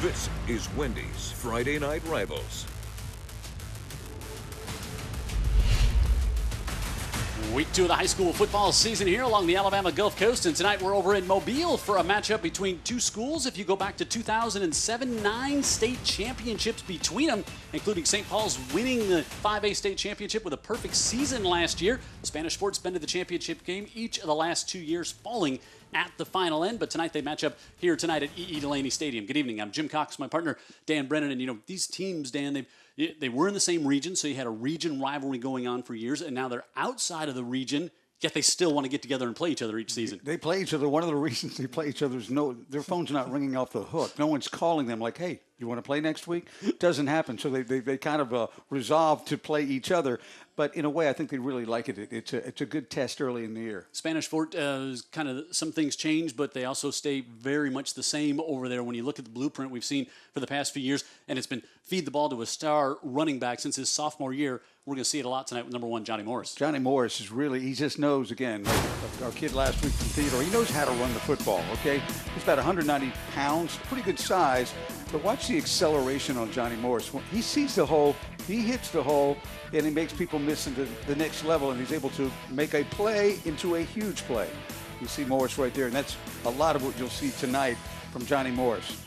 This is Wendy's Friday Night Rivals. Week 2 of the high school football season here along the Alabama Gulf Coast, and tonight we're over in Mobile for a matchup between two schools. If you go back to 2007, 9 state championships between them, including St. Paul's winning the 5A state championship with a perfect season last year. Spanish Sport's been to the championship game each of the last 2 years, falling at the final end, but tonight they match up here tonight at Delaney Stadium. Good evening, I'm Jim Cox, my partner Dan Brennan, and these teams, Dan, they were in the same region, so you had a region rivalry going on for years, and now they're outside of the region, yet they still want to get together and play each other each season. They play each other. One of the reasons they play each other is their phone's not ringing off the hook. No one's calling them like, hey, you want to play next week? It doesn't happen. So they kind of resolve to play each other. But in a way, I think they really like it. It's a good test early in the year. Spanish Fort is kind of some things change, but they also stay very much the same over there. When you look at the blueprint we've seen for the past few years, and it's been feed the ball to a star running back since his sophomore year. We're going to see it a lot tonight with number 1, Johnny Morris. Johnny Morris is he just knows, again, like our kid last week from Theodore, he knows how to run the football, okay? He's about 190 pounds, pretty good size, but watch the acceleration on Johnny Morris. When he sees the hole, he hits the hole, and he makes people miss into the next level, and he's able to make a play into a huge play. You see Morris right there, and that's a lot of what you'll see tonight from Johnny Morris.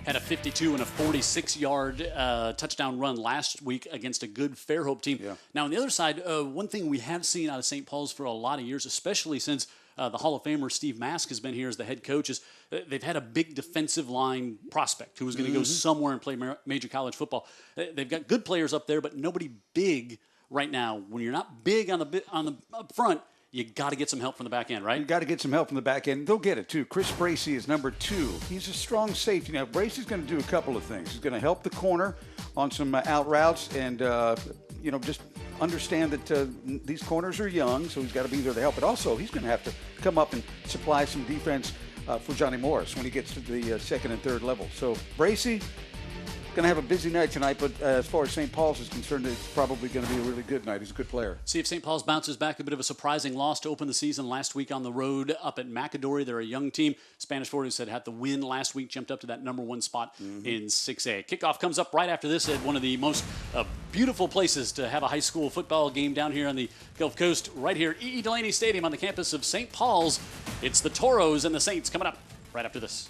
Had a 52 and a 46-yard touchdown run last week against a good Fairhope team. Yeah. Now, on the other side, one thing we have seen out of St. Paul's for a lot of years, especially since the Hall of Famer Steve Mask has been here as the head coach, is they've had a big defensive line prospect who was going to go somewhere and play major college football. They've got good players up there, but nobody big right now. When you're not big on the up front, you got to get some help from the back end, right? You got to get some help from the back end. They'll get it, too. Chris Bracey is number 2. He's a strong safety. Now, Bracey's going to do a couple of things. He's going to help the corner on some out routes and, just understand that these corners are young, so he's got to be there to help. But also, he's going to have to come up and supply some defense for Johnny Morris when he gets to the second and third level. So, Bracey going to have a busy night tonight, but as far as St. Paul's is concerned, it's probably going to be a really good night. He's a good player. See if St. Paul's bounces back. A bit of a surprising loss to open the season last week on the road up at McAdory. They're a young team. Spanish Fort, who said had the win last week, jumped up to that number 1 spot in 6A. Kickoff comes up right after this at one of the most beautiful places to have a high school football game down here on the Gulf Coast, right here at Delaney Stadium on the campus of St. Paul's. It's the Toros and the Saints coming up right after this.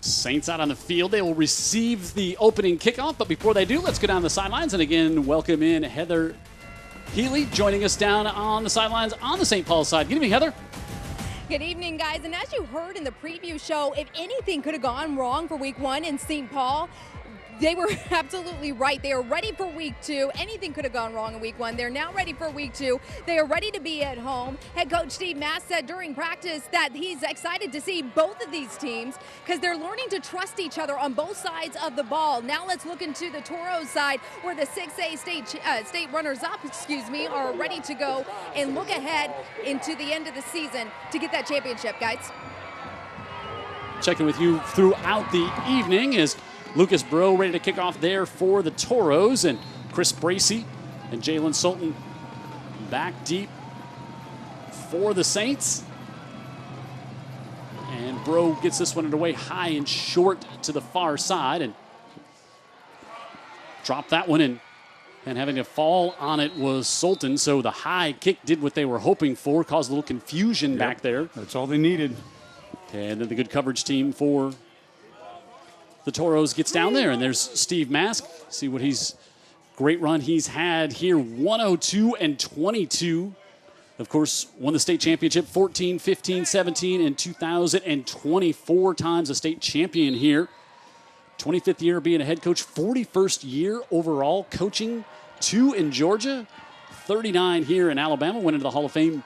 Saints out on the field. They will receive the opening kickoff, but before they do, let's go down the sidelines and again welcome in Heather Healy joining us down on the sidelines on the St. Paul side. Good evening, Heather. Good evening, guys. And as you heard in the preview show, if anything could have gone wrong for week 1 in St. Paul, they were absolutely right. They are ready for week 2. Anything could have gone wrong in week 1. They're now ready for week 2. They are ready to be at home. Head coach Steve Mask said during practice that he's excited to see both of these teams because they're learning to trust each other on both sides of the ball. Now let's look into the Toros side where the 6A state runners-up, are ready to go and look ahead into the end of the season to get that championship, guys. Checking with you throughout the evening is Lucas Bro ready to kick off there for the Toros, and Chris Bracey and Jalen Sultan back deep for the Saints. And Bro gets this one underway high and short to the far side and dropped that one in. And having to fall on it was Sultan, so the high kick did what they were hoping for, caused a little confusion back there. That's all they needed. And then the good coverage team for the Toros gets down there, and there's Steve Mask. See what great run he's had here, 102-22. Of course, won the state championship 14, 15, 17, and 2024 times a state champion here. 25th year being a head coach, 41st year overall coaching, 2 in Georgia, 39 here in Alabama, went into the Hall of Fame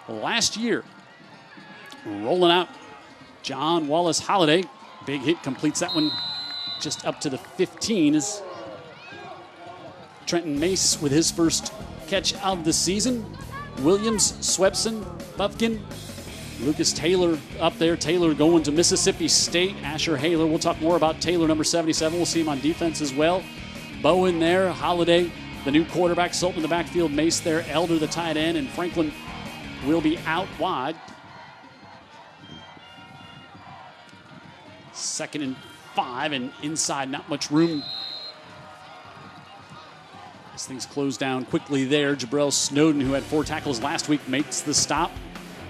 last year. Rolling out John Wallace Holiday. Big hit, completes that one just up to the 15 as Trenton Mace with his first catch of the season. Williams, Swepson, Buffkin, Lucas Taylor up there. Taylor going to Mississippi State. Asher Haler. We'll talk more about Taylor, number 77. We'll see him on defense as well. Bowen there. Holiday, the new quarterback. Sultan in the backfield. Mace there. Elder, the tight end. And Franklin will be out wide. 2nd and 5, and inside not much room. As things close down quickly there, Jabrell Snowden, who had 4 tackles last week, makes the stop.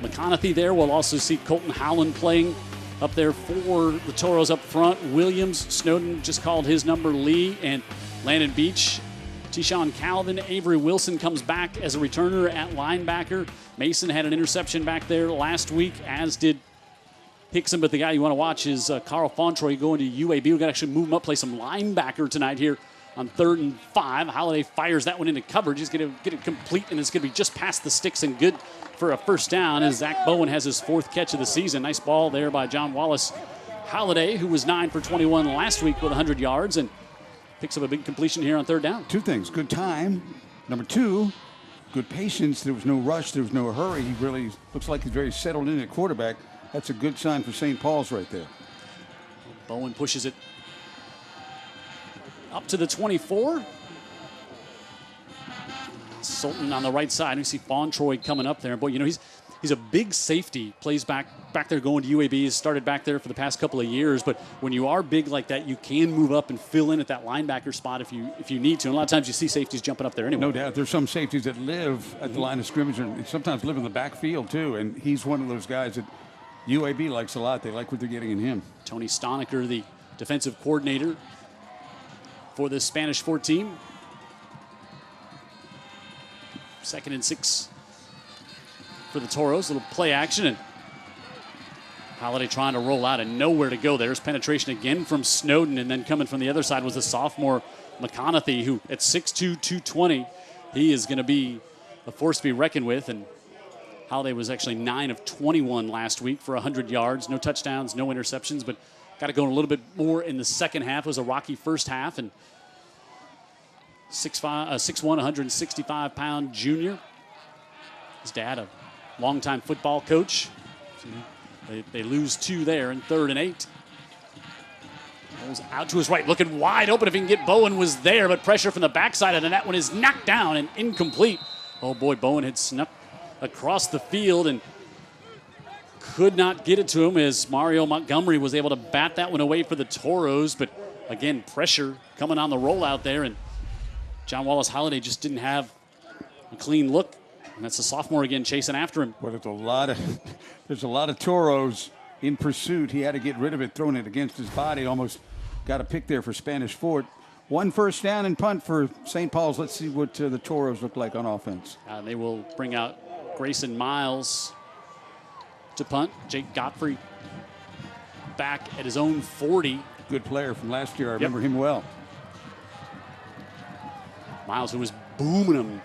McConaughey there. We'll also see Colton Howland playing up there for the Toros up front. Williams, Snowden just called his number. Lee and Landon Beach. Tishawn Calvin, Avery Wilson comes back as a returner at linebacker. Mason had an interception back there last week, as did Hickson, but the guy you want to watch is Carl Fontroy going to UAB. We're going to actually move him up, play some linebacker tonight here on 3rd and 5. Holiday fires that one into coverage. He's going to get it complete, and it's going to be just past the sticks and good for a first down, as Zach Bowen has his 4th catch of the season. Nice ball there by John Wallace. Holiday, who was 9 for 21 last week with 100 yards, and picks up a big completion here on 3rd down. 2 things. Good time. Number 2, good patience. There was no rush. There was no hurry. He really looks like he's very settled in at quarterback. That's a good sign for St. Paul's right there. Bowen pushes it up to the 24. Sultan on the right side. We see Fontroy coming up there. Boy, you know, he's a big safety. Plays back there going to UAB. He's started back there for the past couple of years. But when you are big like that, you can move up and fill in at that linebacker spot if you need to. And a lot of times you see safeties jumping up there anyway. No doubt. There's some safeties that live at the line of scrimmage and sometimes live in the backfield too. And he's one of those guys that UAB likes a lot. They like what they're getting in him. Tony Stonecker, the defensive coordinator for the Spanish 4 team. 2nd and 6 for the Toros. Little play action, and Holiday trying to roll out and nowhere to go. There's penetration again from Snowden, and then coming from the other side was the sophomore McConaughey, who at 6'2", 220, he is going to be a force to be reckoned with. And Holiday was actually 9 of 21 last week for 100 yards. No touchdowns, no interceptions, but got to go a little bit more in the second half. It was a rocky first half, and 6'1", 165-pound junior. His dad, a longtime football coach. They lose 2 there in 3rd and 8. Goes out to his right, looking wide open if he can get. Bowen was there, but pressure from the backside, and that one is knocked down and incomplete. Oh boy, Bowen had snuck across the field and could not get it to him, as Mario Montgomery was able to bat that one away for the Toros. But again, pressure coming on the rollout there, and John Wallace Holiday just didn't have a clean look. And that's the sophomore again chasing after him. Well, there's a lot of Toros in pursuit. He had to get rid of it, throwing it against his body. Almost got a pick there for Spanish Fort. 1 first down and punt for St. Paul's. Let's see what the Toros look like on offense. They will bring out Grayson Miles to punt. Jake Godfrey back at his own 40. Good player from last year. I remember him well. Miles, who was booming him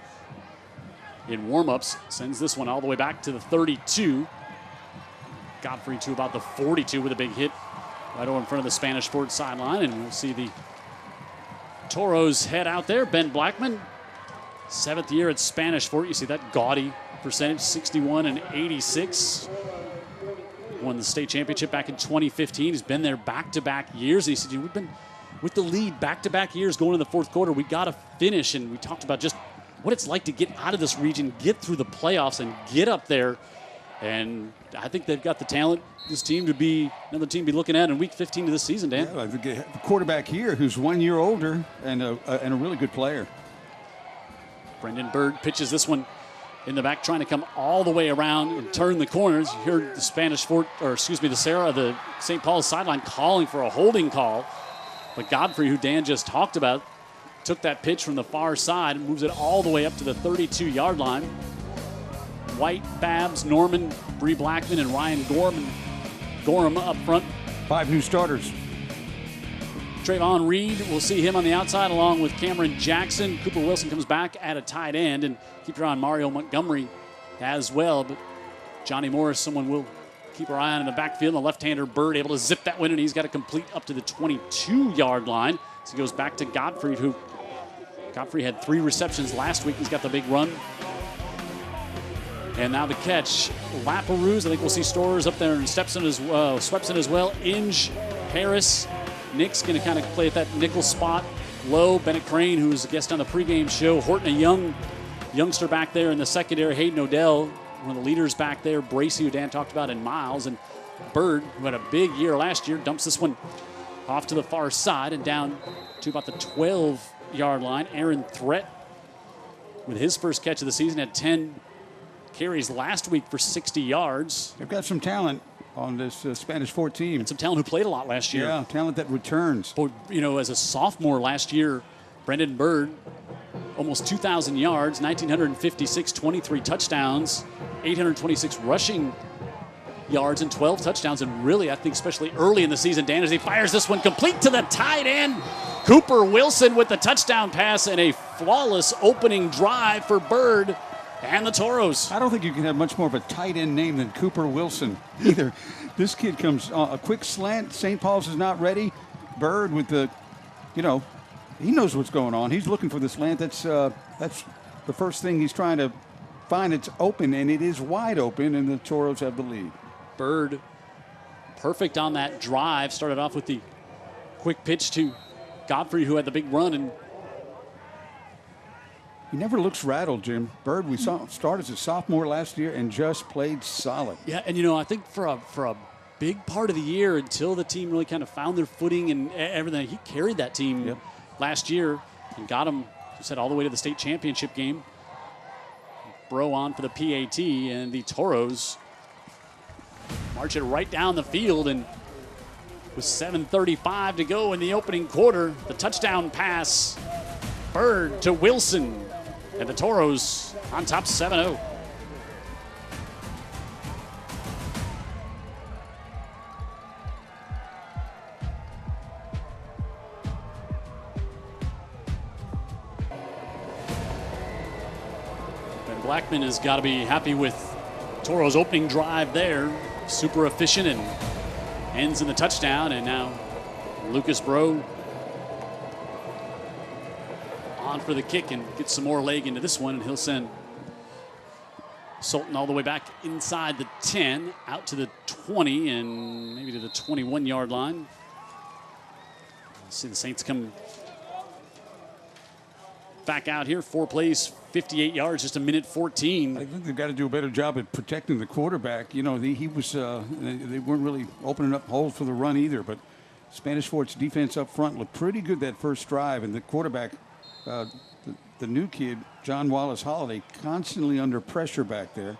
in warm-ups, sends this one all the way back to the 32. Godfrey to about the 42 with a big hit right over in front of the Spanish Fort sideline. And we'll see the Toros head out there. Ben Blackman, 7th year at Spanish Fort. You see that gaudy percentage, 61 and 86. Won the state championship back in 2015. He's been there back-to-back years. And he said, we've been with the lead back-to-back years going into the 4th quarter. We got to finish. And we talked about just what it's like to get out of this region, get through the playoffs, and get up there. And I think they've got the talent, this team, to be another team to be looking at in week 15 of this season, Dan. Yeah, the quarterback here who's 1 year older and a really good player. Brendan Bird pitches this one in the back, trying to come all the way around and turn the corners. You heard the the St. Paul's sideline calling for a holding call. But Godfrey, who Dan just talked about, took that pitch from the far side and moves it all the way up to the 32-yard line. White, Babs, Norman, Bree Blackman, and Ryan Gorham up front. 5 new starters. Trayvon Reed, we'll see him on the outside along with Cameron Jackson. Cooper Wilson comes back at a tight end, and keep your eye on Mario Montgomery as well. But Johnny Morris, someone we'll keep our eye on in the backfield. The left-hander Bird able to zip that one, and he's got to complete up to the 22-yard line. So he goes back to Godfrey, who Godfrey had 3 receptions last week. He's got the big run. And now the catch. Lapperouse. I think we'll see Storrs up there and Swepson as well. Inge, Harris. Nick's going to kind of play at that nickel spot. Lowe, Bennett Crane, who was a guest on the pregame show. Horton, a youngster back there in the secondary. Hayden Odell, one of the leaders back there. Bracey, who Dan talked about, and Miles. And Bird, who had a big year last year, dumps this one off to the far side and down to about the 12-yard line. Aaron Threat, with his first catch of the season, had 10 carries last week for 60 yards. They've got some talent on this Spanish Fort team. And some talent who played a lot last year. Yeah, talent that returns. But, as a sophomore last year, Brendan Bird, almost 2,000 yards, 1,956, 23 touchdowns, 826 rushing yards and 12 touchdowns. And really, I think especially early in the season, Dan, as he fires this one complete to the tight end, Cooper Wilson with the touchdown pass and a flawless opening drive for Bird and the Toros. I don't think you can have much more of a tight end name than Cooper Wilson either. This kid comes a quick slant. St. Paul's is not ready. Bird with the, he knows what's going on. He's looking for the slant. That's the first thing he's trying to find. It's open, and it is wide open, and the Toros have the lead. Bird, perfect on that drive. Started off with the quick pitch to Godfrey, who had the big run, and he never looks rattled, Jim. Bird, we saw start as a sophomore last year and just played solid. Yeah, and I think for a big part of the year, until the team really kind of found their footing and everything, he carried that team last year and got them, you said, all the way to the state championship game. Bro on for the PAT, and the Toros march it right down the field, and with 7:35 to go in the opening quarter, the touchdown pass, Bird to Wilson. And the Toros on top 7-0. Ben Blackman has got to be happy with Toros' opening drive there. Super efficient and ends in the touchdown. And now Lucas Bro on for the kick and get some more leg into this one, and he'll send Sultan all the way back inside the 10, out to the 20, and maybe to the 21-yard line. See the Saints come back out here. 4 plays, 58 yards, just a minute 14. I think they've got to do a better job at protecting the quarterback. He was they weren't really opening up holes for the run either, but Spanish Fort's defense up front looked pretty good that first drive, and the quarterback, the new kid, John Wallace Holiday, constantly under pressure back there.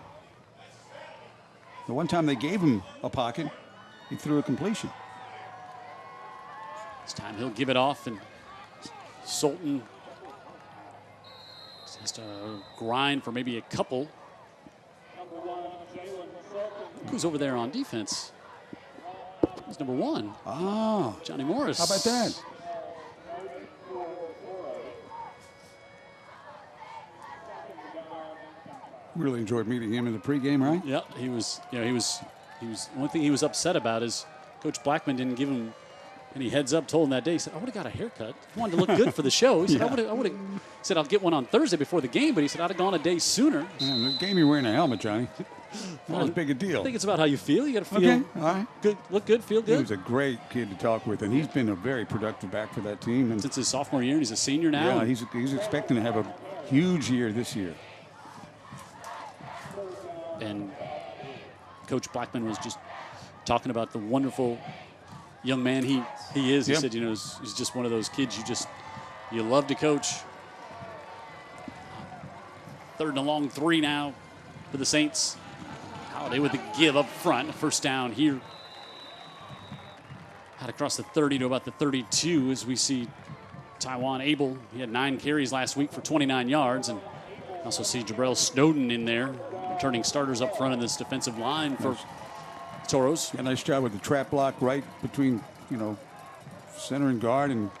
The one time they gave him a pocket, he threw a completion. This time he'll give it off, and Sultan has to grind for maybe a couple. Who's over there on defense? He's number 1. Oh, Johnny Morris. How about that? Really enjoyed meeting him in the pregame, right? Yeah, he was. He was. One thing he was upset about is Coach Blackman didn't give him any heads up. Told him that day. He said, "I would have got a haircut. I wanted to look good for the show." He said, "I would have." Said, "I'll get one on Thursday before the game," but he said, "I'd have gone a day sooner." Man, the game you're wearing a helmet, Johnny. That was a big a deal. I think it's about how you feel. You got to feel all right. Good, look good, feel good. He was a great kid to talk with, and he's been a very productive back for that team. And since his sophomore year, and he's a senior now. Yeah, he's expecting to have a huge year this year. And Coach Blackman was just talking about the wonderful young man he is. He said, he's just one of those kids you love to coach. 3rd and a long 3 now for the Saints. Holiday with the give up front. First down here. Out across the 30 to about the 32 as we see Taiwan Abel. He had 9 carries last week for 29 yards. And also see Jabrell Snowden in there, returning starters up front in this defensive line for Toros. A nice job with the trap block right between, center and guard, and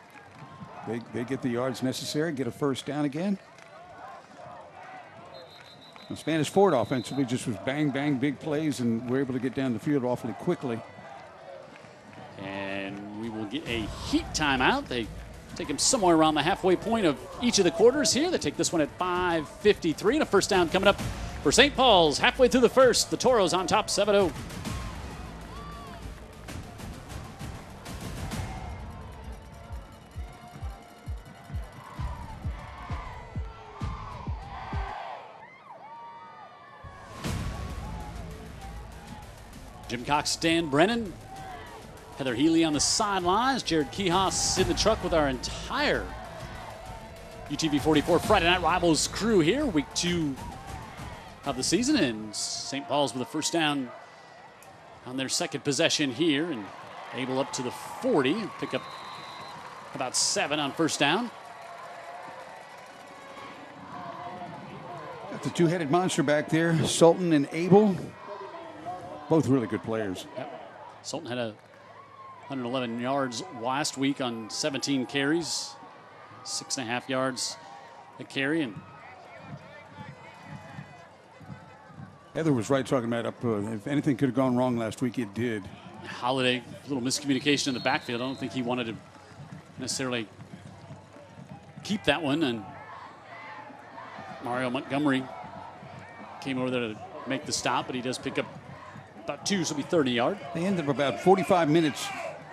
they get the yards necessary, get a first down again. The Spanish Fort offensively just was bang, bang, big plays, and we're able to get down the field awfully quickly. And we will get a heat timeout. They take him somewhere around the halfway point of each of the quarters here. They take this one at 5:53, and a first down coming up For St. Paul's, halfway through the first, the Toros on top 7-0. Jim Cox, Dan Brennan, Heather Healy on the sidelines, Jared Kihas in the truck with our entire UTV 44 Friday Night Rivals crew here, week 2 of the season, and St. Paul's with a first down on their second possession here, and able up to the 40, pick up about 7 on first down. Got the two-headed monster back there, Sultan and Abel. Both really good players. Yep. Sultan had 111 yards last week on 17 carries, 6.5 yards a carry. And Heather was right talking about if anything could have gone wrong last week, it did. Holiday, a little miscommunication in the backfield. I don't think he wanted to necessarily keep that one. And Mario Montgomery came over there to make the stop, but he does pick up about 2, so it'll be 30 yard. They ended up about 45 minutes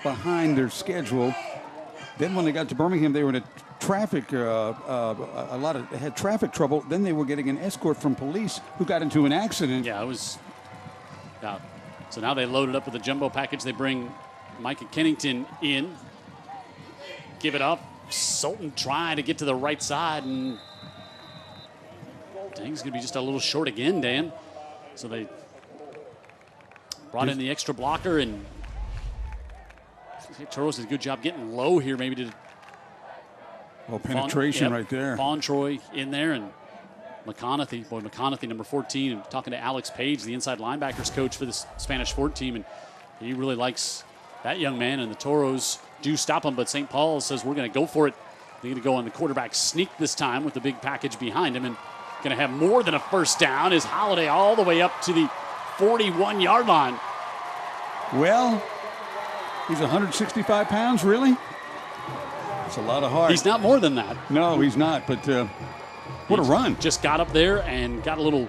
behind their schedule. Then when they got to Birmingham, they were in a traffic, had traffic trouble. Then they were getting an escort from police who got into an accident. Yeah, it was. So now they loaded up with a jumbo package. They bring Micah Kennington in, give it up. Sultan trying to get to the right side, and things going to be just a little short again, Dan. So they brought in the extra blocker, and Toros did a good job getting low here, maybe to penetration right there. Troy in there, and McConaughey, number 14, and talking to Alex Page, the inside linebackers coach for the Spanish Fort team, and he really likes that young man, and the Toros do stop him, but St. Paul says we're going to go for it. They're going to go on the quarterback sneak this time with the big package behind him, and going to have more than a first down is Holiday all the way up to the 41-yard line. Well, he's 165 pounds, really? That's a lot of heart. He's not more than that. No, he's not, but what a run. Just got up there and got a little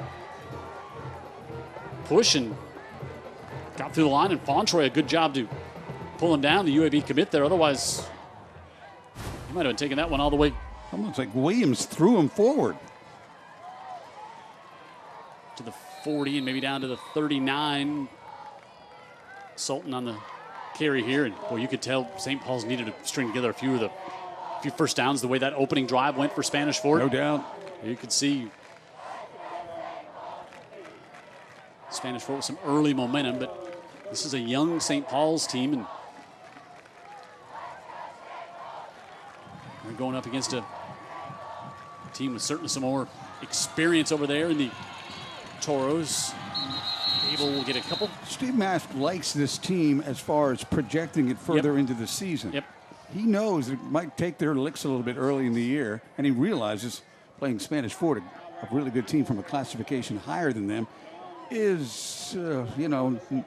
push and got through the line, and Fontroy, a good job to pull him down, the UAB commit there. Otherwise, he might have been taking that one all the way. Almost like Williams threw him forward. To the 40 and maybe down to the 39. Sultan on the carry here, and boy, you could tell St. Paul's needed to string together a few first downs the way that opening drive went for Spanish Fort. No doubt. You could see Spanish Fort with some early momentum, but this is a young St. Paul's team, and they're going up against a team with certainly some more experience over there in the Toros. Abel will get a couple. Steve Mask likes this team as far as projecting it further into the season. Yep. He knows it might take their licks a little bit early in the year, and he realizes playing Spanish Fort, a really good team from a classification higher than them, is,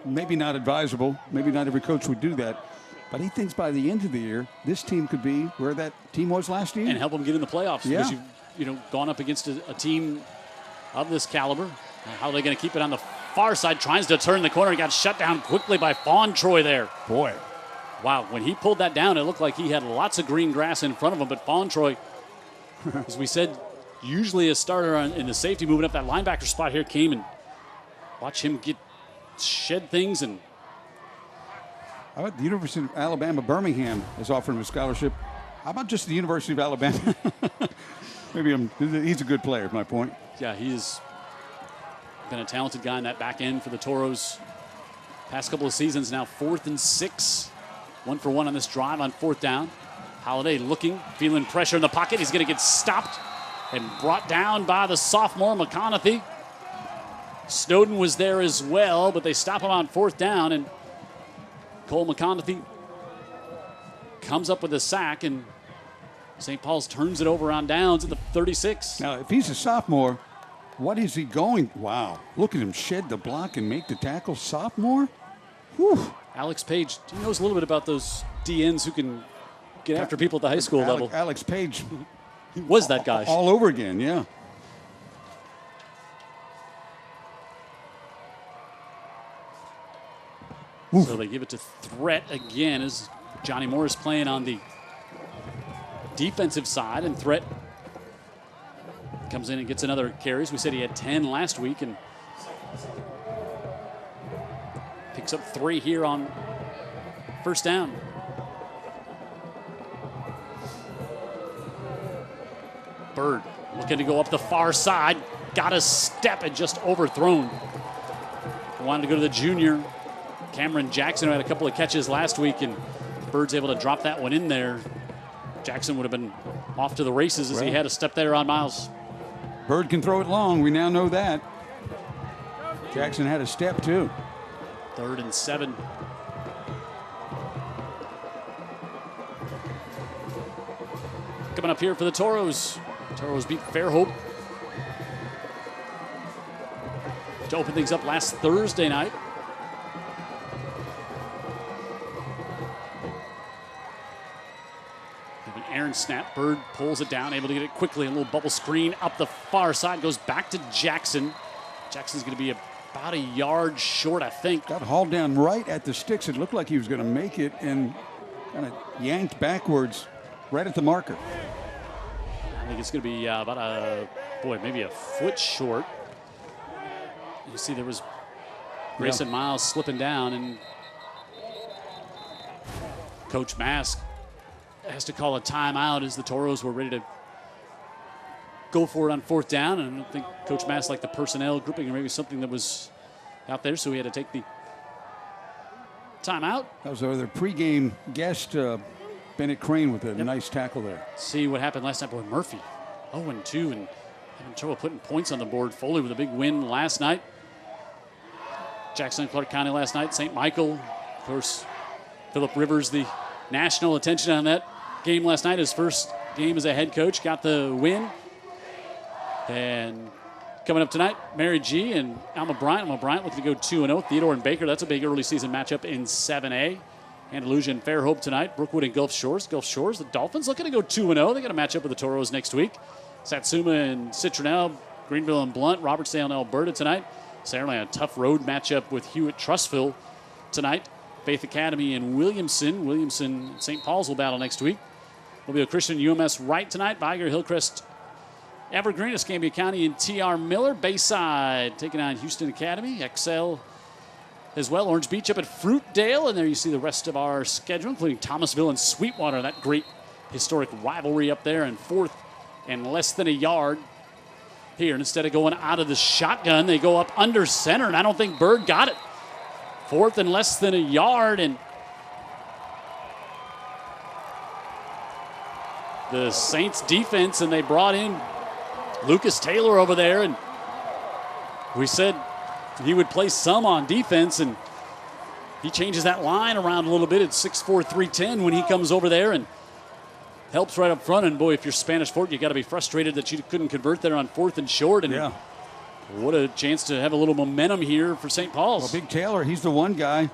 maybe not advisable. Maybe not every coach would do that. But he thinks by the end of the year, this team could be where that team was last year. And help them get in the playoffs. Yeah. Because you've gone up against a team of this caliber. How are they going to keep it on the far side? Tries to turn the corner. He got shut down quickly by Fontroy there. Boy. Wow, when he pulled that down, it looked like he had lots of green grass in front of him. But Fontroy, as we said, usually a starter in the safety moving up that linebacker spot here, came and watch him shed things. And how about the University of Alabama, Birmingham is offering him a scholarship? How about just the University of Alabama? Maybe he's a good player, is my point. Yeah, he's been a talented guy in that back end for the Toros past couple of seasons. Now 4th and 6. 1 for 1 on this drive on 4th down. Holiday looking, feeling pressure in the pocket. He's going to get stopped and brought down by the sophomore McConaughey. Snowden was there as well, but they stop him on 4th down, and Cole McConaughey comes up with a sack, and St. Paul's turns it over on downs at the 36. Now, if he's a sophomore, what is he going? Wow. Look at him shed the block and make the tackle. Sophomore? Whew. Alex Page, he knows a little bit about those DNs who can get after people at the high school level. Alex Page. He was that guy. All over again, yeah. So they give it to Threat again as Johnny Morris playing on the defensive side, and Threat comes in and gets another carries. We said he had 10 last week and picks up 3 here on first down. Bird looking to go up the far side. Got a step and just overthrown. Wanted to go to the junior, Cameron Jackson, who had a couple of catches last week, and Bird's able to drop that one in there. Jackson would have been off to the races as he had a step there on Miles. Bird can throw it long. We now know that. Jackson had a step, too. 3rd and 7. Coming up here for the Toros. Toros beat Fairhope to open things up last Thursday night. An Aaron snap. Bird pulls it down, able to get it quickly. A little bubble screen up the far side. Goes back to Jackson. Jackson's going to be about a yard short, I think. Got hauled down right at the sticks. It looked like he was going to make it and kind of yanked backwards right at the marker. I think it's going to be about maybe a foot short. You see there was Grayson Miles slipping down, and Coach Mask has to call a timeout as the Toros were ready to go for it on 4th down. And I don't think Coach Mask liked the personnel grouping or maybe something that was out there, so he had to take the timeout. That was their pregame guest, Bennett Crane, with a nice tackle there. See what happened last night. Boy, Murphy 0-2 and having trouble putting points on the board. Foley with a big win last night. Jackson and Clark County last night. St. Michael, of course, Phillip Rivers, the national attention on that game last night. His first game as a head coach, got the win. And coming up tonight, Mary G. and Alma Bryant. Alma Bryant looking to go 2-0. Theodore and Baker, that's a big early season matchup in 7A. Andalusia and Fairhope tonight. Brookwood and Gulf Shores. Gulf Shores, the Dolphins looking to go 2-0. They got a matchup with the Toros next week. Satsuma and Citronelle. Greenville and Blunt. Robertsdale and Alberta tonight. Saraland, a tough road matchup with Hewitt Trustville tonight. Faith Academy and Williamson. Williamson and St. Paul's will battle next week. Mobile Christian UMS Wright tonight. Viger, Hillcrest, Evergreen, Escambia County, and T.R. Miller. Bayside taking on Houston Academy. XL as well. Orange Beach up at Fruitdale. And there you see the rest of our schedule, including Thomasville and Sweetwater. That great historic rivalry up there. And 4th and less than a yard here. And instead of going out of the shotgun, they go up under center. And I don't think Bird got it. 4th and less than a yard. And the Saints defense, and they brought in Lucas Taylor over there, and we said he would play some on defense, and he changes that line around a little bit. It's 6'4", 310 when he comes over there and helps right up front. And boy, if you're Spanish Fort, you got to be frustrated that you couldn't convert there on 4th and short. And what a chance to have a little momentum here for St. Paul's. Well, Big Taylor, he's the one guy.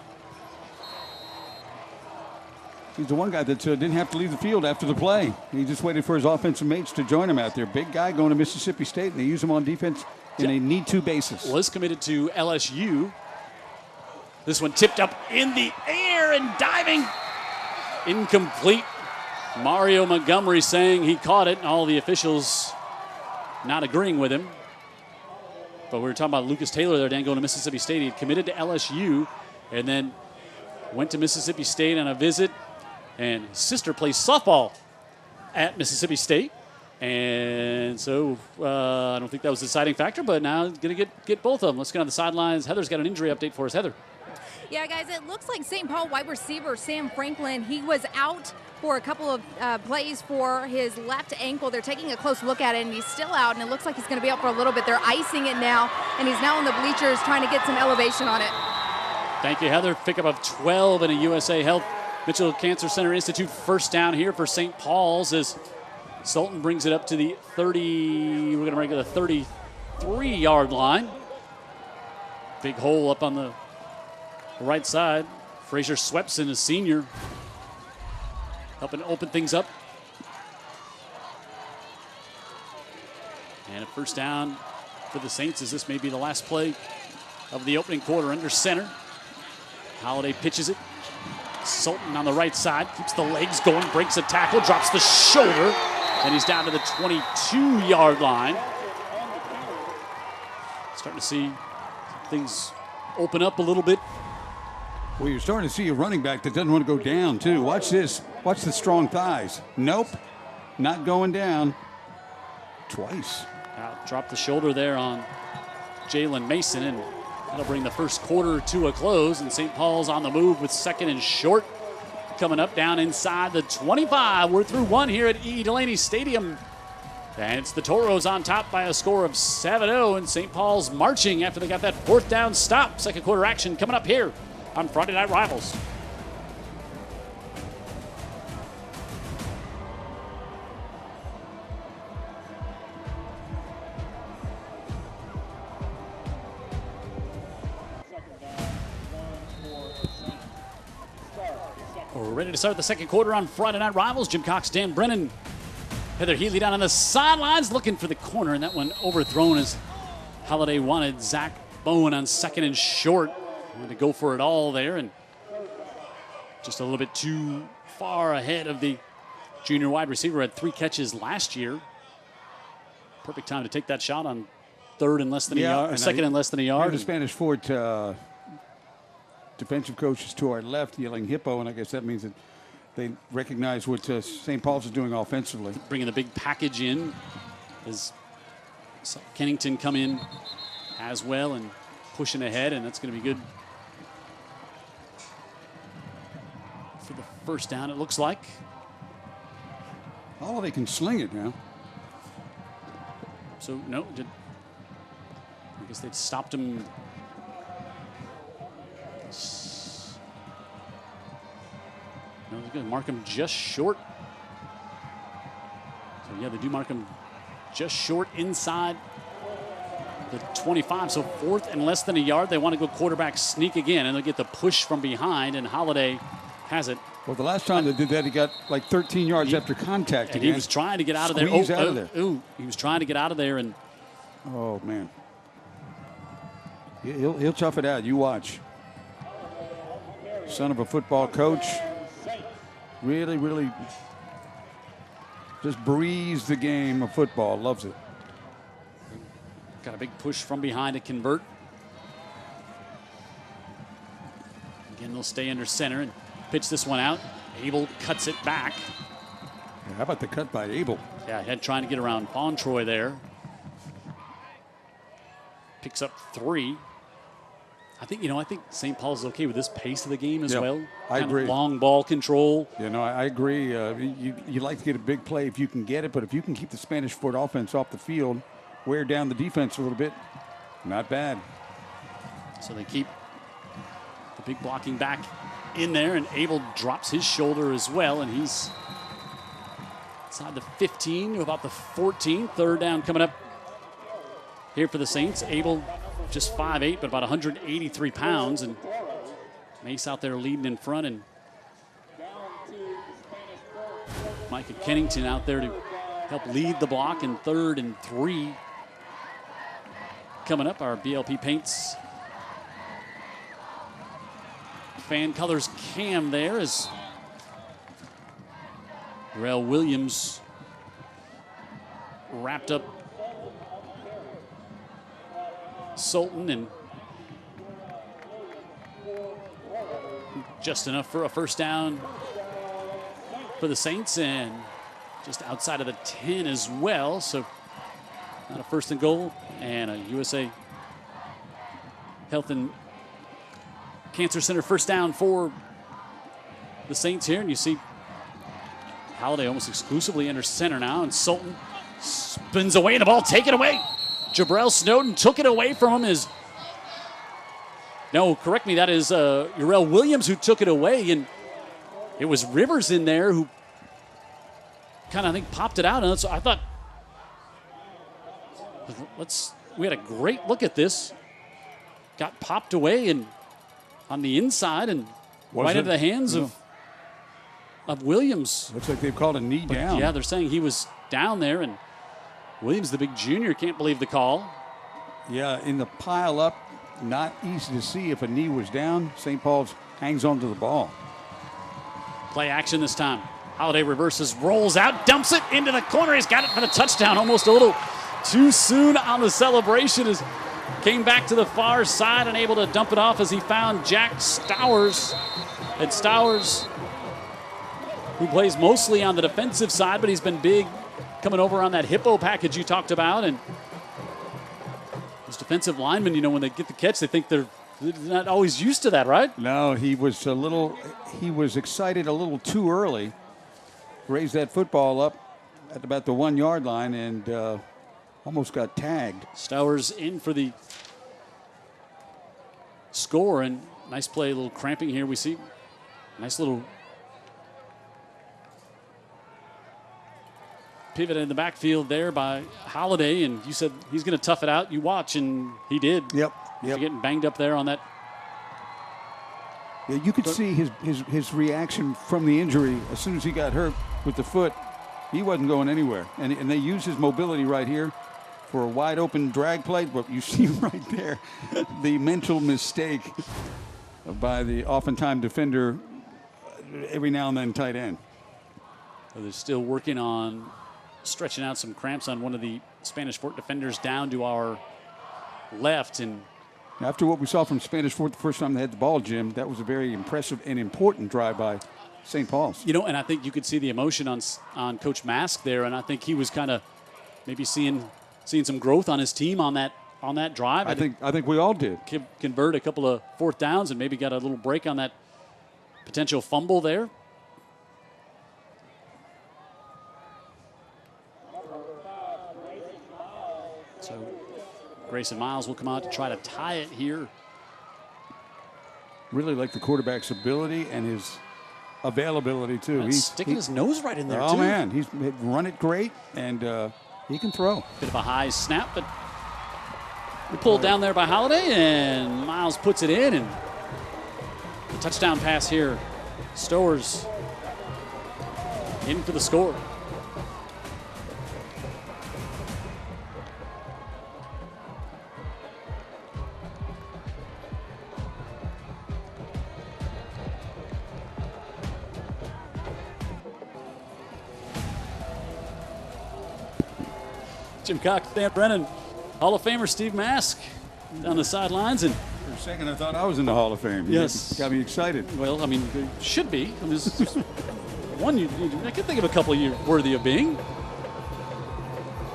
He's the one guy that didn't have to leave the field after the play. He just waited for his offensive mates to join him out there. Big guy going to Mississippi State, and they use him on defense in a need-to basis. Was committed to LSU. This one tipped up in the air and diving. Incomplete. Mario Montgomery saying he caught it, and all the officials not agreeing with him. But we were talking about Lucas Taylor there, Dan, going to Mississippi State. He had committed to LSU and then went to Mississippi State on a visit. And his sister plays softball at Mississippi State. And so I don't think that was the deciding factor, but now going to get both of them. Let's get on the sidelines. Heather's got an injury update for us. Heather. Yeah, guys, it looks like St. Paul wide receiver Sam Franklin, he was out for a couple of plays for his left ankle. They're taking a close look at it, and he's still out, and it looks like he's going to be out for a little bit. They're icing it now, and he's now in the bleachers trying to get some elevation on it. Thank you, Heather. Pickup of 12 in a USA Health Mitchell Cancer Center Institute first down here for St. Paul's as Sultan brings it up to the 30, we're going to make it a 33-yard line. Big hole up on the right side. Frazier Swepson, a senior, helping open things up. And a first down for the Saints as this may be the last play of the opening quarter under center. Holiday pitches it. Sultan on the right side, keeps the legs going, breaks a tackle, drops the shoulder, and he's down to the 22-yard line. Starting to see things open up a little bit. Well, you're starting to see a running back that doesn't want to go down, too. Watch this. Watch the strong thighs. Nope, not going down. Twice. Dropped the shoulder there on Jalen Mason, and that'll bring the first quarter to a close. And St. Paul's on the move with 2nd and short. Coming up down inside the 25. We're through one here at E. Delaney Stadium. And it's the Toros on top by a score of 7-0. And St. Paul's marching after they got that 4th down stop. Second quarter action coming up here on Friday Night Rivals. We're ready to start the second quarter on Friday Night Rivals. Jim Cox, Dan Brennan, Heather Healy down on the sidelines looking for the corner, and that one overthrown as Holiday wanted Zach Bowen on 2nd and short. Wanted to go for it all there, and just a little bit too far ahead of the junior wide receiver. Had 3 catches last year. Perfect time to take that shot on 3rd and less than a yard, 2nd and less than a yard. The Spanish Fort defensive coaches to our left yelling hippo, and I guess that means that they recognize what St. Paul's is doing offensively. Bringing the big package in as Kennington come in as well and pushing ahead, and that's going to be good for the first down, it looks like. Holiday can sling it now. So, no, I guess they'd stopped him. No, they're going to mark him just short. So, yeah, they do mark him just short inside the 25. So, 4th and less than a yard. They want to go quarterback sneak again, and they'll get the push from behind, and Holiday has it. Well, the last time they did that, he got like 13 yards after contact. And he was trying to get out of there. Squeeze out of there. He was trying to get out of there, and oh, man. He'll tough it out. You watch. Son of a football coach. Really, really just breathes the game of football. Loves it. Got a big push from behind to convert. Again, they'll stay under center and pitch this one out. Abel cuts it back. Yeah, how about the cut by Abel? Yeah, head trying to get around Bontroy there. Picks up 3. I think St. Paul's is okay with this pace of the game as well. I agree. Long ball control. You know, I agree. You like to get a big play if you can get it, but if you can keep the Spanish Fort offense off the field, wear down the defense a little bit, not bad. So they keep the big blocking back in there, and Abel drops his shoulder as well, and he's inside the 15 to about the 14. 3rd down coming up here for the Saints. Abel just 5'8", but about 183 pounds, and Mace out there leading in front, and Micah Kennington out there to help lead the block in 3rd and 3. Coming up, our BLP Paints fan colors cam there as Rel Williams wrapped up Sultan, and just enough for a first down for the Saints, and just outside of the 10 as well. So not a 1st and goal, and a USA Health and Cancer Center first down for the Saints here. And you see Holiday almost exclusively under center now, and Sultan spins away, and the ball taken away. Jabrell Snowden took it away from him. No, correct me, that is Urel Williams who took it away, and it was Rivers in there who kind of, I think, popped it out. And so I thought, we had a great look at this. Got popped away and on the inside and right into the hands of Williams. Looks like they've called a knee down. Yeah, they're saying he was down there, and Williams, the big junior, can't believe the call. Yeah, in the pile up, not easy to see if a knee was down. St. Paul's hangs onto the ball. Play action this time. Holiday reverses, rolls out, dumps it into the corner. He's got it for the touchdown. Almost a little too soon on the celebration. As came back to the far side and able to dump it off as he found Jack Stowers. And Stowers, who plays mostly on the defensive side, but he's been big coming over on that hippo package you talked about. And those defensive linemen, when they get the catch, they think they're not always used to that, right? No, he was excited a little too early. Raised that football up at about the 1 yard line and almost got tagged. Stowers in for the score, and nice play, a little cramping here. We see nice little pivot in the backfield there by Holiday, and you said he's going to tough it out. You watch, and he did. Yep. You're getting banged up there on that. Yeah, you could see his reaction from the injury as soon as he got hurt with the foot. He wasn't going anywhere, and they used his mobility right here for a wide open drag play. But you see right there the mental mistake by the oftentimes defender, every now and then tight end. So they're still working on stretching out some cramps on one of the Spanish Fort defenders down to our left. And after what we saw from Spanish Fort the first time they had the ball, Jim, that was a very impressive and important drive by St. Paul's. And I think you could see the emotion on Coach Mask there, and I think he was kind of maybe seeing some growth on his team on that drive. I think we all did. Convert a couple of fourth downs and maybe got a little break on that potential fumble there. So Grayson Miles will come out to try to tie it here. Really like the quarterback's ability and his availability, too. He's sticking his nose right in there, too. Oh, man. He's run it great, and he can throw. Bit of a high snap, but pulled down there by Holiday, and Miles puts it in, and the touchdown pass here. Stowers in for the score. Jim Cox, Dan Brennan, Hall of Famer Steve Mask down the sidelines. And for a second, I thought I was in the Hall of Fame. Yes. Got me excited. Well, I mean, it should be. There's one, I can think of a couple you're worthy of being.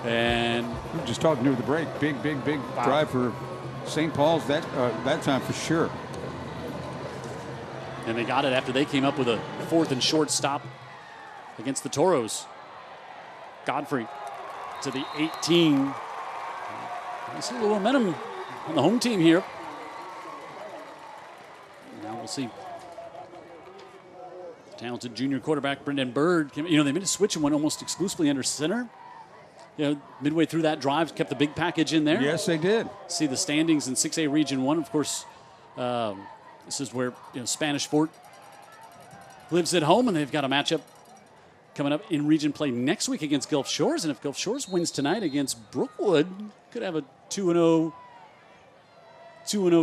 And we were just talking near the break. Big wow. Drive for St. Paul's that time for sure. And they got it after they came up with a 4th and short stop against the Toros. Godfrey to the 18. Nice little momentum on the home team here. Now we'll see. Talented junior quarterback Brendan Bird. They made a switch and went almost exclusively under center. Midway through that drive, kept the big package in there. Yes, they did. See the standings in 6A Region 1. Of course, this is where Spanish Fort lives at home, and they've got a matchup coming up in region play next week against Gulf Shores. And if Gulf Shores wins tonight against Brookwood, could have a 2-0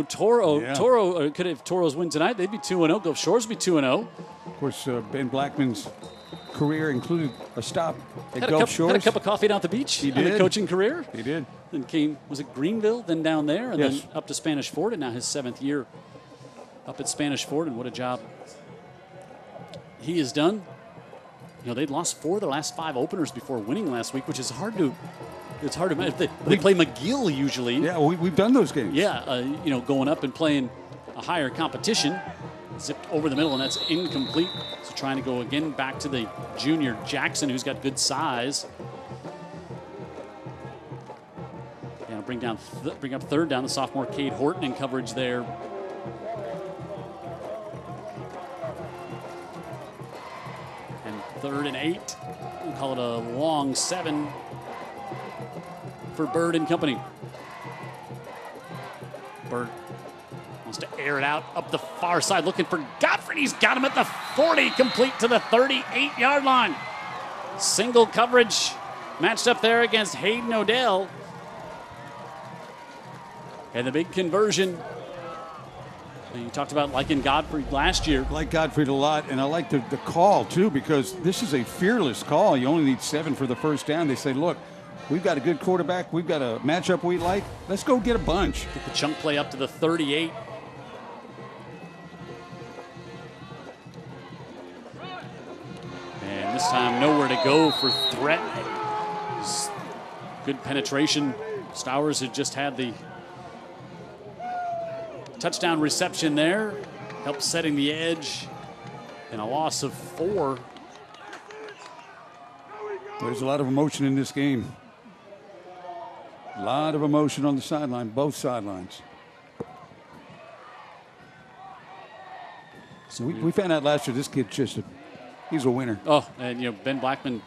Toro. Yeah. Or could if Toros win tonight, they'd be 2-0. Gulf Shores would be 2-0. Of course, Ben Blackman's career included a stop at Gulf Shores. Had a cup of coffee down at the beach. He on did. A coaching career. He did. Then was it Greenville, then down there, and yes. then up to Spanish Fort, and now his 7th year up at Spanish Fort, and what a job he has done. They'd lost 4 of their last 5 openers before winning last week, which is hard to. It's hard to imagine. They play McGill usually. Yeah, we've done those games. Yeah, going up and playing a higher competition. Zipped over the middle, and that's incomplete. So trying to go again back to the junior Jackson, who's got good size. Bring up 3rd down. The sophomore Cade Horton in coverage there. And 3rd and 8. We'll call it a long 7 for Bird and company. Bird wants to air it out up the far side, looking for Godfrey. He's got him at the 40, complete to the 38-yard line. Single coverage matched up there against Hayden Odell. And the big conversion You talked about liking Godfrey last year. I like Godfrey a lot, and I like the call, too, because this is a fearless call. You only need 7 for the first down. They say, look, we've got a good quarterback. We've got a matchup we like. Let's go get a bunch. Get the chunk play up to the 38. And this time, nowhere to go for threat. Good penetration. Stowers had just had the touchdown reception there. Helped setting the edge. And a loss of 4. There's a lot of emotion in this game. A lot of emotion on the sideline, both sidelines. So we found out last year this kid he's a winner. Oh, and Ben Blackman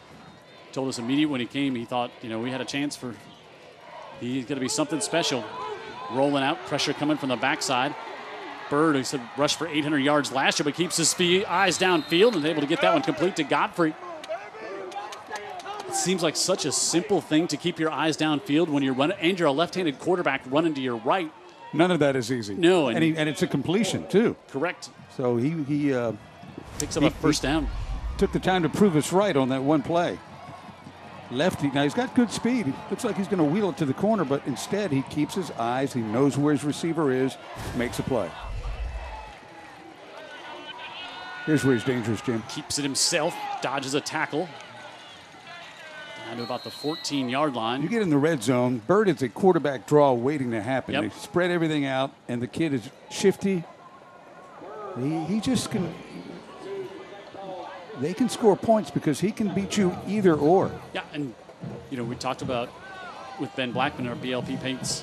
told us immediately when he came, he thought, we had a chance for, he's going to be something special. Rolling out, pressure coming from the backside. Bird, who said rushed for 800 yards last year, but keeps his eyes downfield and able to get that one complete to Godfrey. It seems like such a simple thing to keep your eyes downfield when you're running, and you're a left-handed quarterback running to your right. None of that is easy. No, and it's a completion too. Correct. So he picks up a first down. Took the time to prove us right on that one play. Lefty, now he's got good speed. He looks like he's going to wheel it to the corner, but instead he keeps his eyes. He knows where his receiver is, makes a play. Here's where he's dangerous, Jim. Keeps it himself, dodges a tackle. Down to about the 14-yard line. You get in the red zone, Bird is a quarterback draw waiting to happen. Yep. They spread everything out, and the kid is shifty. He just can. They can score points because he can beat you either or. Yeah, and we talked about with Ben Blackman, our BLP Paints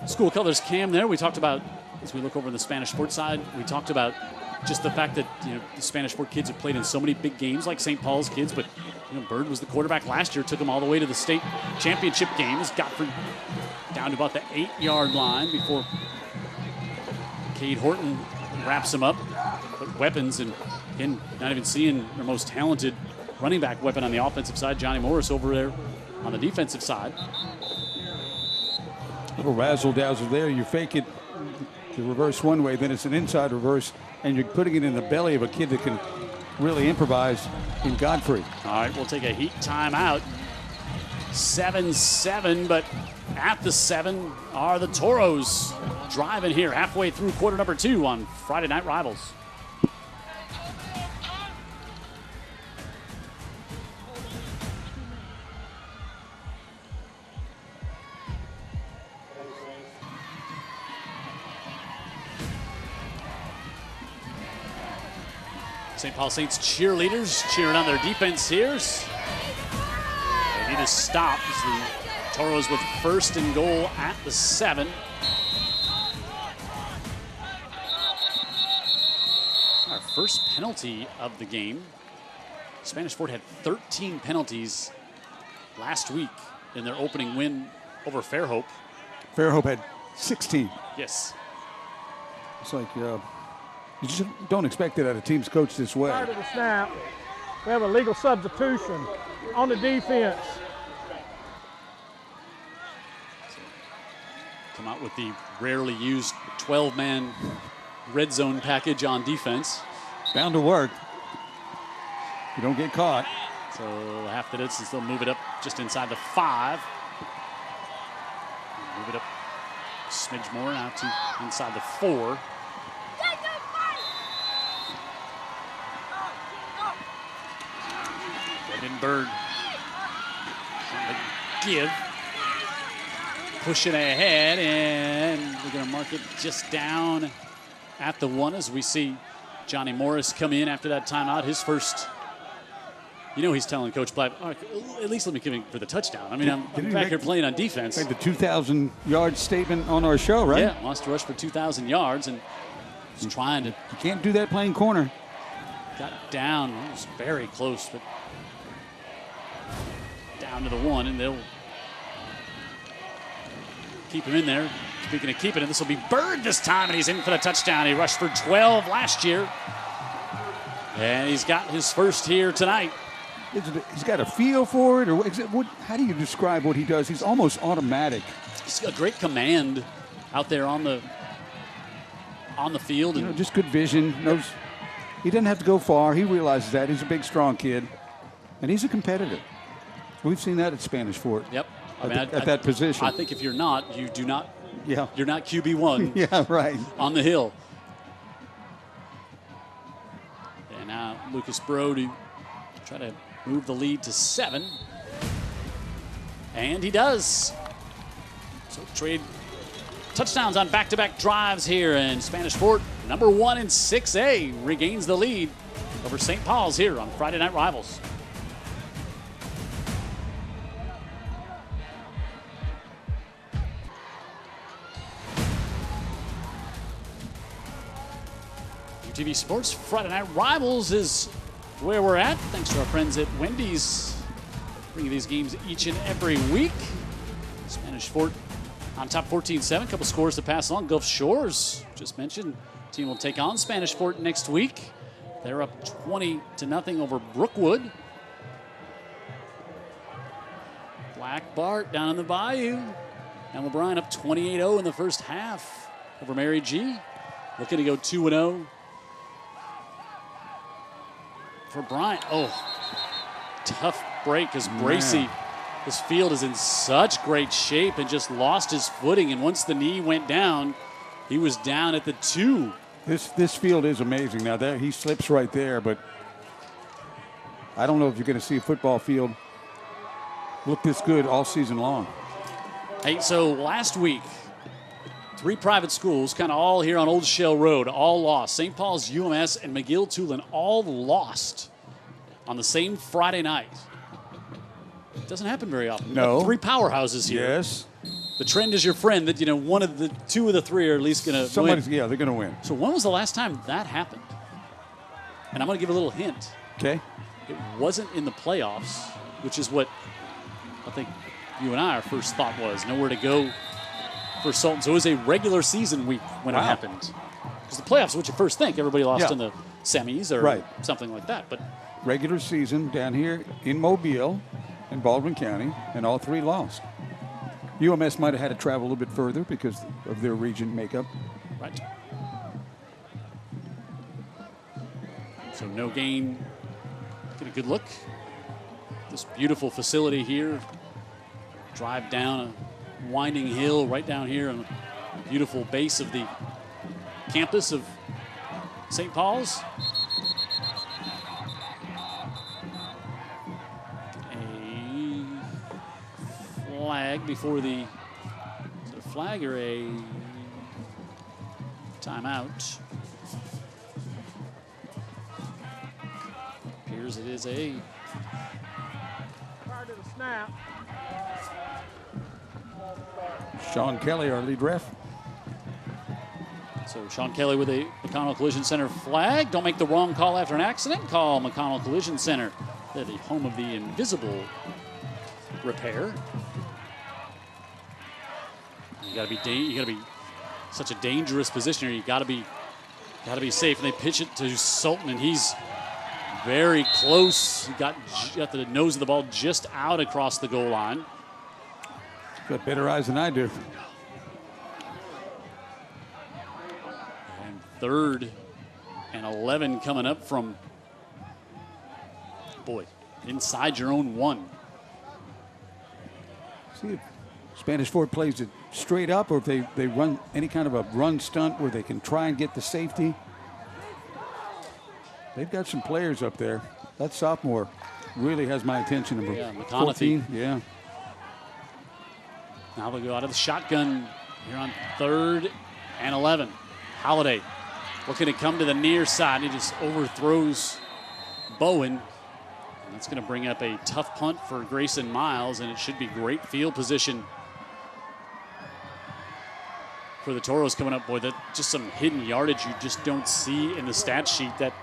school colors cam there. We talked about, as we look over the Spanish Sport side, we talked about just the fact that the Spanish Sport kids have played in so many big games like St. Paul's kids, but Bird was the quarterback last year, took them all the way to the state championship game. Has got down to about the 8-yard line before Cade Horton wraps him up. But weapons, and again, not even seeing their most talented running back weapon on the offensive side, Johnny Morris, over there on the defensive side. Little razzle-dazzle there. You fake it to reverse one way, then it's an inside reverse, and you're putting it in the belly of a kid that can really improvise in Godfrey. All right, we'll take a heat timeout. 7-7, but at the 7 are the Toros driving here halfway through quarter number 2 on Friday Night Rivals. St. Paul Saints cheerleaders cheering on their defense here. They need to stop as the Toros with 1st and goal at the 7. Our first penalty of the game. Spanish Fort had 13 penalties last week in their opening win over Fairhope. Fairhope had 16. Yes. It's like you just don't expect it out of teams coached this way. Prior to the snap, we have a legal substitution on the defense. Come out with the rarely used 12-man red zone package on defense. Bound to work. You don't get caught. So half the distance, they'll move it up just inside the 5. Move it up a smidge more out to inside the 4. Braden Bird on the give. Pushing ahead, and we're going to mark it just down at the 1 as we see Johnny Morris come in after that timeout. His first, he's telling Coach Black, oh, at least let me give him for the touchdown. I mean, I'm back here playing on defense. Made the 2,000-yard statement on our show, right? Yeah, wants to rush for 2,000 yards, and he's trying to. You can't do that playing corner. Got down, it was very close, but down to the 1, and they'll keep him in there. Speaking of keeping it, this will be Bird this time, and he's in for the touchdown. He rushed for 12 last year, and he's got his first here tonight. He's got a feel for it, or how do you describe what he does? He's almost automatic. He's got great command out there on the on the field. You know, just good vision. Knows he doesn't have to go far. He realizes that. He's a big, strong kid. And he's a competitor. We've seen that at Spanish Fort. Yep. At that position. I think if you're not, you do not. Yeah. You're not QB1. Yeah, right. On the hill. And now Lucas Brody try to move the lead to 7. And he does. So trade touchdowns on back-to-back drives here, and Spanish Fort, number 1 in 6A, regains the lead over St. Paul's here on Friday Night Rivals. UTV Sports Friday Night Rivals is where we're at. Thanks to our friends at Wendy's, bringing these games each and every week. Spanish Fort on top 14-7. Couple scores to pass along. Gulf Shores, just mentioned, team will take on Spanish Fort next week. They're up 20-0 over Brookwood. Black Bart down in the Bayou. And LeBron up 28-0 in the first half over Mary G. Looking to go 2-0 for Bryant. Oh, tough break as Bracey. This field is in such great shape and just lost his footing. And once the knee went down, he was down at the 2. This field is amazing. Now there he slips right there, but I don't know if you're going to see a football field look this good all season long. Hey, so last week, 3 private schools, kind of all here on Old Shell Road, all lost. St. Paul's, UMS, and McGill-Tulane all lost on the same Friday night. It doesn't happen very often. No. 3 powerhouses here. Yes. The trend is your friend that, one of the 2 of the 3 are at least going to win. Yeah, they're going to win. So when was the last time that happened? And I'm going to give a little hint. Okay. It wasn't in the playoffs, which is what I think you and I, our first thought was. Nowhere to go for Sultan. So it was a regular season week when it happened. Because the playoffs are what you first think. Everybody lost in the semis or something like that. But regular season down here in Mobile, in Baldwin County, and all 3 lost. UMS might have had to travel a little bit further because of their region makeup. Right. So no gain. Get a good look. This beautiful facility here. Drive down a winding hill right down here on the beautiful base of the campus of St. Paul's. Flag before the flag or a timeout. Appears it is a prior to the snap. Sean Kelly, our lead ref. So Sean Kelly with a McConnell Collision Center flag. Don't make the wrong call after an accident. Call McConnell Collision Center. They're the home of the invisible repair. You gotta be such a dangerous position here. You gotta be safe. And they pitch it to Sultan, and he's very close. He got the nose of the ball just out across the goal line. Got better eyes than I do. And 3rd and 11 coming up from, inside your own 1. See if Spanish Fort plays it straight up, or if they run any kind of a run stunt where they can try and get the safety. They've got some players up there. That sophomore really has my attention. Number 14. Yeah. Now they'll go out of the shotgun here on 3rd and 11. Holiday looking to come to the near side. He just overthrows Bowen. And that's going to bring up a tough punt for Grayson Miles, and it should be great field position for the Toros coming up. Boy, that's just some hidden yardage you just don't see in the stat sheet. That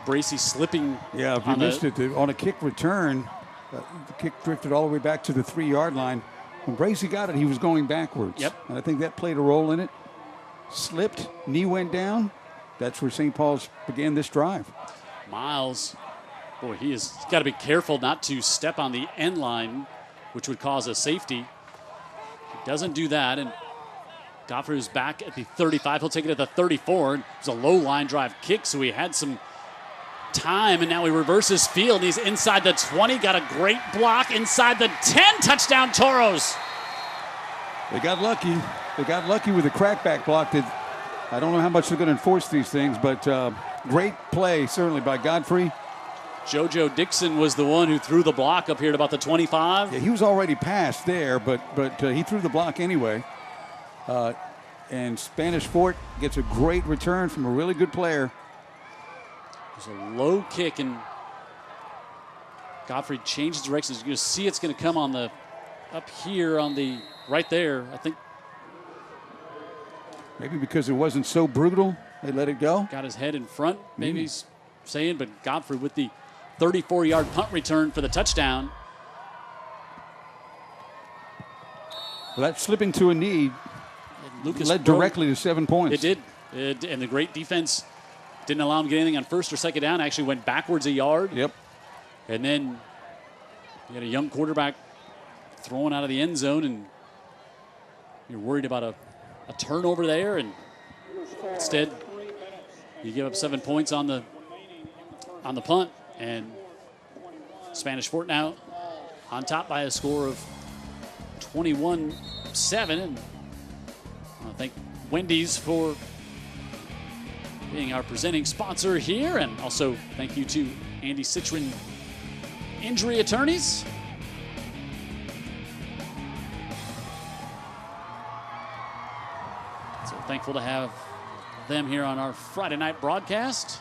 Bracey slipping. Yeah, if you missed it, on a kick return, the kick drifted all the way back to the 3-yard line. When Bracey got it, he was going backwards. Yep. And I think that played a role in it. Slipped, knee went down. That's where St. Paul's began this drive. Miles, boy, he's got to be careful not to step on the end line, which would cause a safety. He doesn't do that, and Godfrey's back at the 35. He'll take it at the 34. It was a low line drive kick, so he had some time, and now he reverses field. He's inside the 20. Got a great block inside the 10. Touchdown, Toros. They got lucky. They got lucky with the crackback block. I don't know how much they're going to enforce these things, but great play, certainly, by Godfrey. JoJo Dixon was the one who threw the block up here at about the 25. Yeah, he was already past there, but he threw the block anyway. And Spanish Fort gets a great return from a really good player. There's a low kick, and Godfrey changes directions. You're going to see it's going to come on the up here on the right there. I think maybe because it wasn't so brutal, they let it go. Got his head in front, maybe he's saying, but Godfrey with the 34-yard punt return for the touchdown. Well, that slipping to a knee led directly to 7 points. It did. And the great defense didn't allow him to get anything on first or second down. Actually went backwards a yard. Yep. And then you had a young quarterback throwing out of the end zone, and you're worried about a turnover there, and instead you give up 7 points on the punt, and Spanish Fort now on top by a score of 21-7. And I want to thank Wendy's for being our presenting sponsor here, and also thank you to Andy Citron Injury Attorneys. So thankful to have them here on our Friday night broadcast.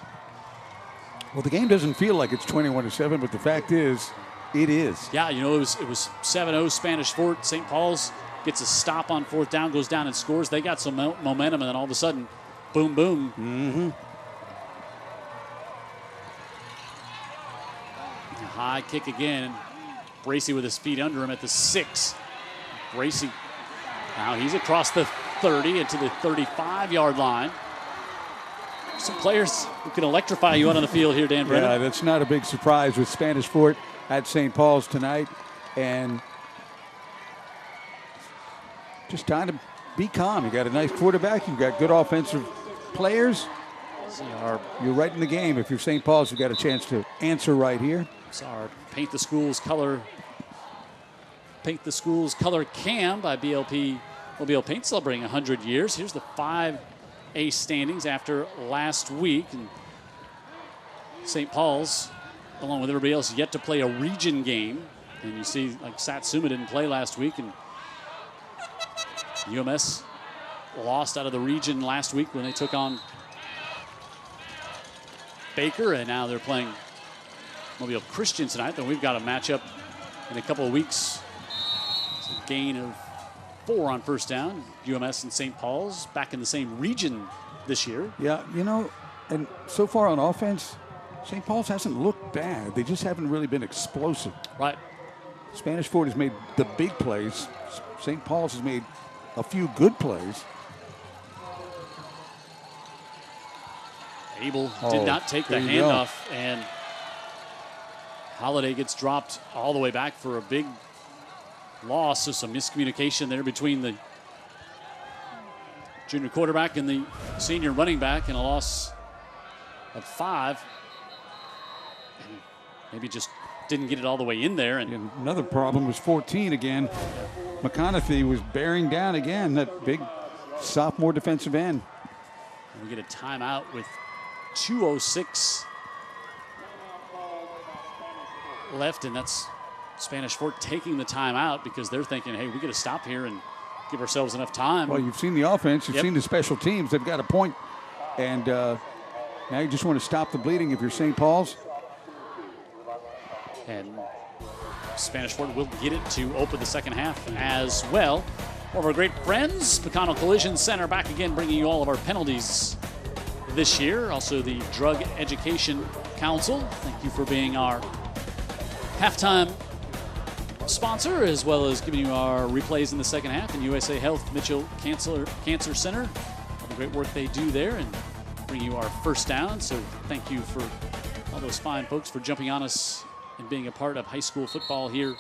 Well, the game doesn't feel like it's 21-7, but the fact is, it is. Yeah, you know, it was 7-0 Spanish Fort. St. Paul's gets a stop on fourth down, goes down and scores. They got some momentum, and then all of a sudden, boom, boom. Mm-hmm. High kick again. Bracey with his feet under him at the 6. Bracey, now he's across the 30 into the 35-yard line. Some players who can electrify you out on the field here, Dan Brennan. Yeah, that's not a big surprise with Spanish Fort at St. Paul's tonight. And just time to be calm. You got a nice quarterback. You've got good offensive players. You're right in the game. If you're St. Paul's, you've got a chance to answer right here. It's our Paint the Schools color cam by BLP Mobile Paint, celebrating 100 years. Here's the 5A standings after last week. And St. Paul's, along with everybody else, yet to play a region game. And you see, like, Satsuma didn't play last week, and UMS lost out of the region last week when they took on Baker, and now they're playing Mobile Christian tonight. Then we've got a matchup in a couple of weeks. It's a gain of 4 on first down. UMS and St. Paul's back in the same region this year. Yeah, you know, and so far on offense, St. Paul's hasn't looked bad. They just haven't really been explosive. Right. Spanish Fort has made the big plays. St. Paul's has made a few good plays. Abel did not take the handoff, and Holiday gets dropped all the way back for a big loss. So some miscommunication there between the junior quarterback and the senior running back, and a loss of 5. And maybe just didn't get it all the way in there. And another problem was 14 again. McConaughey was bearing down again, that big sophomore defensive end. And we get a timeout with 2:06 left, and that's Spanish Fort taking the timeout because they're thinking, hey, we got to stop here and give ourselves enough time. Well, you've seen the offense, you've seen the special teams. They've got a point, and now you just want to stop the bleeding if you're St. Paul's. And Spanish Fort will get it to open the second half as well. One of our great friends, Pecano Collision Center, back again bringing you all of our penalties this year. Also the Drug Education Council. Thank you for being our halftime sponsor, as well as giving you our replays in the second half. And USA Health Mitchell Cancer Center, all the great work they do there, and bring you our first down. So thank you for all those fine folks for jumping on us and being a part of high school football here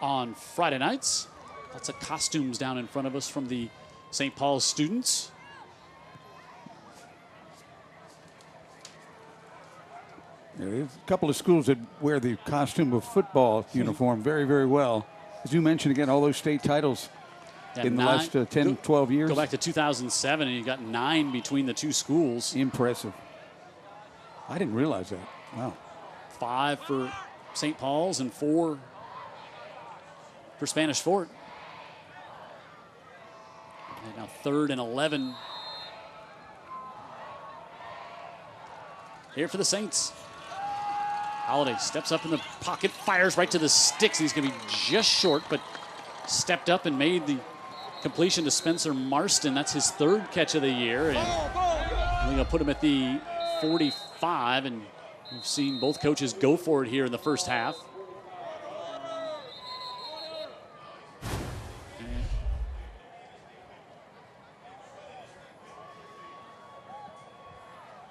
on Friday nights. Lots of costumes down in front of us from the St. Paul's students. Yeah, there's a couple of schools that wear the costume of football uniform very, very well. As you mentioned, again, all those state titles in the last 10, 12 years. Go back to 2007, and you got 9 between the two schools. Impressive. I didn't realize that. Wow. 5 for St. Paul's and 4 for Spanish Fort. And now 3rd and 11 here for the Saints. Holiday steps up in the pocket, fires right to the sticks. He's going to be just short, but stepped up and made the completion to Spencer Marston. That's his 3rd catch of the year. And we're going to put him at the 45, and we've seen both coaches go for it here in the first half.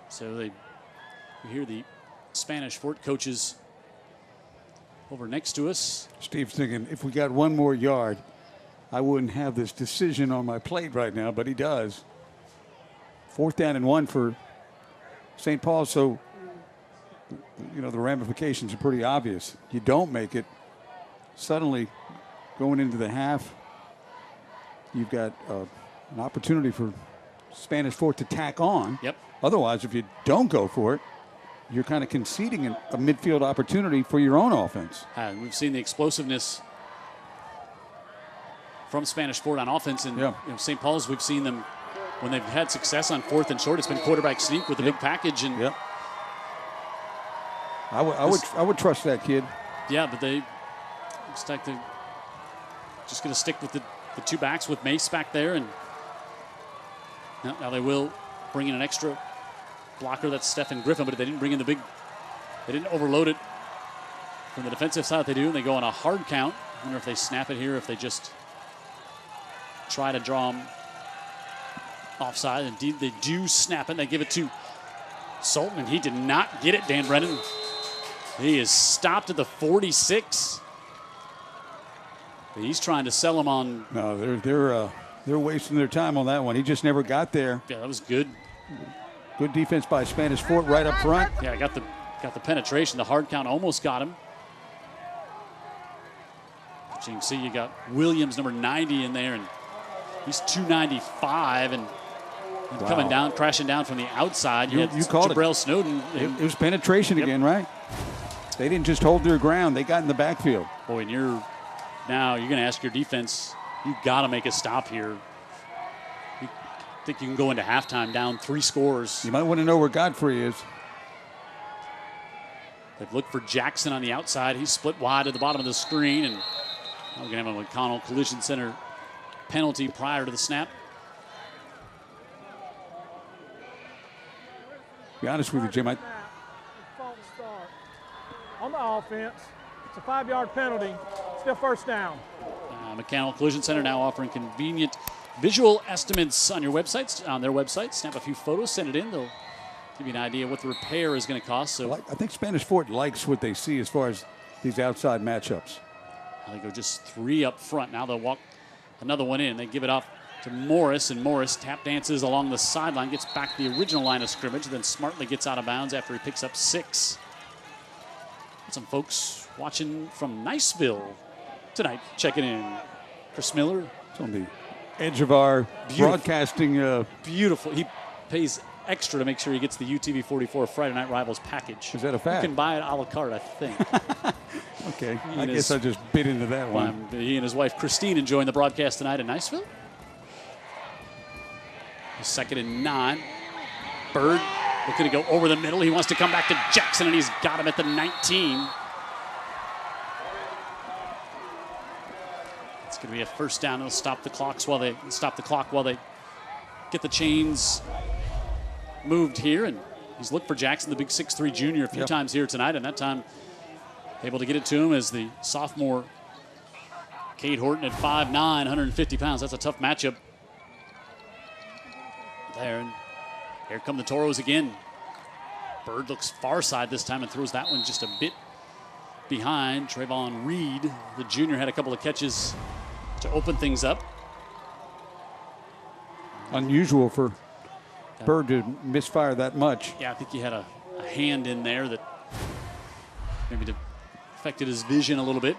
So we hear the Spanish Fort coaches over next to us. Steve's thinking, if we got one more yard, I wouldn't have this decision on my plate right now, but he does. 4th down and 1 for St. Paul, so, you know, the ramifications are pretty obvious. You don't make it, suddenly going into the half, you've got an opportunity for Spanish Fort to tack on. Yep. Otherwise, if you don't go for it, you're kind of conceding a midfield opportunity for your own offense. We've seen the explosiveness from Spanish Fort on offense. And St. Paul's, we've seen them when they've had success on 4th and short. It's been quarterback sneak with a big package. And I would trust that kid. Yeah, but they looks like they're just going to stick with the 2 backs with Mace back there. And now they will bring in an extra blocker. That's Stephen Griffin, but they didn't bring in they didn't overload it from the defensive side. They do, and they go on a hard count. I wonder if they snap it here, if they just try to draw them offside. Indeed, they do snap it, and they give it to Sultan, and he did not get it, Dan Brennan. He is stopped at the 46. But he's trying to sell him on. No, they're wasting their time on that one. He just never got there. Yeah, that was good. Good defense by Spanish Fort right up front. Yeah, got the penetration. The hard count almost got him. So you can see you got Williams, number 90, in there, and he's 295, and coming down, crashing down from the outside. You called Jabrell it. Snowden. It was penetration again, right? They didn't just hold their ground. They got in the backfield. Boy, and you're going to ask your defense, you got to make a stop here. You think you can go into halftime down 3 scores. You might want to know where Godfrey is. They've looked for Jackson on the outside. He's split wide at the bottom of the screen, and we're going to have a McConnell Collision Center penalty prior to the snap. To be honest with you, Jim, False start. On the offense, it's a 5-yard penalty. Still first down. McConnell Collision Center now offering convenient visual estimates on their website. Snap a few photos, send it in. They'll give you an idea what the repair is going to cost. So I think Spanish Fort likes what they see as far as these outside matchups. They go just 3 up front. Now they'll walk another one in. They give it off to Morris, and Morris tap dances along the sideline, gets back to the original line of scrimmage, then smartly gets out of bounds after he picks up 6. Some folks watching from Niceville tonight, checking in. Chris Miller. It's on the edge of our broadcasting. Beautiful. He pays extra to make sure he gets the UTV 44 Friday Night Rivals package. Is that a fact? You can buy it a la carte, I think. Okay. I guess I just bit into that one. He and his wife Christine enjoying the broadcast tonight in Niceville. 2nd and 9. Bird looking to go over the middle. He wants to come back to Jackson, and he's got him at the 19. It's going to be a first down. They'll stop the clock while they get the chains moved here. And he's looked for Jackson, the big 6'3" junior, a few times here tonight, and that time able to get it to him as the sophomore Cade Horton at 5'9", 150 pounds. That's a tough matchup there. And here come the Toros again. Bird looks far side this time and throws that one just a bit behind. Trayvon Reed, the junior, had a couple of catches to open things up. Unusual for Bird to misfire that much. Yeah, I think he had a hand in there that maybe affected his vision a little bit.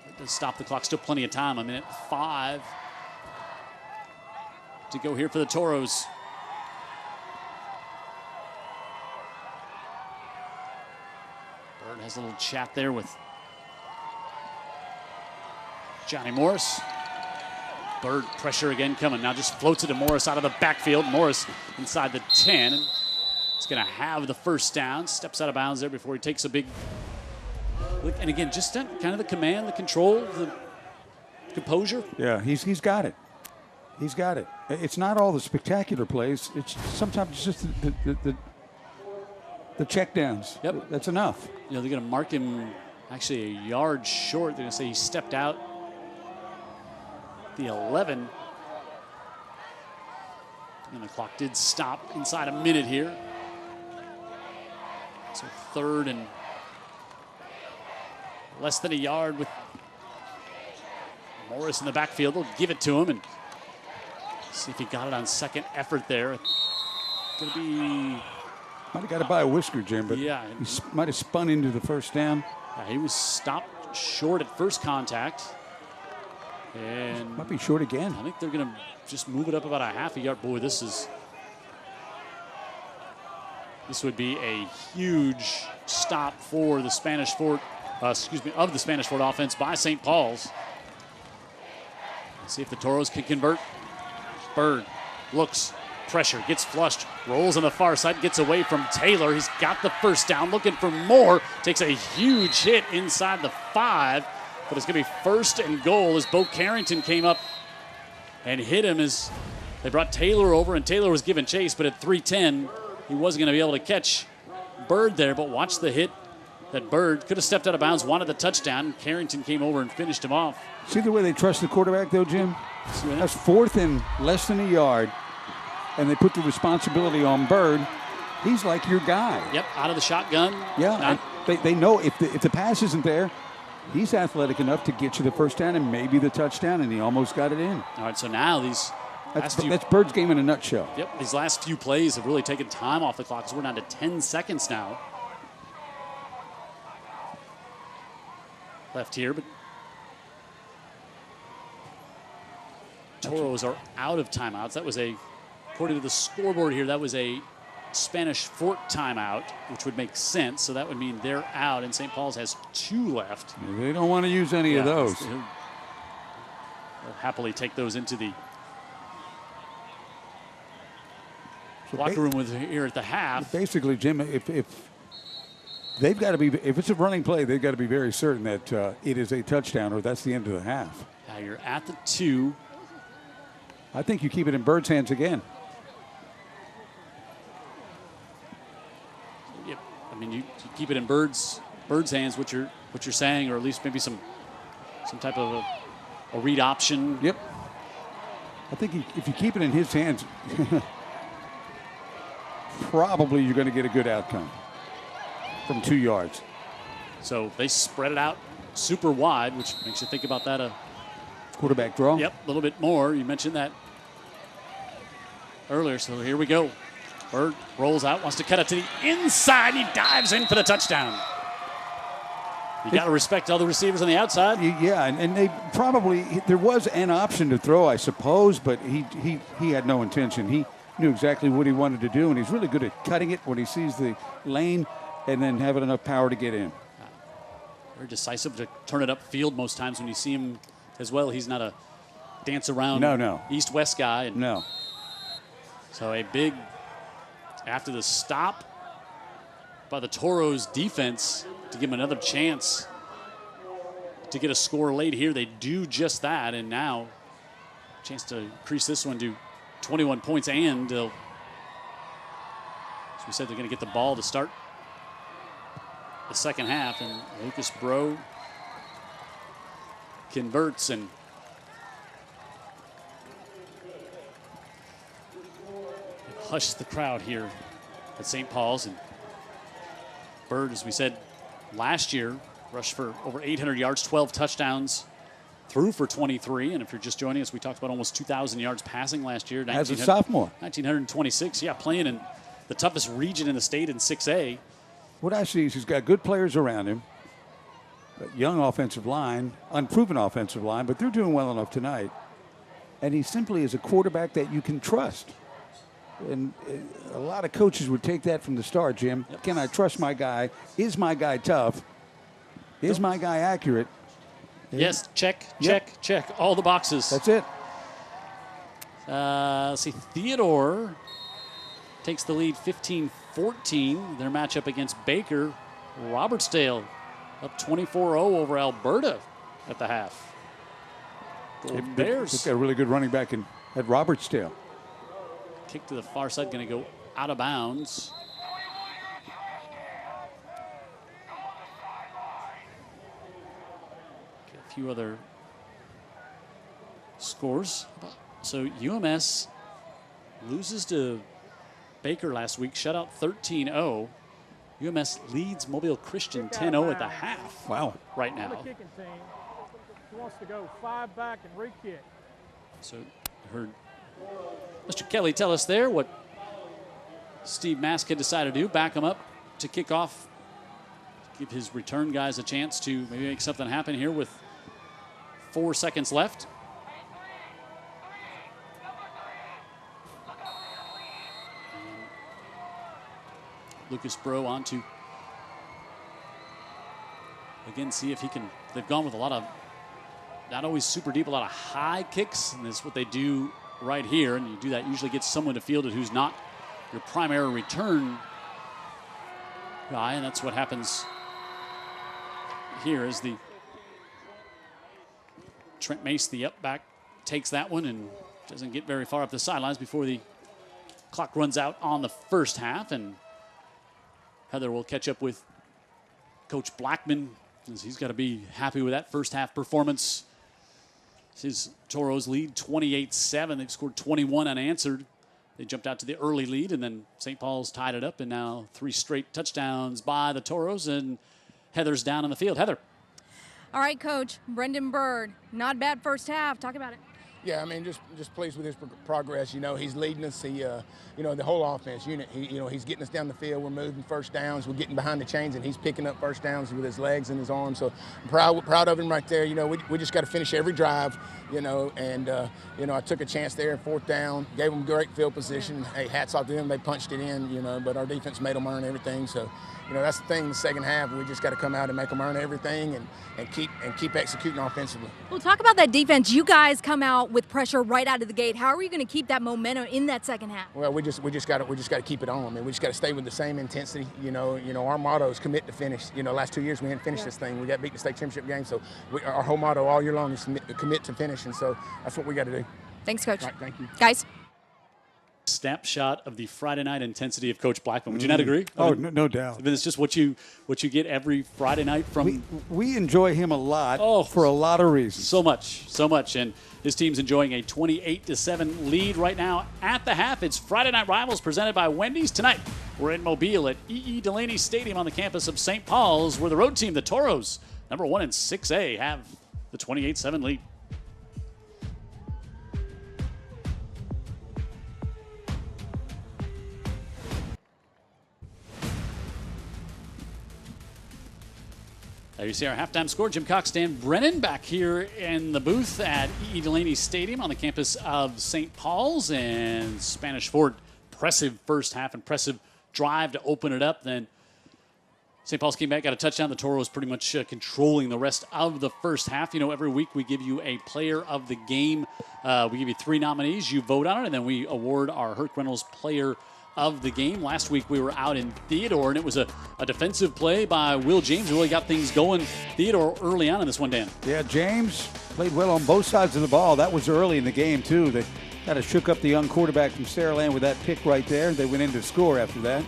It does stop the clock. Still plenty of time. 1:05 to go here for the Toros. Bird has a little chat there with Johnny Morris. Bird pressure again coming. Now just floats it to Morris out of the backfield. Morris inside the 10. And it's going to have the first down. Steps out of bounds there before he takes a big look. And again, just that kind of the command, the control, the composure. Yeah, he's got it. He's got it. It's not all the spectacular plays. It's sometimes just the check downs. Yep. That's enough. You know, they're going to mark him actually a yard short. They're going to say he stepped out the 11. And the clock did stop inside a minute here. So 3rd and less than a yard with Morris in the backfield. They'll give it to him and see if he got it on second effort there. Going to be... Might have got it by a whisker, Jim, but yeah, he might have spun into the first down. Yeah, he was stopped short at first contact. And might be short again. I think they're going to just move it up about a half a yard. Boy, this would be a huge stop for the Spanish Fort, of the Spanish Fort offense by St. Paul's. Let's see if the Toros can convert. Bird looks, pressure, gets flushed, rolls on the far side, gets away from Taylor. He's got the first down, looking for more. Takes a huge hit inside the 5. But it's going to be 1st and goal as Bo Carrington came up and hit him as they brought Taylor over, and Taylor was given chase, but at 3:10, he wasn't going to be able to catch Bird there. But watch the hit that Bird could have stepped out of bounds, wanted the touchdown, and Carrington came over and finished him off. See the way they trust the quarterback, though, Jim? That's 4th and less than a yard, and they put the responsibility on Bird. He's like your guy. Yep, out of the shotgun. Yeah, they know if the pass isn't there, he's athletic enough to get you the first down and maybe the touchdown, and he almost got it in. All right, so now that's Bird's game in a nutshell. Yep, these last few plays have really taken time off the clock, so we're down to 10 seconds now left here. But Toros are out of timeouts. That was according to the scoreboard here, that was a Spanish Fort timeout, which would make sense. So that would mean they're out, and St. Paul's has 2 left. They don't want to use any of those. They'll happily take those into the locker room here at the half. Basically, Jim, if they've got to be, if it's a running play, they've got to be very certain that it is a touchdown or that's the end of the half. Now you're at the 2. I think you keep it in Bird's hands again. I mean, you keep it in Bird's hands. What you're saying, or at least maybe some type of a read option. Yep. I think if you keep it in his hands, probably you're going to get a good outcome from 2 yards. So they spread it out super wide, which makes you think about that. Quarterback draw. Yep, a little bit more. You mentioned that earlier. So here we go. Bird rolls out, wants to cut it to the inside. He dives in for the touchdown. You got to respect all the receivers on the outside. Yeah, and they probably, there was an option to throw, I suppose, but he had no intention. He knew exactly what he wanted to do, and he's really good at cutting it when he sees the lane and then having enough power to get in. Very decisive to turn it upfield most times when you see him as well. He's not a dance around east-west guy. No. So a big, after the stop by the Toros defense to give them another chance to get a score late here, they do just that, and now a chance to increase this one to 21 points, and as we said, they're going to get the ball to start the second half, and Lucas Bro converts and hushes the crowd here at St. Paul's. And Bird, as we said last year, rushed for over 800 yards, 12 touchdowns threw for 23. And if you're just joining us, we talked about almost 2,000 yards passing last year. As a sophomore. 1,926, yeah, playing in the toughest region in the state in 6A. What I see is he's got good players around him, a young offensive line, unproven offensive line, but they're doing well enough tonight. And he simply is a quarterback that you can trust. And a lot of coaches would take that from the start, Jim. Yep. Can I trust my guy? Is my guy tough? Is my guy accurate? Yes, check, Yep. check. All the boxes. That's it. Let's see, Theodore takes the lead 15-14. Their matchup against Baker. Robertsdale up 24-0 over Alberta at the half. Golden Bears. They've got a really good running back at Robertsdale. Kick to the far side, going to go out of bounds. A few other scores. So UMS loses to Baker last week, shut out 13-0. UMS leads Mobile Christian 10-0 at the half. Wow. Right On the now. kicking team, he wants to go 5 back and re-kick. So heard Mr. Kelly tell us there what Steve Mask had decided to do, back him up to kick off, give his return guys a chance to maybe make something happen here with 4 seconds left. Lucas Bro on to, again, see if he can. They've gone with a lot of, not always super deep, a lot of high kicks, and that's what they do right here. And you do that, usually gets someone to field it who's not your primary return guy, and that's what happens here as the Trent Mace, the up back, takes that one and doesn't get very far up the sidelines before the clock runs out on the first half. And Heather will catch up with Coach Blackman, as he's got to be happy with that first half performance. His Toros lead 28-7. They've scored 21 unanswered. They jumped out to the early lead, and then St. Paul's tied it up, and now 3 straight touchdowns by the Toros, and Heather's down on the field. Heather. All right, Coach, Brendan Bird, not bad first half. Talk about it. Yeah, I mean, just pleased with his progress. You know, he's leading us. He, you know, the whole offense unit. He's getting us down the field. We're moving first downs. We're getting behind the chains, and he's picking up first downs with his legs and his arms. So I'm proud of him right there. You know, we just got to finish every drive. You know, and I took a chance there, 4th down, gave them great field position. Hey, hats off to them. They punched it in. You know, but our defense made them earn everything. So, you know, that's the thing. In the second half, we just got to come out and make them earn everything, and keep executing offensively. Well, talk about that defense. You guys come out with pressure right out of the gate. How are you going to keep that momentum in that second half? Well, we just got to keep it on. I mean, we just got to stay with the same intensity. You know, our motto is commit to finish. You know, last 2 years we hadn't finished this thing. We got beat in the state championship game, so our whole motto all year long is commit to finish, and so that's what we got to do. Thanks, Coach. Right, thank you, guys. Snapshot of the Friday night intensity of Coach Blackman. Would you not agree? Oh, no doubt. I mean, it's just what you get every Friday night from. We enjoy him a lot for a lot of reasons. So much. And his team's enjoying a 28-7 lead right now at the half. It's Friday Night Rivals presented by Wendy's. Tonight, we're in Mobile at E.E. Delaney Stadium on the campus of St. Paul's, where the road team, the Toros, number 1 in 6A, have the 28-7 lead. There you see our halftime score. Jim Cox, Dan Brennan back here in the booth at E.E. Delaney Stadium on the campus of St. Paul's. And Spanish Fort, impressive first half, impressive drive to open it up. Then St. Paul's came back, got a touchdown. The Toros pretty much controlling the rest of the first half. You know, every week we give you a player of the game. We give you 3 nominees. You vote on it, and then we award our Herc Reynolds player of the game. Last week we were out in Theodore, and it was a defensive play by Will James. Really got things going, Theodore, early on in this one, Dan. Yeah, James played well on both sides of the ball. That was early in the game, too. They kind of shook up the young quarterback from Saraland with that pick right there. They went in to score after that.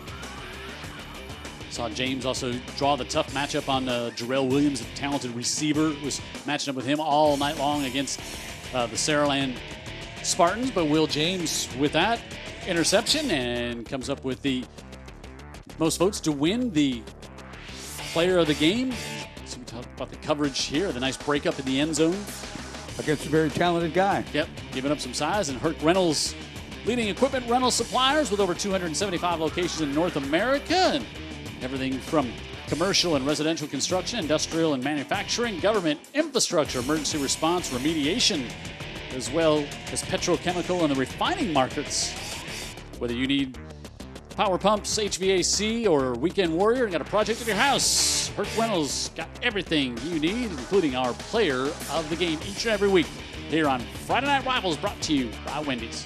Saw James also draw the tough matchup on Jarrell Williams, a talented receiver. Was matching up with him all night long against the Saraland Spartans, but Will James with that interception and comes up with the most votes to win the player of the game. So we talked about the coverage here, the nice breakup in the end zone against a very talented guy. Yep, giving up some size. And Herc Reynolds, leading equipment rental suppliers with over 275 locations in North America. And everything from commercial and residential construction, industrial and manufacturing, government infrastructure, emergency response, remediation, as well as petrochemical and the refining markets. Whether you need power pumps, HVAC, or weekend warrior, and got a project at your house, Herc Reynolds got everything you need, including our player of the game each and every week here on Friday Night Rivals, brought to you by Wendy's.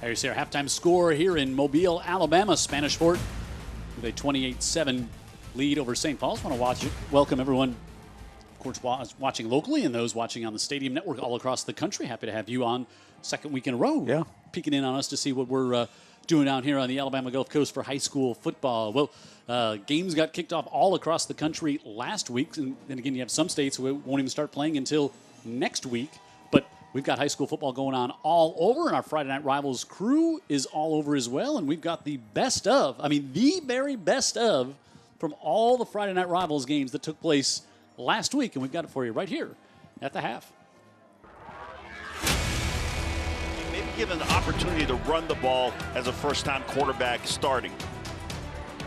Here's our halftime score here in Mobile, Alabama. Spanish Fort with a 28-7 lead over St. Paul's. Want to welcome everyone, of course, watching locally and those watching on the Stadium Network all across the country. Happy to have you on second week in a row. Yeah. Peeking in on us to see what we're doing out here on the Alabama Gulf Coast for high school football. Well, games got kicked off all across the country last week. And then again, you have some states who won't even start playing until next week. But we've got high school football going on all over, and our Friday Night Rivals crew is all over as well. And we've got the best of, the very best of, from all the Friday Night Rivals games that took place last week. And we've got it for you right here at the half. Maybe given the opportunity to run the ball as a first-time quarterback starting.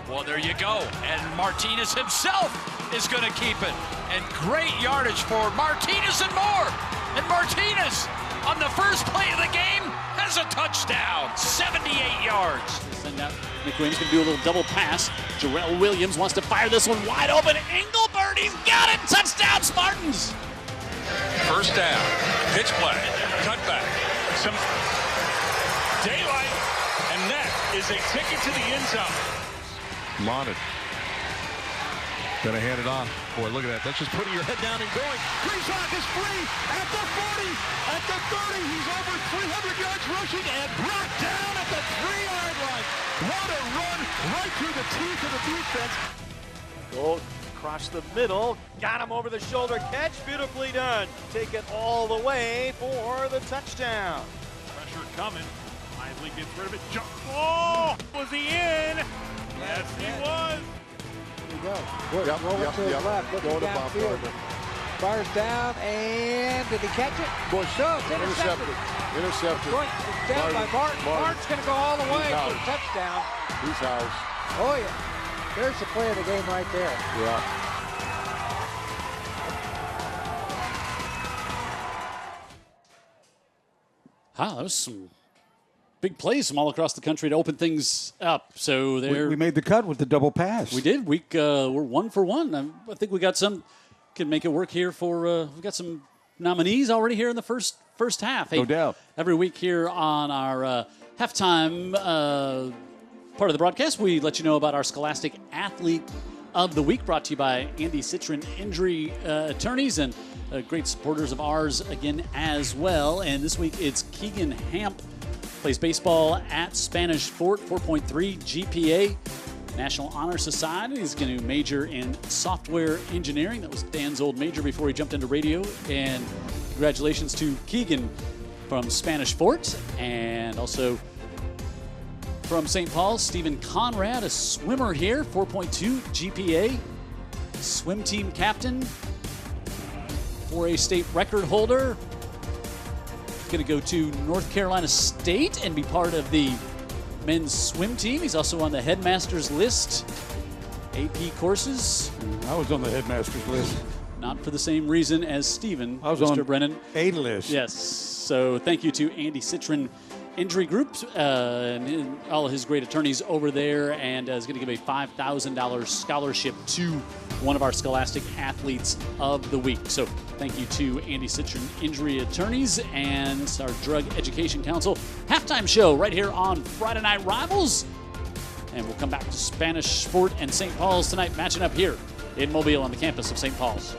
Well, there you go. And Martinez himself is going to keep it. And great yardage for Martinez and more. And Martinez, on the first play of the game, has a touchdown. 78 yards. Send out. McQueen's going to do a little double pass. Jarrell Williams wants to fire this one wide open. Engelbert, he's got it. Touchdown, Spartans. First down. Pitch play. Cutback. Some daylight. And that is a ticket to the end zone. Monted. Gonna hand it off. Boy, look at that. That's just putting your head down and going. Greensock is free at the 40, at the 30. He's over 300 yards rushing and brought down at the 3-yard line. What a run right through the teeth of the defense. Gold across the middle. Got him over the shoulder catch. Beautifully done. Take it all the way for the touchdown. Pressure coming. Lively gets rid of it. Jump. Oh! Was he in? Yes, he was. Go. Roll it to his left, looking downfield. Fires down, and did he catch it? Bush. No, it's intercepted. Intercepted. It's down by Martin. Martin's going to go all the way for a touchdown. He's house. Oh, yeah. There's the play of the game right there. Yeah. Wow, that was some big plays from all across the country to open things up. So we made the cut with the double pass. We did. We're 1 for 1. I think we got some. Can make it work here for. We've got some nominees already here in the first half. No doubt. Every week here on our halftime part of the broadcast, we let you know about our Scholastic Athlete of the Week, brought to you by Andy Citron Injury Attorneys and great supporters of ours again as well. And this week it's Keegan Hamp. Plays baseball at Spanish Fort, 4.3 GPA. National Honor Society. He's going to major in software engineering. That was Dan's old major before he jumped into radio. And congratulations to Keegan from Spanish Fort. And also from St. Paul's, Stephen Conrad, a swimmer here, 4.2 GPA. Swim team captain, 4A state record holder. Going to go to North Carolina State and be part of the men's swim team. He's also on the headmaster's list. AP courses. I was on the headmaster's list. Not for the same reason as Stephen, I was Mr. on Brennan. A list. Yes. So thank you to Andy Citron Injury Group and all of his great attorneys over there, and is going to give a $5,000 scholarship to one of our Scholastic Athletes of the Week. So thank you to Andy Citron Injury Attorneys and our Drug Education Council. Halftime show right here on Friday Night Rivals. And we'll come back to Spanish Fort and St. Paul's tonight, matching up here in Mobile on the campus of St. Paul's.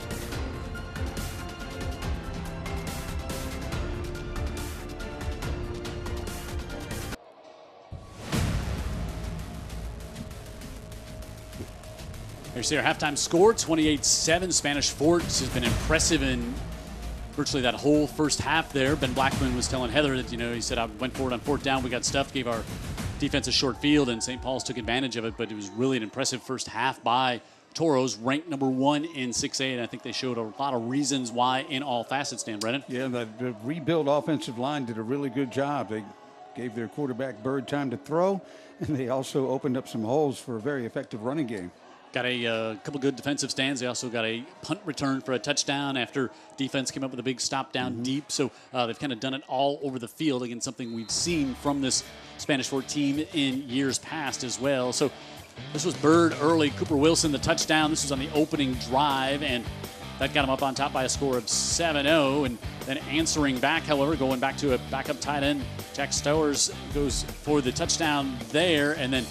Here's our halftime score, 28-7. Spanish Fort has been impressive in virtually that whole first half there. Ben Blackman was telling Heather that, he said, I went for it on 4th down. We got stuffed, gave our defense a short field, and St. Paul's took advantage of it. But it was really an impressive first half by Toros, ranked number 1 in 6A, and I think they showed a lot of reasons why in all facets, Dan Brennan. Yeah, the rebuild offensive line did a really good job. They gave their quarterback Bird time to throw, and they also opened up some holes for a very effective running game. Got a couple good defensive stands. They also got a punt return for a touchdown after defense came up with a big stop down deep. So they've kind of done it all over the field. Again, something we've seen from this Spanish Fort team in years past as well. So this was Bird early. Cooper Wilson, the touchdown. This was on the opening drive, and that got him up on top by a score of 7-0. And then answering back, however, going back to a backup tight end, Jack Stowers goes for the touchdown there, and then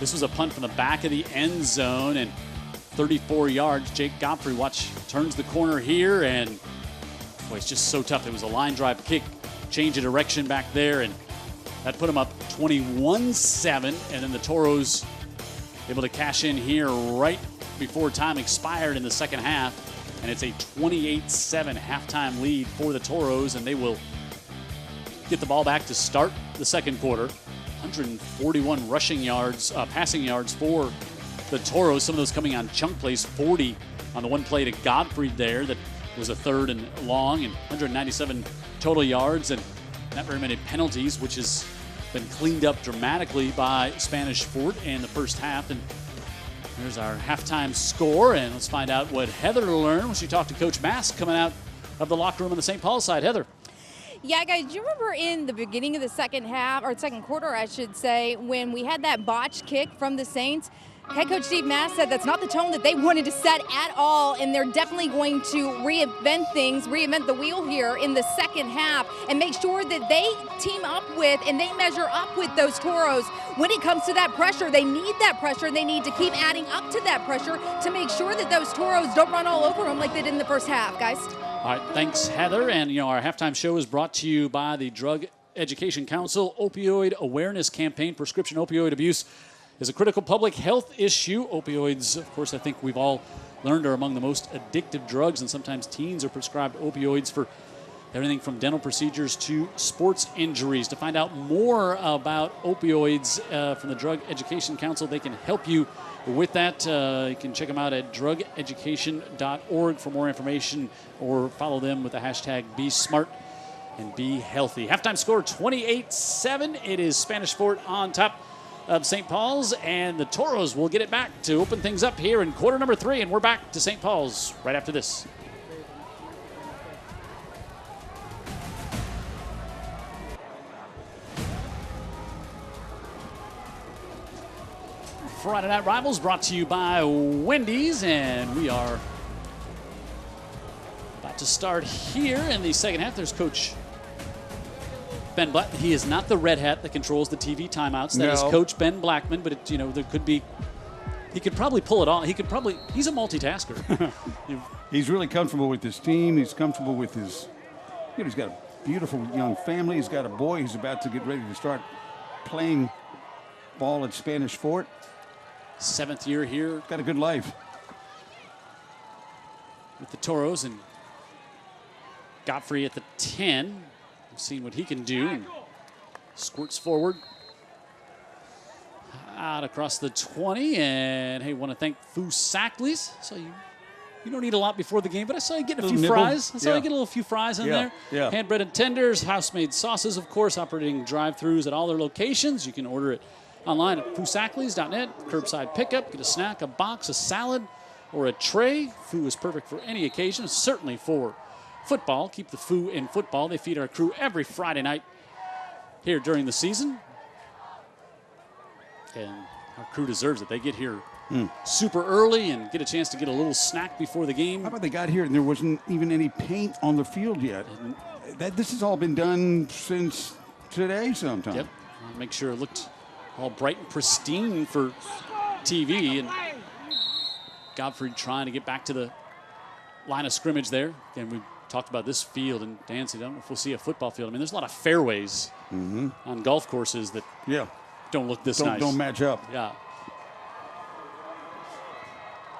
this was a punt from the back of the end zone, and 34 yards. Jake Godfrey, turns the corner here, and boy, it's just so tough. It was a line drive kick, change of direction back there, and that put him up 21-7. And then the Toros able to cash in here right before time expired in the second half, and it's a 28-7 halftime lead for the Toros, and they will get the ball back to start the second quarter. 141 rushing yards, passing yards for the Toros. Some of those coming on chunk plays. 40 on the one play to Godfrey there that was a 3rd and long, and 197 total yards, and not very many penalties, which has been cleaned up dramatically by Spanish Fort in the first half. And there's our halftime score, and let's find out what Heather learned when she talked to Coach Mask coming out of the locker room on the St. Paul side. Heather. Yeah, guys, do you remember in the beginning of the second half, or second quarter, I should say, when we had that botch kick from the Saints? Head coach Steve Mass said that's not the tone that they wanted to set at all, and they're definitely going to reinvent the wheel here in the second half and make sure that they team up with and they measure up with those Toros. When it comes to that pressure, they need that pressure. They need to keep adding up to that pressure to make sure that those Toros don't run all over them like they did in the first half, guys. All right, thanks, Heather. And, our halftime show is brought to you by the Drug Education Council Opioid Awareness Campaign. Prescription opioid abuse is a critical public health issue. Opioids, of course, I think we've all learned are among the most addictive drugs, and sometimes teens are prescribed opioids for everything from dental procedures to sports injuries. To find out more about opioids from the Drug Education Council, they can help you with that. You can check them out at drugeducation.org for more information, or follow them with the hashtag #BeSmart and Be Healthy. Halftime score 28-7. It is Spanish Fort on top of St. Paul's, and the Toros will get it back to open things up here in quarter number 3, and we're back to St. Paul's right after this. Friday Night Rivals brought to you by Wendy's, and we are about to start here in the second half. There's Coach Ben Black. He is not the red hat that controls the TV timeouts. That is Coach Ben Blackman, but there could be, he could probably pull it off. He's a multitasker. He's really comfortable with his team. He's comfortable with his, he's got a beautiful young family. He's got a boy who's about to get ready to start playing ball at Spanish Fort. 7th year here. Got a good life with the Toros, and Godfrey at the 10. We've seen what he can do. And squirts forward. Out across the 20, and hey, want to thank Fu Sackleys. So you don't eat a lot before the game, but I saw you getting a few fries. I saw you get a few fries in there. Yeah. Hand bread and tenders, house-made sauces, of course, operating drive-thrus at all their locations. You can order it online at FuSackleys.net. Curbside pickup. Get a snack, a box, a salad, or a tray. Fu is perfect for any occasion, certainly for football. Keep the Fu in football. They feed our crew every Friday night here during the season. And our crew deserves it. They get here super early and get a chance to get a little snack before the game. How about they got here and there wasn't even any paint on the field yet? This has all been done since today sometime. Yep. Make sure it looked all bright and pristine for TV. And Godfrey trying to get back to the line of scrimmage there. Again, we talked about this field, and Dan said, I don't know if we'll see a football field. I mean, there's a lot of fairways on golf courses that don't look this nice. Don't match up. Yeah.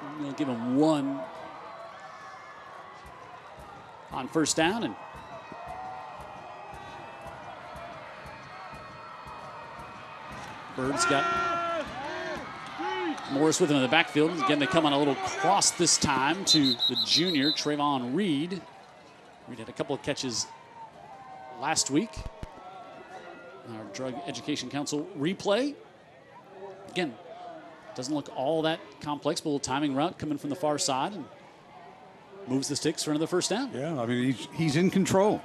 I'm going to give him one. on first down, and Bird's got Morris with him in the backfield. Again, they come on a little cross this time to the junior, Trayvon Reed. Reed had a couple of catches last week. Our Drug Education Council replay. Again, doesn't look all that complex, but a little timing route coming from the far side and moves the sticks for another first down. Yeah, I mean, he's in control.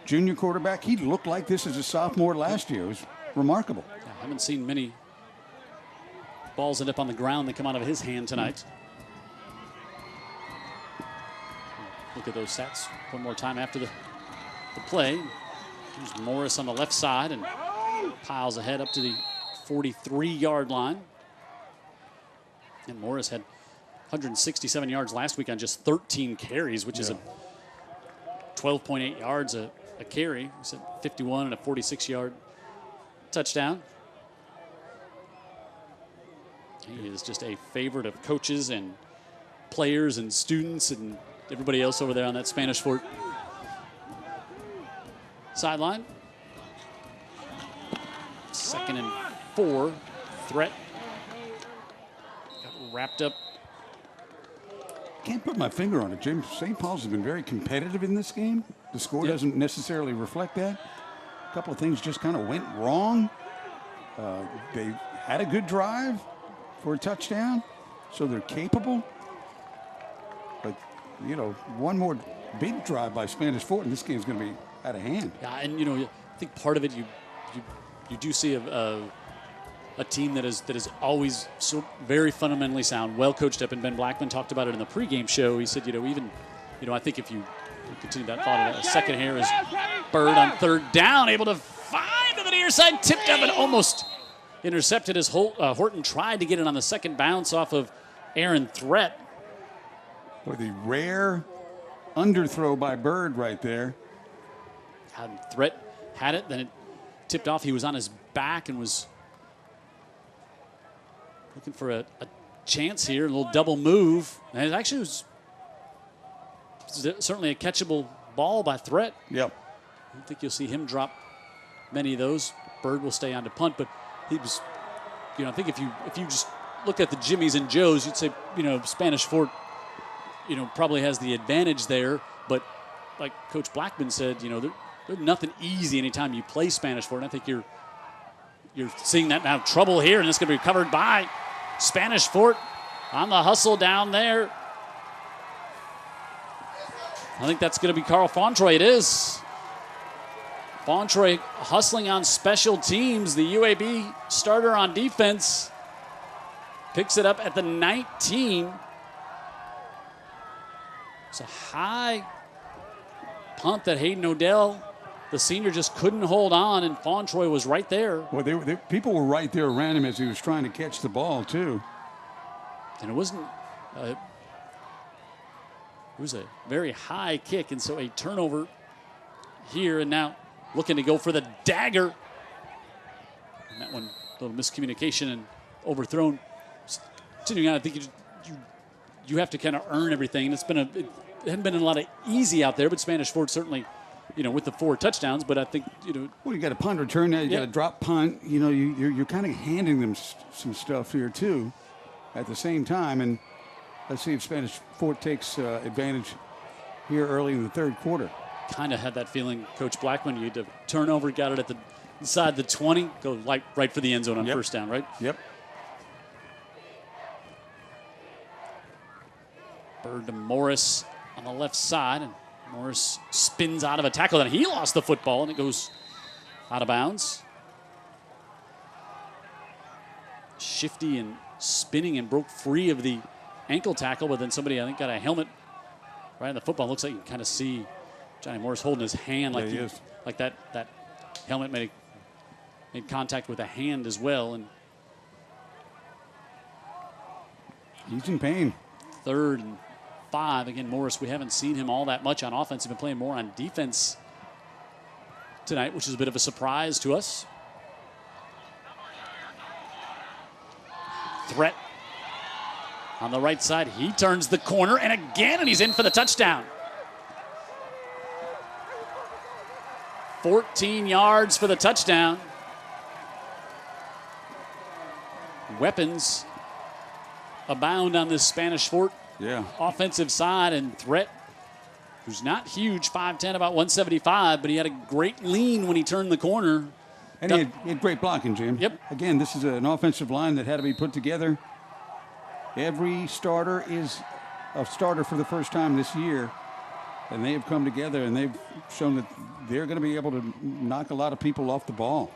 Junior quarterback, he looked like this as a sophomore last year. It was remarkable. Yeah, I haven't seen many balls end up on the ground that come out of his hand tonight. Look at those stats one more time after the play. Here's Morris on the left side and piles ahead up to the 43-yard line. And Morris had 167 yards last week on just 13 carries, which is a 12.8 yards a carry. He said 51 and a 46-yard touchdown. He is just a favorite of coaches and players and students and everybody else over there on that Spanish Fort sideline. 2nd and 4. Threat got wrapped up. Can't put my finger on it, Jim. St. Paul's has been very competitive in this game. The score doesn't necessarily reflect that. A couple of things just kind of went wrong. They had a good drive for a touchdown, so they're capable. But, you know, one more big drive by Spanish Fort, and this game's going to be out of hand. Yeah, and, you know, I think part of it, you do see a team that is always so very fundamentally sound, well coached up, and Ben Blackman talked about it in the pregame show. He said, I think if you continue that thought, a second here is Bird on 3rd down, able to find to the near side, tipped up and almost intercepted as Horton tried to get it on the second bounce off of Aaron Threat. Boy, the rare underthrow by Bird right there. Threat had it, then it tipped off. He was on his back and was looking for a chance here, a little double move. And it actually was certainly a catchable ball by Threat. Yep. I don't think you'll see him drop many of those. Bird will stay on to punt, but he was, I think if you just look at the Jimmies and Joes, you'd say, Spanish Fort, probably has the advantage there. But like Coach Blackman said, there's nothing easy anytime you play Spanish Fort. And I think you're seeing that now. Trouble here, and it's going to be covered by Spanish Fort on the hustle down there. I think that's going to be Carl Fontroy. It is. Fontroy hustling on special teams. The UAB starter on defense picks it up at the 19. It's a high punt that Hayden Odell, the senior, just couldn't hold on, and Fontroy was right there. Well, people were right there around him as he was trying to catch the ball, too. And it wasn't... it was a very high kick, and so a turnover here, and now looking to go for the dagger. And that one, a little miscommunication and overthrown. Continuing on, I think you have to kind of earn everything. And it hadn't been a lot of easy out there, but Spanish Fort certainly, with the 4 touchdowns. But I think, Well, you got a punt return now. You got a drop punt. You're kind of handing them some stuff here, too, at the same time. And let's see if Spanish Fort takes advantage here early in the 3rd quarter. Kind of had that feeling, Coach Blackman. You had to turnover, got it at the inside the 20, go right for the end zone on first down, right? Yep. Bird to Morris on the left side, and Morris spins out of a tackle, and he lost the football, and it goes out of bounds. Shifty and spinning and broke free of the ankle tackle, but then somebody, I think, got a helmet right on the football. Looks like you can kind of see Johnny Morris holding his hand like that helmet made contact with the hand as well. And he's in pain. 3rd and 5. Again, Morris, we haven't seen him all that much on offense. He's been playing more on defense tonight, which is a bit of a surprise to us. Threat on the right side. He turns the corner, and again, and he's in for the touchdown. 14 yards for the touchdown. Weapons abound on this Spanish Fort offensive side, and Threat, who's not huge, 5'10", about 175, but he had a great lean when he turned the corner. And he had great blocking, Jim. Yep. Again, this is an offensive line that had to be put together. Every starter is a starter for the first time this year, and they have come together, and they've shown that they're going to be able to knock a lot of people off the ball.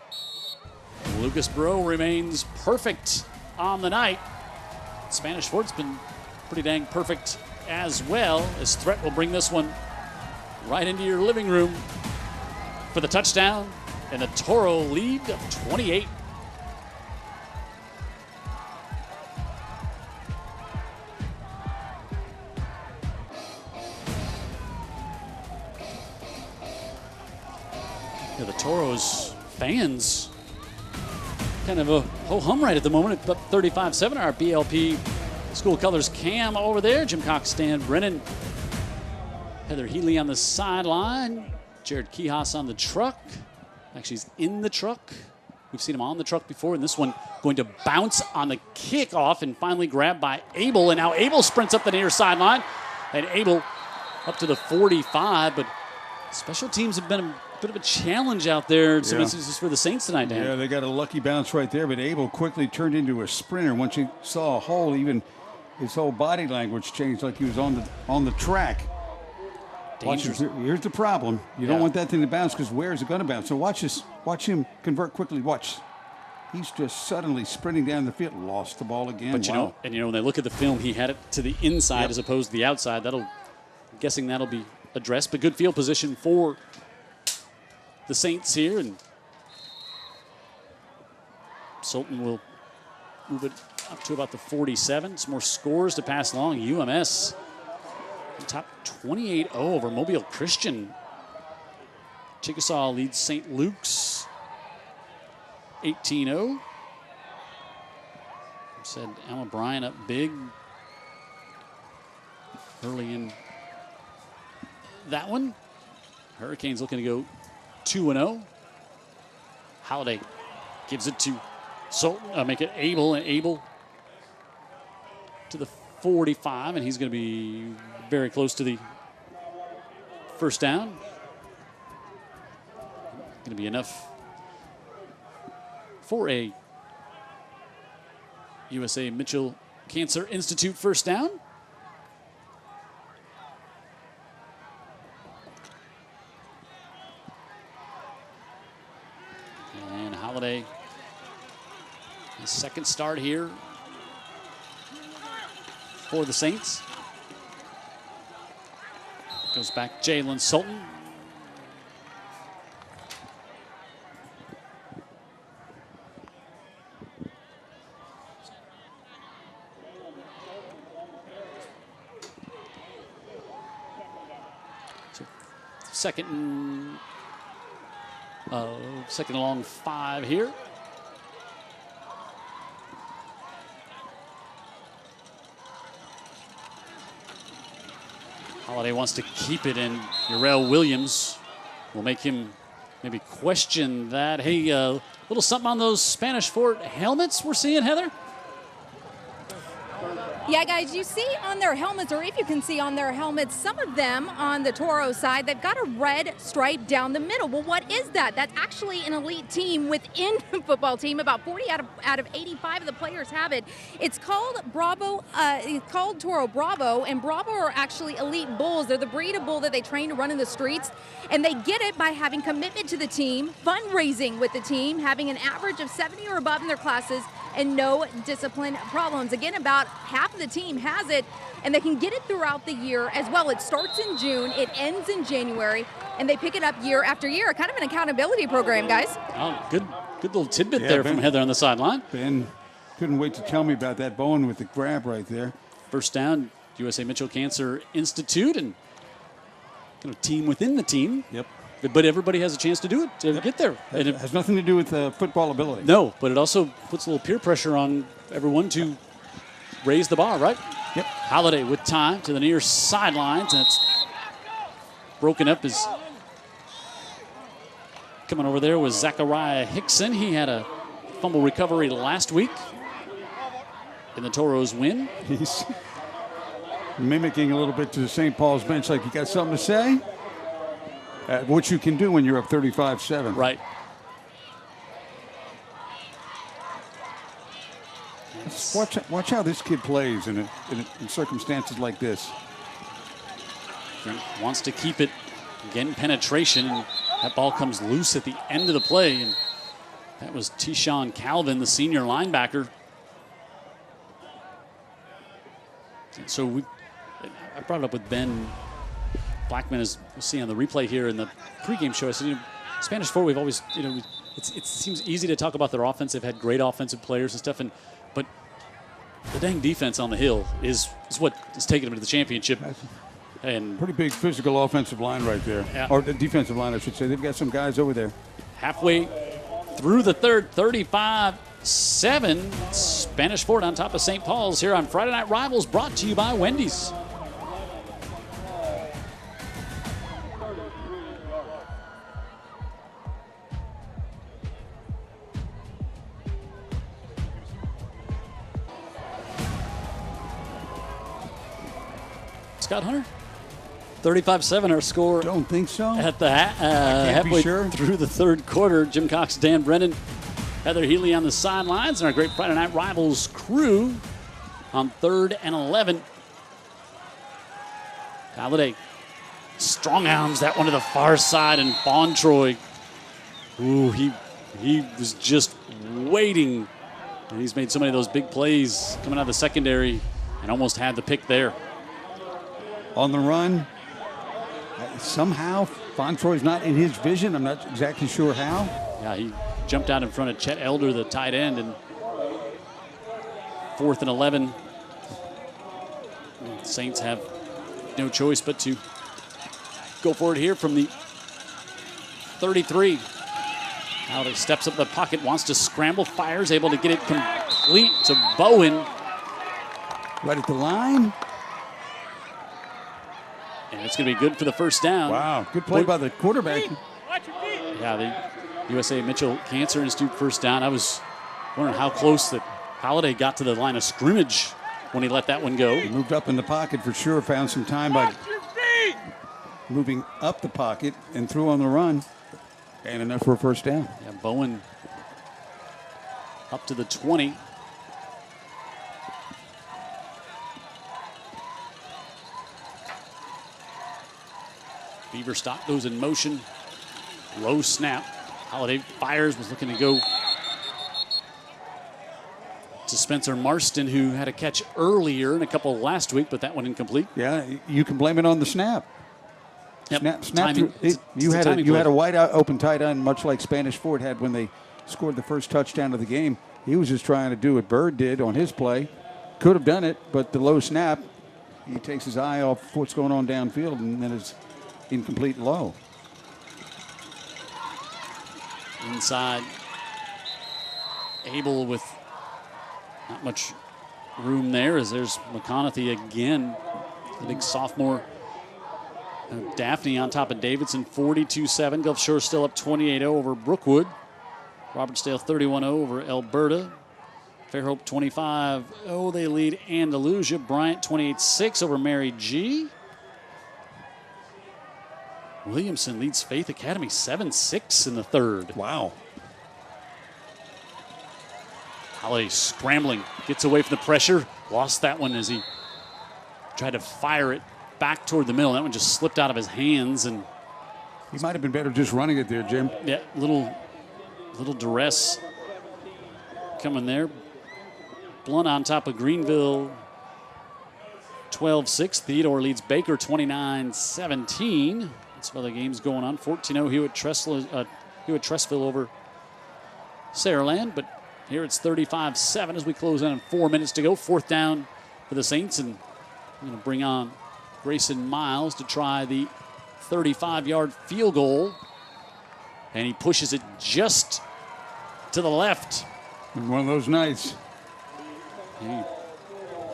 Lucas Bro remains perfect on the night. Spanish Fort's been pretty dang perfect as well, as Threat will bring this one right into your living room for the touchdown and the Toro lead of 28. Yeah, the Toros fans kind of a ho-hum right at the moment. It's up 35-7. Our BLP school colors cam over there. Jim Cox, Stan Brennan, Heather Healy on the sideline. Jared Kihas on the truck. Actually, he's in the truck. We've seen him on the truck before, and this one going to bounce on the kickoff and finally grabbed by Abel. And now Abel sprints up the near sideline, and Abel up to the 45. But special teams have been a bit of a challenge out there in some instances for the Saints tonight, Dan. Yeah, they got a lucky bounce right there, but Abel quickly turned into a sprinter. Once he saw a hole, even his whole body language changed, like he was on the track. Watch him. Here's the problem. You don't want that thing to bounce, because where is it going to bounce? So watch this. Watch him convert quickly. Watch. He's just suddenly sprinting down the field. Lost the ball again. But you know, when they look at the film, he had it to the inside as opposed to the outside. I'm guessing that'll be addressed. But good field position for the Saints here, and Sultan will move it up to about the 47. Some more scores to pass along. UMS top 28-0 over Mobile Christian. Chickasaw leads St. Luke's 18-0. Said Alma Bryan up big early in that one. Hurricanes looking to go 2-0. Holiday gives it to Sultan, make it Abel, and Abel to the 45, and he's going to be very close to the first down. Going to be enough for a USA Mitchell Cancer Institute first down. And Holiday, his second start here for the Saints. Goes back Jalen Sultan. So second and long 5 here. Holiday wants to keep it, and Urel Williams will make him maybe question that. Hey, a little something on those Spanish Fort helmets we're seeing, Heather? Yeah, guys, you see on their helmets, or if you can see on their helmets, some of them on the Toro side, they've got a red stripe down the middle. Well, what is that? That's actually an elite team within the football team. About 40 out of 85 of the players have it. It's called Bravo. It's called Toro Bravo, and Bravo are actually elite bulls. They're the breed of bull that they train to run in the streets, and they get it by having commitment to the team, fundraising with the team, having an average of 70 or above in their classes, and no discipline problems. Again, about half of the team has it, and they can get it throughout the year as well. It starts in June, it ends in January, and they pick it up year after year. Kind of an accountability program, guys. Oh, good little tidbit there from Heather on the sideline. Ben couldn't wait to tell me about that Bowen with the grab right there. First down, USA Mitchell Cancer Institute, and kind of team within the team. Yep. But everybody has a chance to do it, to get there. And it has nothing to do with football ability. No, but it also puts a little peer pressure on everyone to raise the bar, right? Yep. Holiday with time to the near sidelines, and it's broken up as Coming over there was Zachariah Hickson. He had a fumble recovery last week in the Toros win. He's mimicking a little bit to the St. Paul's bench, like you got something to say? What you can do when you're up 35-7. Right. Watch how this kid plays in circumstances like this. Wants to keep it, getting penetration, and that ball comes loose at the end of the play. And that was Tyshawn Calvin, the senior linebacker. So I brought it up with Ben Blackman, as we'll see on the replay here in the pregame show. I said, Spanish Fort, we've always, it seems easy to talk about their offense. They've had great offensive players and stuff, but the dang defense on the hill is what is taking them to the championship. And pretty big physical offensive line right there. Yeah. Or the defensive line, I should say. They've got some guys over there. Halfway through the third, 35-7. Spanish Fort on top of St. Paul's here on Friday Night Rivals, brought to you by Wendy's. Scott Hunter? 35-7 our score. Don't think so. At the halfway through the third quarter, Jim Cox, Dan Brennan, Heather Healy on the sidelines, and our great Friday Night Rivals crew on 3rd and 11. Halliday strong arms that one to the far side, and Bontroy, ooh, he was just waiting. And he's made so many of those big plays coming out of the secondary and almost had the pick there. On the run. Somehow, Bontroy's not in his vision. I'm not exactly sure how. Yeah, he jumped out in front of Chet Elder, the tight end, and 4th and 11. The Saints have no choice but to go for it here from the 33. Now he steps up the pocket, wants to scramble, fires, able to get it complete to Bowen. Right at the line. And it's going to be good for the first down. Wow, good play by the quarterback. Yeah, the USA Mitchell Cancer Institute first down. I was wondering how close that Halliday got to the line of scrimmage when he let that one go. He moved up in the pocket for sure, found some time by moving up the pocket and threw on the run. And enough for a first down. Yeah, Bowen up to the 20. Beaverstock goes in motion. Low snap. Halliday fires, was looking to go to Spencer Marston, who had a catch earlier and a couple last week, but that one incomplete. Yeah, you can blame it on the snap. Yep. Snap Timing. you had a wide out open tight end, much like Spanish Fort had when they scored the first touchdown of the game. He was just trying to do what Bird did on his play. Could have done it, but the low snap, he takes his eye off what's going on downfield, and then it's incomplete and low. Inside, Abel with not much room there, as there's McConaughey again, the big sophomore. Daphne on top of Davidson, 42-7. Gulf Shore still up 28-0 over Brookwood. Robertsdale 31-0 over Alberta. Fairhope 25-0. They lead Andalusia. Bryant 28-6 over Mary G. Williamson leads Faith Academy 7-6 in the third. Wow. Halliday scrambling, gets away from the pressure. Lost that one as he tried to fire it back toward the middle. That one just slipped out of his hands, and he might have been better just running it there, Jim. Yeah, little duress coming there. Blunt on top of Greenville, 12-6. Theodore leads Baker 29-17. Some other games going on. 14-0 Hewitt-Tressville over Saraland, but here it's 35-7 as we close in on 4 minutes to go. 4th down for the Saints, and we're going to bring on Grayson Miles to try the 35-yard field goal, and he pushes it just to the left. One of those nights. You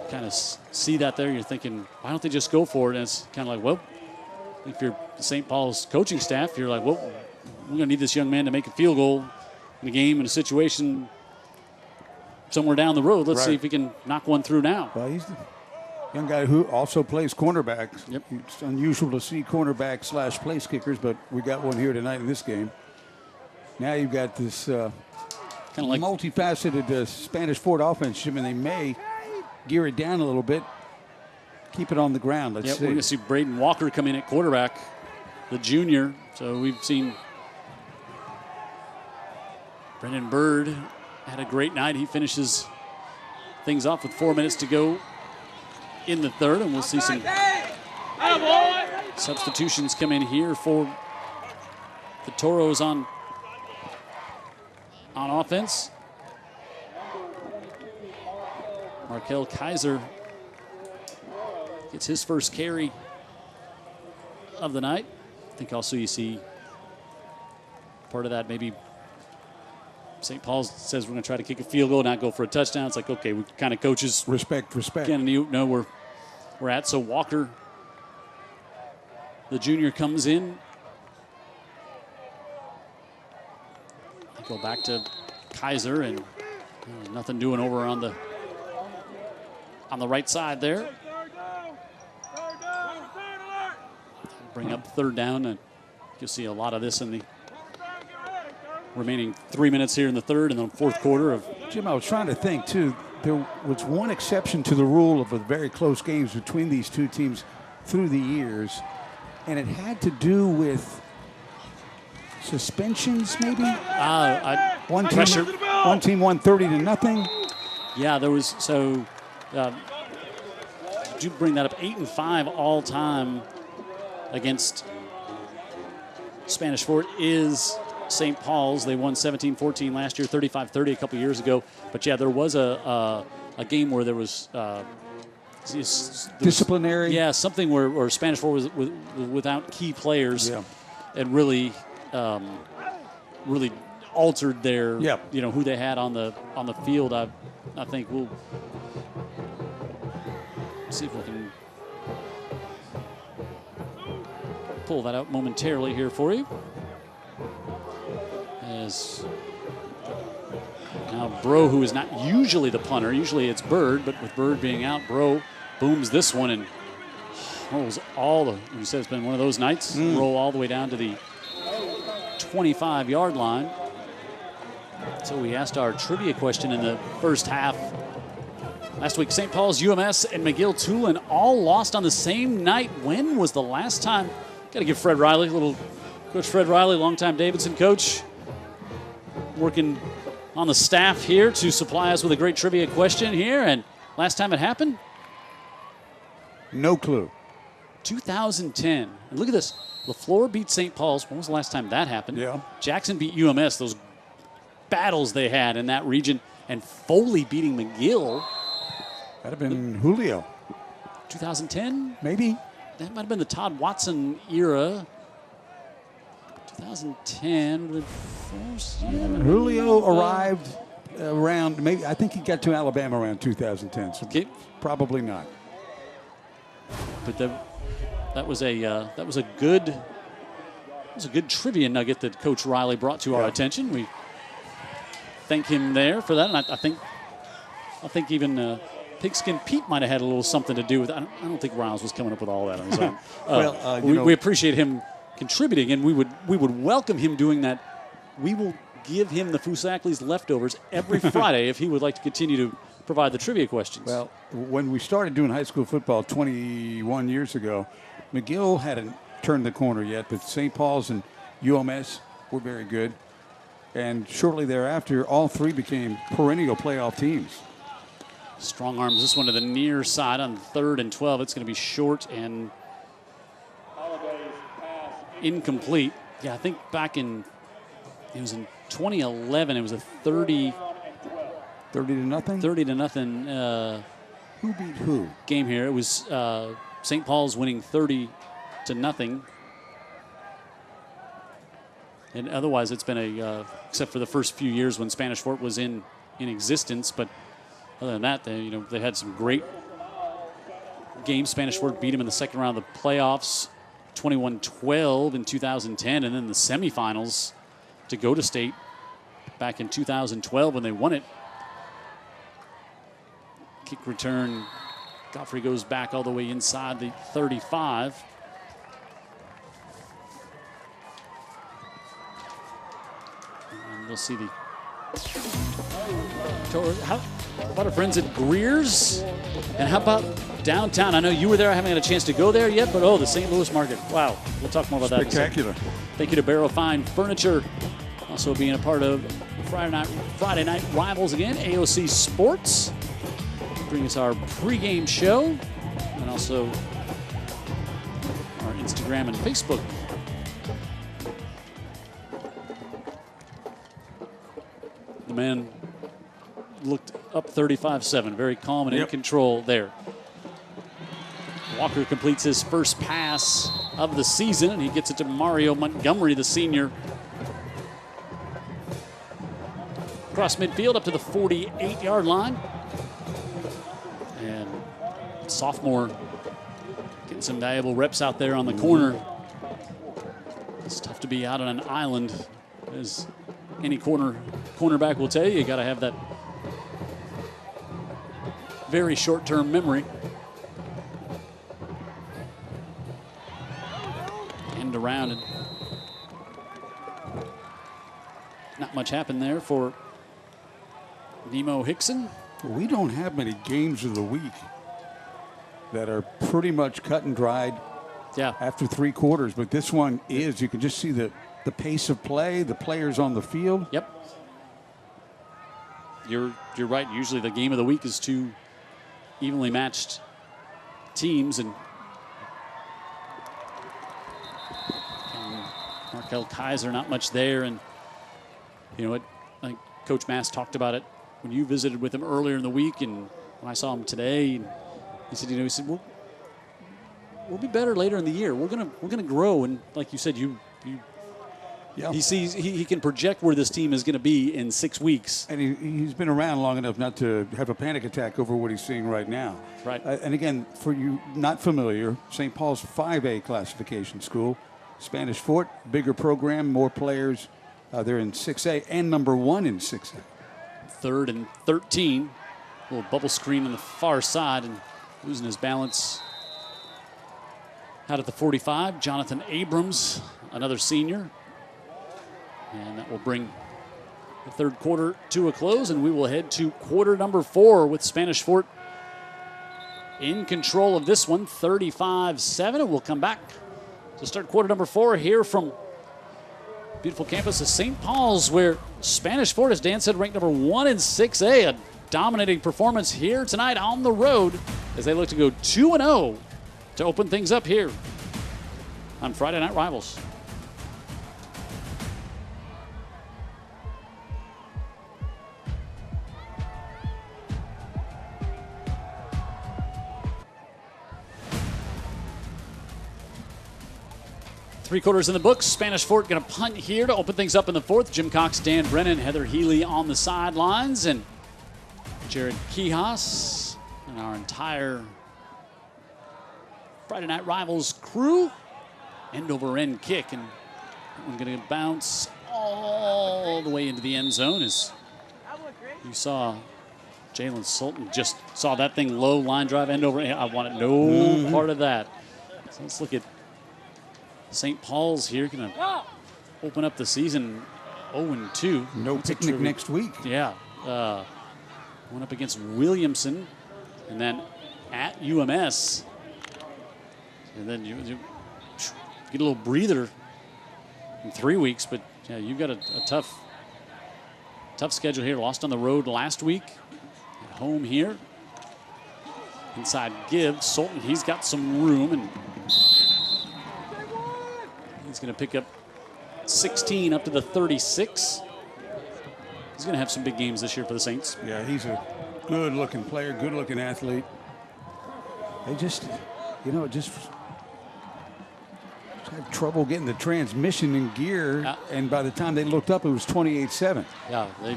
kind of see that there. You're thinking, why don't they just go for it? And it's kind of like, well, if you're St. Paul's coaching staff, you're like, well, we're going to need this young man to make a field goal in a game, in a situation somewhere down the road. Let's see if we can knock one through now. Well, he's the young guy who also plays cornerback. Yep. It's unusual to see cornerback / place kickers, but we got one here tonight in this game. Now you've got this kind of like multifaceted Spanish Fort offense, and they may gear it down a little bit, keep it on the ground. Let's see. We're going to see Braden Walker come in at quarterback, the junior. So we've seen Brendan Bird had a great night. He finishes things off with 4 minutes to go in the third, and we'll see some substitutions come in here for the Toros on offense. Markel Kaiser gets his first carry of the night. I think also you see part of that maybe St. Paul's says we're going to try to kick a field goal, not go for a touchdown. It's like, okay, we kind of coaches respect. Kind of know where we're at. So Walker, the junior, comes in. I go back to Kaiser, and nothing doing over on the right side there. Bring up third down, and you'll see a lot of this in the remaining 3 minutes here in the third and the fourth quarter of. Jim, I was trying to think, too. There was one exception to the rule of the very close games between these two teams through the years, and it had to do with suspensions, maybe? One team won 30-0. Yeah, there was. So, did you bring that up? 8-5 all time against Spanish Fort is St. Paul's. They won 17-14 last year, 35-30 a couple years ago. But yeah, there was a game where there was disciplinary. Yeah, something where Spanish Fort was without key players, and really altered their who they had on the field. I think we'll see if we can pull that out momentarily here for you. As now Bro, who is not usually the punter, usually it's Bird, but with Bird being out, Bro booms this one and rolls you said it's been one of those nights, roll all the way down to the 25-yard line. So we asked our trivia question in the first half. Last week, St. Paul's, UMS, and McGill Tulane all lost on the same night. When was the last time? Got to give Fred Riley, Coach Fred Riley, longtime Davidson coach, working on the staff here to supply us with a great trivia question here. And last time it happened? No clue. 2010. And look at this. LaFleur beat St. Paul's. When was the last time that happened? Yeah. Jackson beat UMS, those battles they had in that region. And Foley beating McGill. That'd have been Julio. 2010? Maybe. That might have been the Todd Watson era. 2010. Julio arrived around, maybe, I think he got to Alabama around 2010, so probably not. But that was a good trivia nugget that Coach Riley brought to our attention. We thank him there for that, and I think even Pigskin Pete might have had a little something to do with it. I don't think Riles was coming up with all that on his own. We appreciate him contributing, and we would welcome him doing that. We will give him the Fusakli's leftovers every Friday if he would like to continue to provide the trivia questions. Well, when we started doing high school football 21 years ago, McGill hadn't turned the corner yet, but St. Paul's and UMS were very good. And shortly thereafter, all three became perennial playoff teams. Strong arms this one to the near side on 3rd and 12. It's going to be short and incomplete. Yeah, I think it was in 2011. It was a 30 to nothing. 30 to nothing. Who beat who? Game here. It was St. Paul's winning 30 to nothing. And otherwise, it's been except for the first few years when Spanish Fort was in existence. But other than that, they had some great games. Spanish Fort beat them in the second round of the playoffs, 21-12 in 2010, and then the semifinals to go to state back in 2012 when they won it. Kick return, Godfrey goes back all the way inside the 35. And we'll see the Toros. How about our friends at Greer's? And how about downtown? I know you were there. I haven't had a chance to go there yet, but the St. Louis market. Wow. We'll talk more about that. Spectacular. Thank you to Barrow Fine Furniture. Also being a part of Friday night Rivals again. AOC Sports. Bring us our pregame show. And also our Instagram and Facebook. The man looked up 35-7, very calm and in control there. Walker completes his first pass of the season, and he gets it to Mario Montgomery, the senior. Across midfield up to the 48-yard line. And sophomore getting some valuable reps out there on the corner. It's tough to be out on an island, as any cornerback will tell you. You got to have that very short-term memory. End around, and not much happened there for Nemo Hickson. We don't have many games of the week that are pretty much cut and dried after 3 quarters, but this one is. You can just see the pace of play, the players on the field. Yep. You're right. Usually the game of the week is 2 evenly matched teams, and Markel Kaiser not much there. And you know what, I think Coach Mass talked about it when you visited with him earlier in the week, and when I saw him today, he said, we'll be better later in the year. We're gonna grow. And like you said, he sees he can project where this team is going to be in 6 weeks. And he's been around long enough not to have a panic attack over what he's seeing right now. Right. And again, for you not familiar, St. Paul's 5A classification school. Spanish Fort, bigger program, more players. They're in 6A and number 1 in 6A. 3rd and 13. Little bubble screen on the far side, and losing his balance out at the 45. Jonathan Abrams, another senior. And that will bring the 3rd quarter to a close, and we will head to quarter number 4 with Spanish Fort in control of this one, 35-7. And we'll come back to start quarter number 4 here from beautiful campus of St. Paul's, where Spanish Fort, as Dan said, ranked number 1 in 6A. A dominating performance here tonight on the road as they look to go 2-0 to open things up here on Friday Night Rivals. Three quarters in the books. Spanish Fort going to punt here to open things up in the 4th. Jim Cox, Dan Brennan, Heather Healy on the sidelines, and Jared Kihas and our entire Friday Night Rivals crew. End over end kick, and we're going to bounce all the way into the end zone. As you saw, Jalen Sultan just saw that thing low, line drive, end over end. I wanted no part of that. So let's look at St. Paul's here, going to open up the season 0-2. No picnic next week. Yeah. Went up against Williamson, and then at UMS. And then you get a little breather in 3 weeks, but yeah, you've got a tough schedule here. Lost on the road last week, at home here. Inside give, Sultan, he's got some room, and he's going to pick up 16 up to the 36. He's going to have some big games this year for the Saints. Yeah, he's a good-looking player, good-looking athlete. They just, just had trouble getting the transmission in gear, and by the time they looked up, it was 28-7. Yeah, a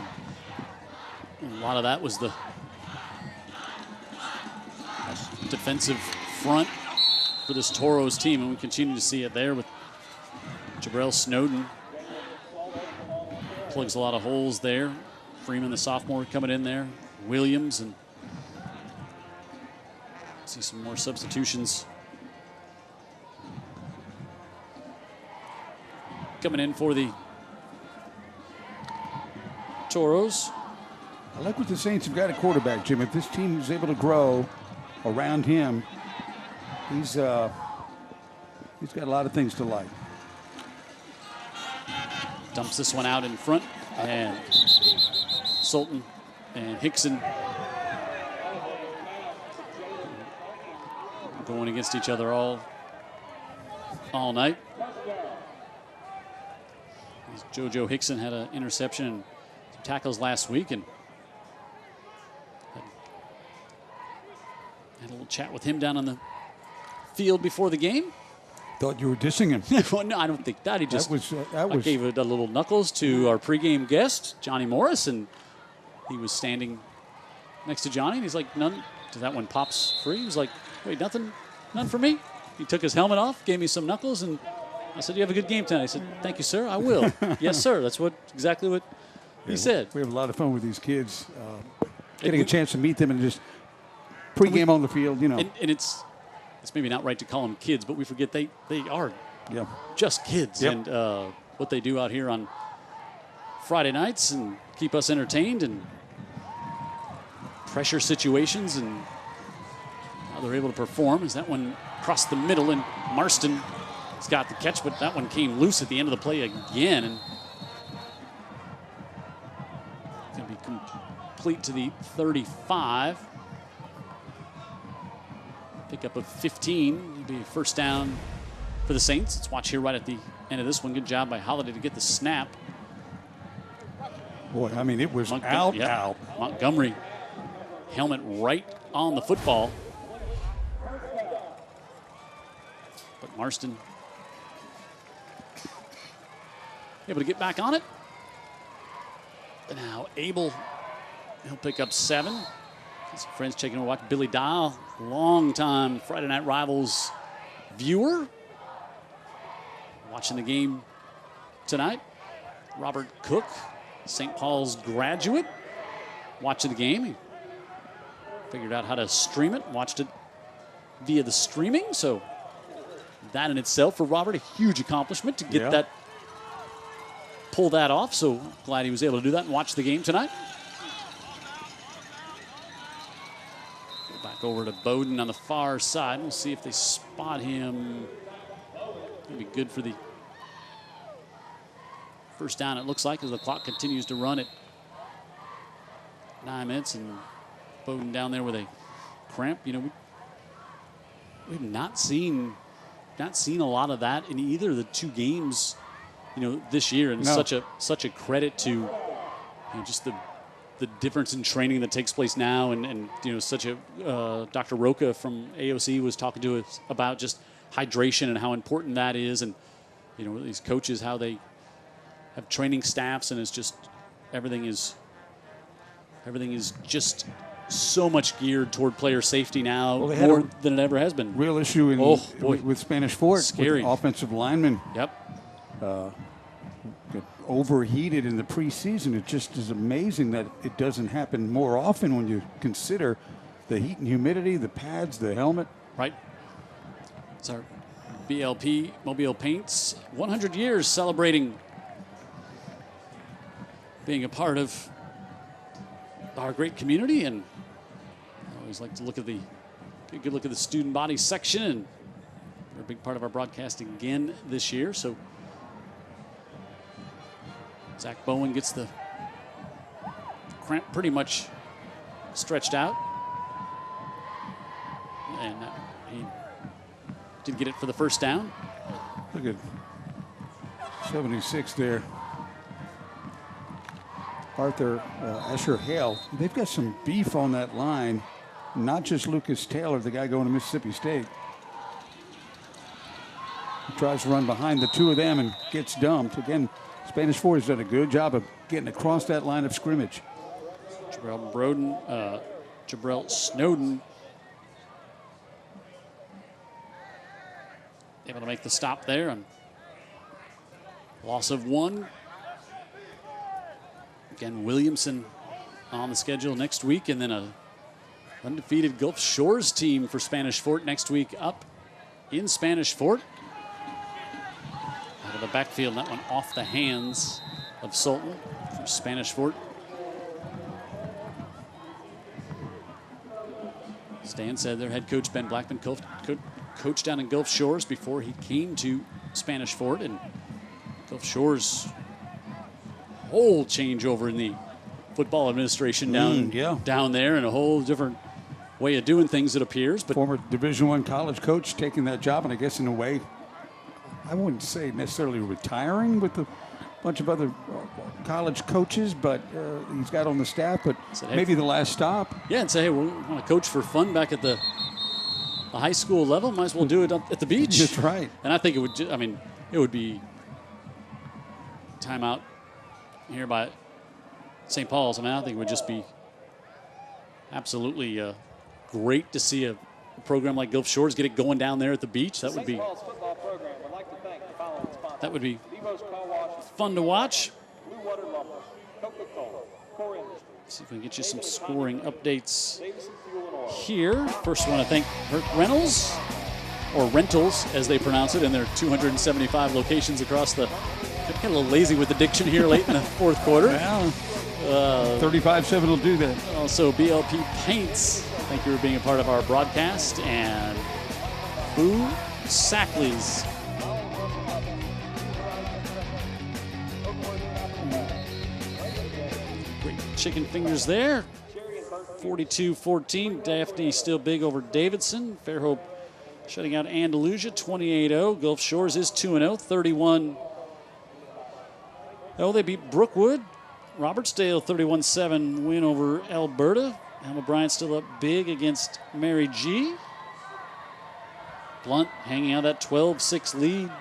lot of that was the defensive front for this Toros team, and we continue to see it there with Jabrell Snowden plugs a lot of holes there. Freeman, the sophomore, coming in there. Williams, and see some more substitutions coming in for the Toros. I like what the Saints have got at quarterback, Jim. If this team is able to grow around him, he's got a lot of things to like. Dumps this one out in front, and Sultan and Hickson going against each other all night. JoJo Hickson had an interception and some tackles last week, and had a little chat with him down on the field before the game. Thought you were dissing him. Well, no, I don't think that. He just that was I gave it a little knuckles to our pregame guest, Johnny Morris, and he was standing next to Johnny, and he's like, none. Does that one pops free? He was like, wait, none for me? He took his helmet off, gave me some knuckles, and I said, you have a good game tonight. I said, thank you, sir. I will. Yes, sir. That's exactly what he said. We have a lot of fun with these kids. Getting a chance to meet them and just pregame on the field, you know. And it's maybe not right to call them kids, but we forget they are just kids. Yep. And what they do out here on Friday nights and keep us entertained and pressure situations and how they're able to perform. As that one crossed the middle, and Marston has got the catch, but that one came loose at the end of the play again. And it's going to be complete to the 35. Pickup of 15. It'll be first down for the Saints. Let's watch here right at the end of this one. Good job by Holiday to get the snap. Boy, I mean, it was out. Montgomery, helmet right on the football. But Marston able to get back on it. And now Abel, he'll pick up 7. Some friends checking over, watch Billy Dial, long-time Friday Night Rivals viewer, watching the game tonight. Robert Cook, St. Paul's graduate, watching the game. He figured out how to stream it, watched it via the streaming. So that in itself for Robert, a huge accomplishment to get pull that off. So glad he was able to do that and watch the game tonight. Back over to Bowden on the far side. We'll see if they spot him. It'll be good for the first down, it looks like, as the clock continues to run at 9 minutes. And Bowden down there with a cramp. You know, we've not seen a lot of that in either of the two games, you know, this year. And such a credit to just the difference in training that takes place now, and you know, such a Dr. Roca from AOC was talking to us about just hydration and how important that is, and you know, these coaches, how they have training staffs, and it's just everything is just so much geared toward player safety now, more than it ever has been. Real issue with Spanish Fort. Scary. With offensive linemen. Yep. Overheated in the preseason. It just is amazing that it doesn't happen more often when you consider the heat and humidity, the pads, the helmet. Right. It's our BLP Mobile Paints 100 years celebrating being a part of our great community, and I always like to get a good look at the student body section, and they're a big part of our broadcasting again this year. So Zach Bowen gets the cramp pretty much stretched out. And he did get it for the first down. Look at 76 there. Arthur Escher Hale. They've got some beef on that line. Not just Lucas Taylor, the guy going to Mississippi State. He tries to run behind the two of them and gets dumped. Again, Spanish Fort has done a good job of getting across that line of scrimmage. Jabrell Snowden able to make the stop there, and loss of 1. Again, Williamson on the schedule next week, and then a undefeated Gulf Shores team for Spanish Fort next week up in Spanish Fort. Out of the backfield, that one off the hands of Sultan from Spanish Fort. Stan said their head coach, Ben Blackman, coached down in Gulf Shores before he came to Spanish Fort, and Gulf Shores whole changeover in the football administration down there, and a whole different way of doing things, it appears. But former Division I college coach taking that job, and I guess in a way, I wouldn't say necessarily retiring with a bunch of other college coaches, but he's got on the staff, but maybe the last stop. Yeah, and say, hey, we want to coach for fun back at the high school level. Might as well do it at the beach. That's right. And I think it would be timeout here by St. Paul's. I think it would just be absolutely great to see a program like Gulf Shores get it going down there at the beach. That would be fun to watch. See if we can get you some scoring updates here. First, want to thank Rentals, or Rentals as they pronounce it, in their 275 locations across the. Got a little lazy with the diction here late in the fourth quarter. Yeah. 35-7 will do that. Also, BLP Paints. Thank you for being a part of our broadcast. And Boo Sackley's. Great chicken fingers there. 42-14. Daphne still big over Davidson. Fairhope shutting out Andalusia 28-0. Gulf Shores is 2-0. 31. Oh, they beat Brookwood. Robertsdale 31-7 win over Alberta. Alma Bryant still up big against Mary G. Blunt hanging out that 12-6 lead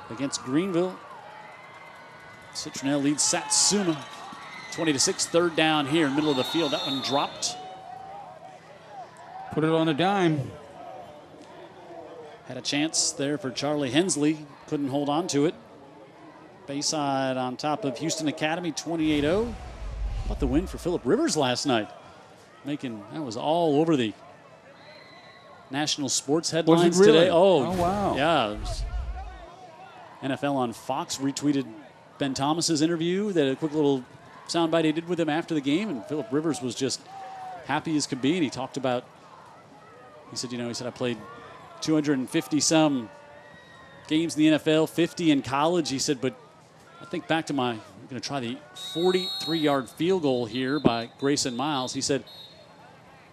against Greenville. Citronelle leads Satsuma 20-6. Third down here, middle of the field. That one dropped. Put it on a dime. Had a chance there for Charlie Hensley. Couldn't hold on to it. Bayside on top of Houston Academy, 28-0. How about the win for Phillip Rivers last night? That was all over the national sports headlines was it really? Today. Oh, wow. Yeah. NFL on Fox retweeted Ben Thomas's interview, that a quick little soundbite he did with him after the game, and Phillip Rivers was just happy as could be, and he talked about, he said, I played 250-some games in the NFL, 50 in college. He said, but I think back to I'm going to try the 43-yard field goal here by Grayson Miles. He said,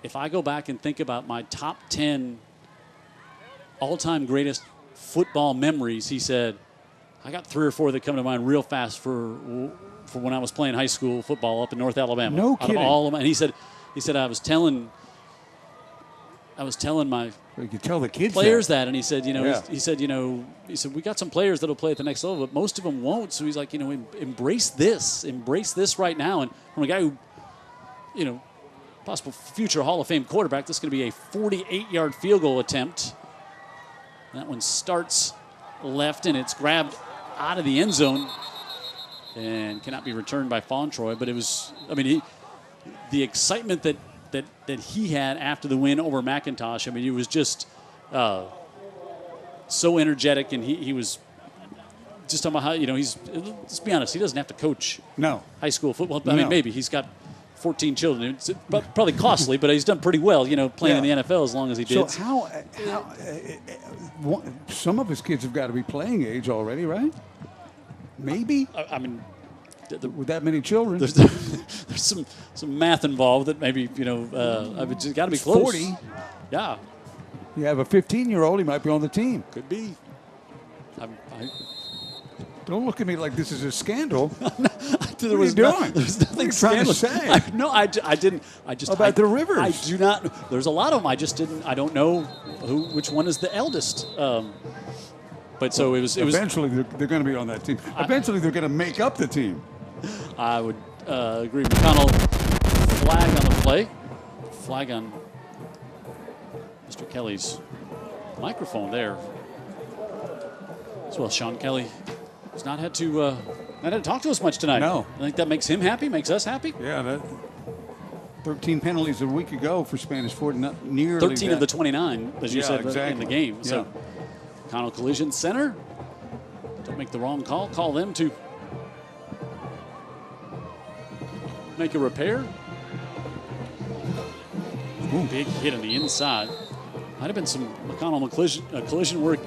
if I go back and think about my top 10 all-time greatest football memories, he said, I got 3 or 4 that come to mind real fast for when I was playing high school football up in North Alabama. No kidding. Out of all of them. And he said I was telling my you can tell the kids players that, and he said, he said we got some players that'll play at the next level, but most of them won't. So he's like, embrace this right now. And from a guy who, possible future Hall of Fame quarterback, this is going to be a 48-yard field goal attempt. That one starts left, and it's grabbed out of the end zone and cannot be returned by Fauntroy. But it was, the excitement that he had after the win over McIntosh, he was just so energetic, and he was just talking about how, let's be honest, he doesn't have to coach high school football. Maybe he's got 14 children. It's probably costly, but he's done pretty well, playing in the NFL as long as he did. So how some of his kids have got to be playing age already, right? Maybe? With that many children. There's some math involved that maybe, it's got to be close. 40. Yeah. You have a 15-year-old, he might be on the team. Could be. Don't look at me like this is a scandal. What are you doing? There's nothing scandalous. I didn't. I just about the Rivers. I do not. There's a lot of them. I just didn't. I don't know which one is the eldest. But so it was. Eventually, they're going to be on that team. Eventually, they're going to make up the team. I would agree. McConnell flag on the play. Flag on Mr. Kelly's microphone there. As well, Sean Kelly He's not had to talk to us much tonight. No. I think that makes him happy, makes us happy. Yeah, that 13 penalties a week ago for Spanish Fort, not nearly 13 of the 29, as you said, in the game. Yeah. So, Connell Collision Center. Don't make the wrong call. Call them to make a repair. Ooh. Big hit on the inside. Might have been some McConnell collision work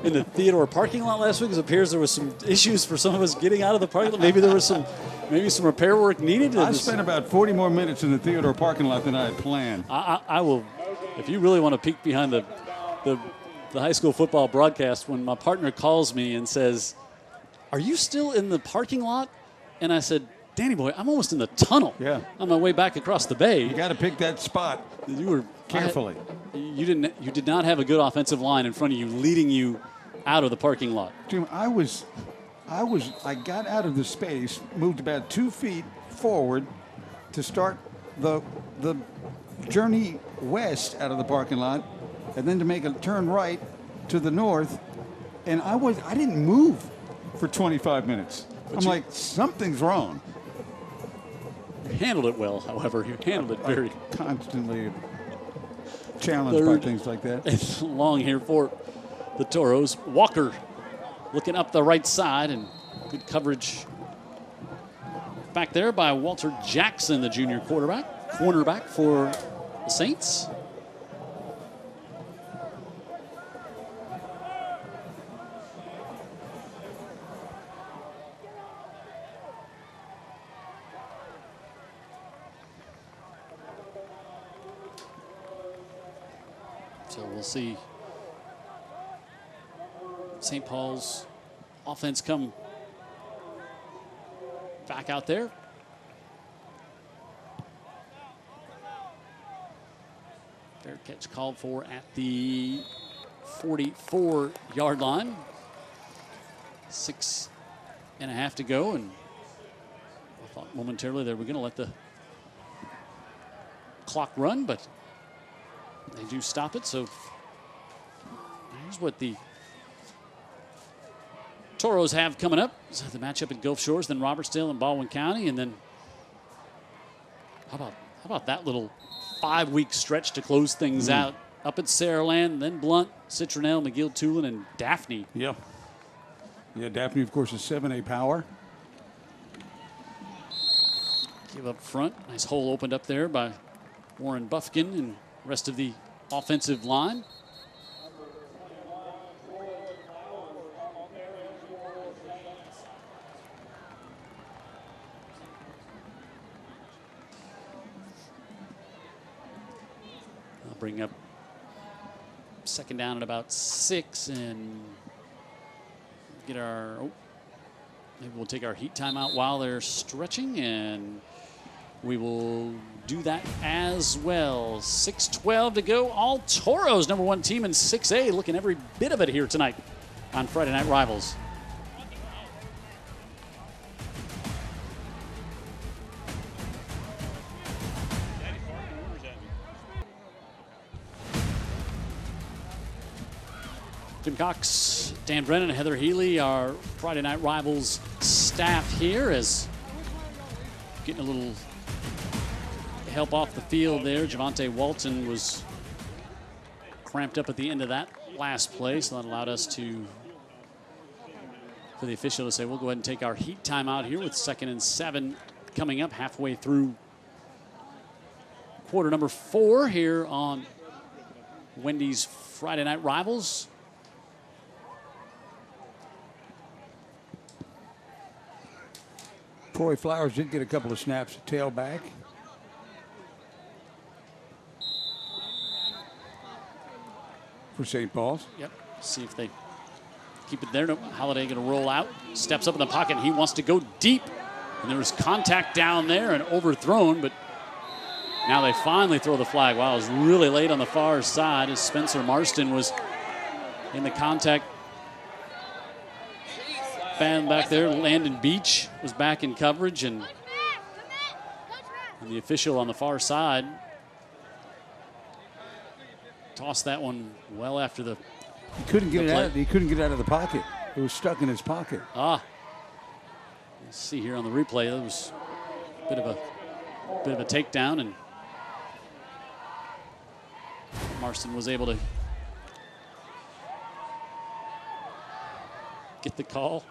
in the Theodore parking lot last week. It appears there was some issues for some of us getting out of the parking lot. Maybe there was some repair work needed. I spent about 40 more minutes in the Theodore parking lot than I had planned. I will, if you really want to peek behind the high school football broadcast, when my partner calls me and says, "Are you still in the parking lot?" And I said, "Danny boy, I'm almost in the tunnel. Yeah. On my way back across the bay." You got to pick that spot. You were carefully. You did not have a good offensive line in front of you, leading you out of the parking lot. Jim, I got out of the space, moved about 2 feet forward to start the journey west out of the parking lot, and then to make a turn right to the north, and I didn't move for 25 minutes. I'm like, something's wrong. You handled it well, however. You handled it very constantly challenged by things like that. It's long here for the Toros. Walker looking up the right side, and good coverage back there by Walter Jackson, the junior cornerback for the Saints. So we'll see St. Paul's offense come back out there. Fair catch called for at the 44-yard line. 6.5 to go, and I thought momentarily they were going to let the clock run, but they do stop it. So here's what the Toros have coming up. So the matchup at Gulf Shores, then Robertsdale and Baldwin County, and then how about that little 5-week stretch to close things out? Up at Saraland, then Blunt, Citronelle, McGill, Tulin, and Daphne. Yeah. Yeah, Daphne, of course, is 7A power. Give up front. Nice hole opened up there by Warren Buffkin and rest of the offensive line. I'll bring up second down at about 6 and get our, maybe we'll take our heat timeout while they're stretching, and we will do that as well. 6:12 to go. All Toros, #1 team in 6A, looking every bit of it here tonight on Friday Night Rivals. Jim Cox, Dan Brennan, and Heather Healy, our Friday Night Rivals staff here, as getting a little help off the field there. Javante Walton was cramped up at the end of that last play, so that allowed us for the official to say, we'll go ahead and take our heat timeout here with 2nd and 7 coming up halfway through quarter number 4 here on Wendy's Friday Night Rivals. Troy Flowers did get a couple of snaps at tailback. For St. Paul's. Yep. See if they keep it there. No, Holiday going to roll out. Steps up in the pocket. He wants to go deep. And there was contact down there and overthrown, but now they finally throw the flag. Wow, it was really late on the far side as Spencer Marston was in the contact band back there. Landon Beach was back in coverage, and the official on the far side tossed that one well after the He couldn't get it out. He couldn't get out of the pocket. It was stuck in his pocket. See here on the replay, there was a bit of a takedown, and Marston was able to get the call.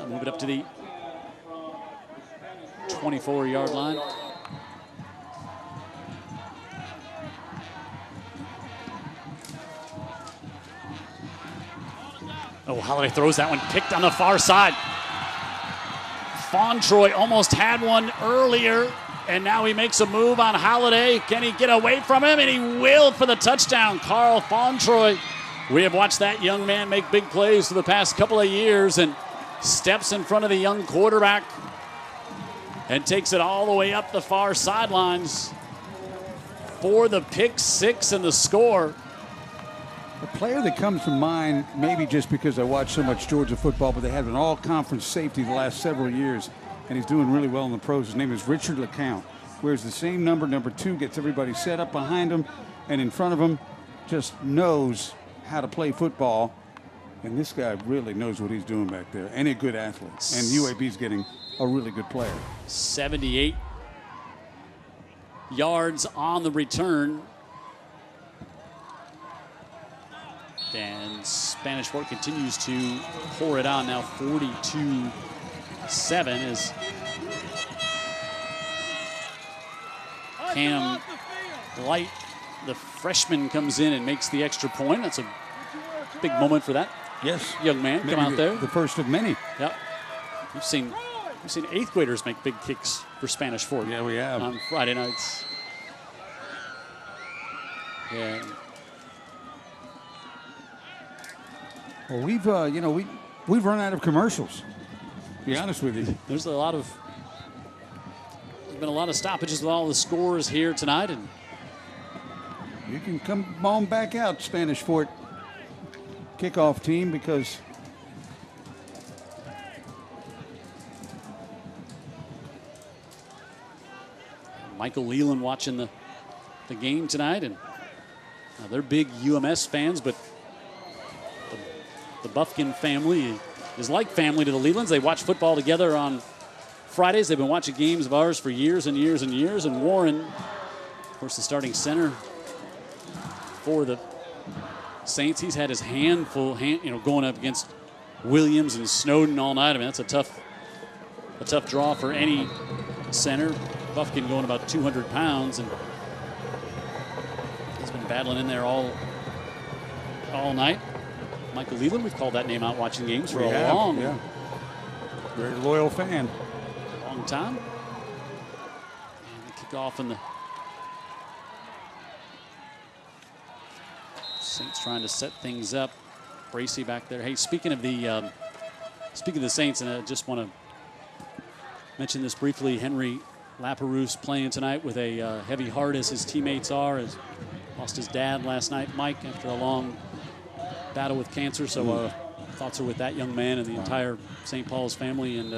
Move it up to the 24-yard line. Oh, Holiday throws that one, picked on the far side. Fauntroy almost had one earlier, and now he makes a move on Holiday. Can he get away from him? And he will for the touchdown. Carl Fauntroy. We have watched that young man make big plays for the past couple of years, and steps in front of the young quarterback and takes it all the way up the far sidelines for the pick six and the score. The player that comes to mind, maybe just because I watch so much Georgia football, but they had an all-conference safety the last several years, and he's doing really well in the pros. His name is Richard LeCount. Wears the same number 2, gets everybody set up behind him and in front of him, just knows how to play football. And this guy really knows what he's doing back there, and a good athlete. And UAB's getting a really good player. 78 yards on the return. And Spanish Fort continues to pour it on now, 42-7 as Cam Light, the freshman, comes in and makes the extra point. That's a big moment for that. Yes, young man, maybe come out there. The first of many. Yep. We've seen 8th graders make big kicks for Spanish Fort. Yeah, we have. On Friday nights. Yeah. Well, we've run out of commercials. To be honest with you, there's been a lot of stoppages with all the scores here tonight, and you can come on back out, Spanish Fort kickoff team, because Michael Leland watching the game tonight, and they're big UMS fans, but the Buffkin family is like family to the Lelands. They watch football together on Fridays. They've been watching games of ours for years and years and years. And Warren, of course, the starting center for the Saints, he's had his hand full, going up against Williams and Snowden all night. I mean, that's a tough draw for any center. Buffkin going about 200 pounds, and he's been battling in there all night. Michael Leland, we've called that name out watching games for a long, very loyal fan. Long time. And the kickoff, and the Saints trying to set things up. Bracy back there. Hey, speaking of the Saints, and I just want to mention this briefly. Henry Laperouse playing tonight with a heavy heart, as his teammates are. Has lost his dad last night, Mike, after a long battle with cancer. So our thoughts are with that young man and the entire St. Paul's family. And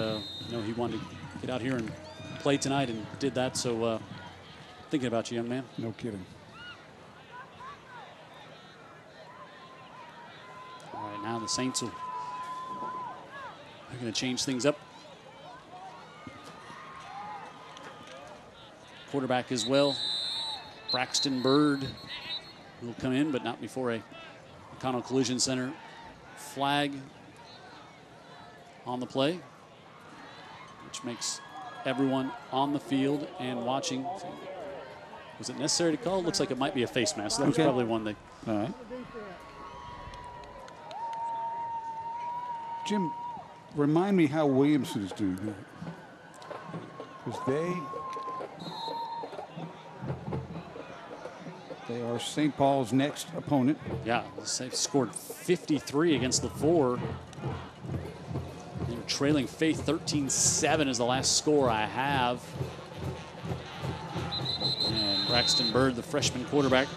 he wanted to get out here and play tonight, and did that. So thinking about you, young man. No kidding. All right, now the Saints are going to change things up. Quarterback as well. Braxton Bird will come in, but not before a McConnell Collision Center flag on the play, which makes everyone on the field and watching. Was it necessary to call? It looks like it might be a face mask. So that was probably one they. All right. Jim, remind me how Williamson's doing that. Because they are St. Paul's next opponent. Yeah, they've scored 53 against the 4. They're trailing Faith 13-7 is the last score I have. And Braxton Bird, the freshman quarterback.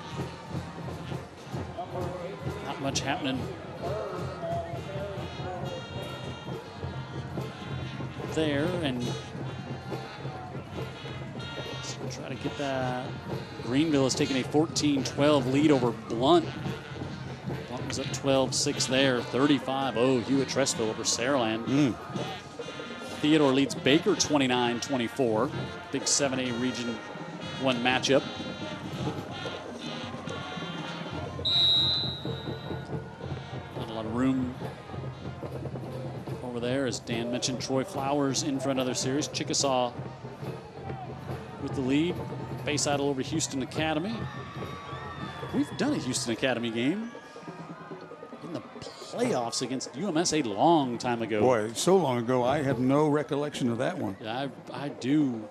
Not much happening there, and try to get that. Greenville has taken a 14-12 lead over Blunt. Blunt was up 12-6 there. 35-0 Hewitt Tressville over Saraland. Theodore leads Baker 29-24. Big 7A Region 1 matchup. Not a lot of room over there, as Dan mentioned. Troy Flowers in for another series. Chickasaw with the lead. Bayside over Houston Academy. We've done a Houston Academy game in the playoffs against UMS a long time ago. Boy, so long ago, I have no recollection of that one. Yeah, I do.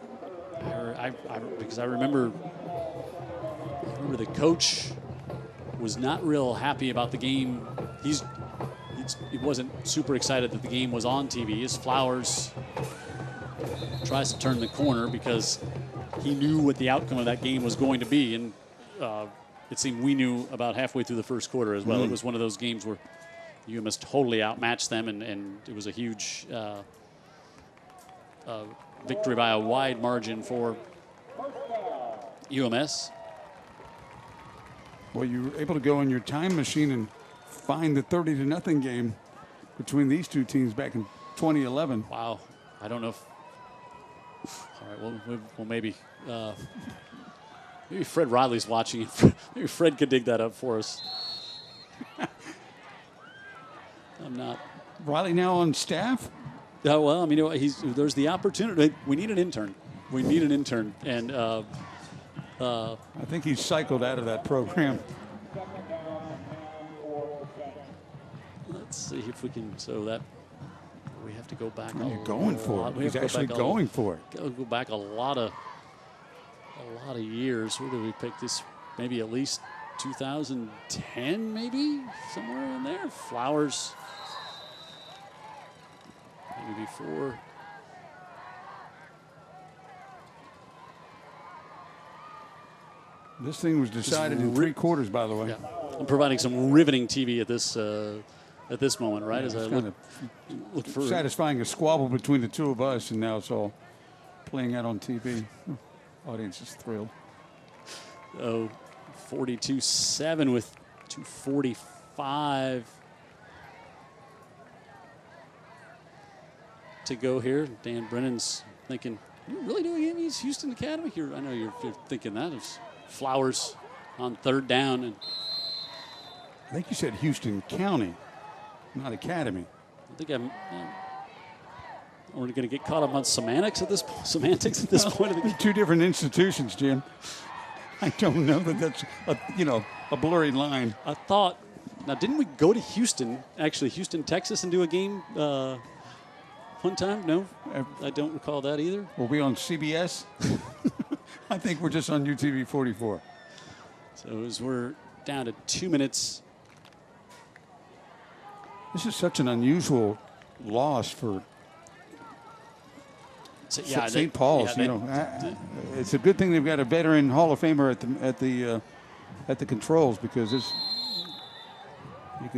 Because I remember the coach was not real happy about the game. He wasn't super excited that the game was on TV. As Flowers tries to turn the corner because he knew what the outcome of that game was going to be, and it seemed we knew about halfway through the first quarter as well. It was one of those games where UMS totally outmatched them, and it was a huge victory by a wide margin for UMS. Well, you were able to go in your time machine and find the 30-0 game between these two teams back in 2011. Wow. I don't know if... All right, well maybe... maybe Fred Riley's watching. Maybe Fred could dig that up for us. I'm not... Riley now on staff? Yeah, well, I mean, there's the opportunity. We need an intern. We need an intern. And I think he's cycled out of that program. Let's see if we can. So that we have to go back. You're going for it. He's actually going for it. Go back a lot of years. Where did we pick this? Maybe at least 2010, maybe somewhere in there. Flowers. Maybe before. This thing was decided in 3 quarters, by the way. Yeah. I'm providing some riveting TV at this moment, right? Yeah, As I look for satisfying a squabble between the two of us, and now it's all playing out on TV. Audience is thrilled. 42-7 with 2:45 to go here. Dan Brennan's thinking, "Are you really doing Amy's Houston Academy?" I know you're thinking that. It's Flowers on 3rd down, and I think you said Houston County, not Academy. I think we're going to get caught up on semantics at this point. Of the game. 2 different institutions, Jim. I don't know that that's a blurry line. I thought. Now, didn't we go to Houston, Texas, and do a game one time? No, I don't recall that either. Were we on CBS? I think we're just on UTV 44. So as we're down to 2 minutes. This is such an unusual loss for St. Paul's. It's a good thing they've got a veteran Hall of Famer at the controls, because you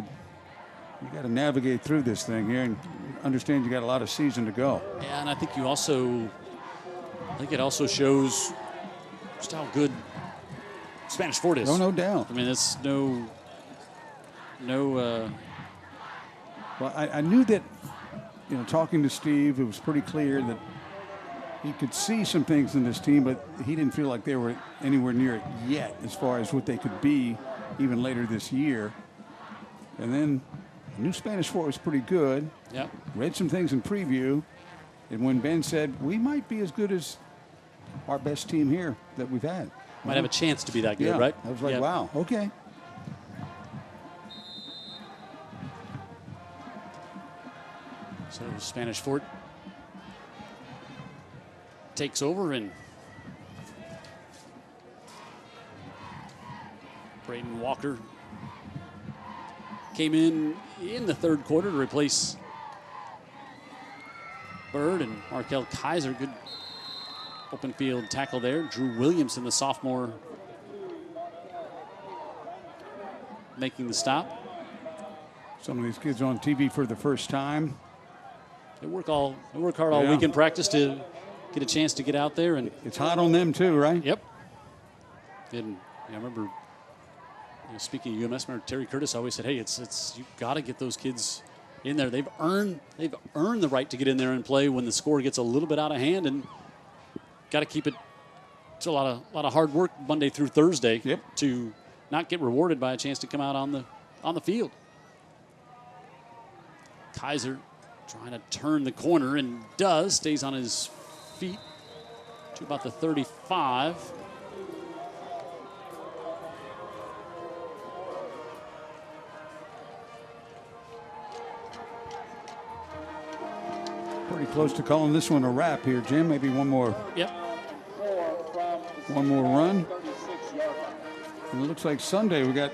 got to navigate through this thing here and understand you got a lot of season to go. Yeah, and I think it also shows just how good Spanish Fort is. Oh, no doubt. I mean, it's no. Well, I knew that, talking to Steve, it was pretty clear that he could see some things in this team, but he didn't feel like they were anywhere near it yet as far as what they could be even later this year. And then I knew Spanish Fort was pretty good. Yep. Read some things in preview. And when Ben said, we might be as good as our best team here that we've had. Might have a chance to be that good, right? I was like, wow, okay. So Spanish Fort takes over, and Braden Walker came in the 3rd quarter to replace Bird, and Markel Kaiser, good open field tackle there. Drew Williamson, the sophomore, making the stop. Some of these kids on TV for the first time. They work hard all week in practice to get a chance to get out there. And it's hot on them too, right? Yep. And I remember, speaking of UMS, Terry Curtis always said, "Hey, it's you got to get those kids in there. They've earned the right to get in there and play when the score gets a little bit out of hand, and got to keep it." It's a lot of hard work Monday through Thursday to not get rewarded by a chance to come out on the field. Kaiser trying to turn the corner and does. Stays on his feet to about the 35. Pretty close to calling this one a wrap here, Jim. Maybe one more. Yep. One more run. And it looks like Sunday we got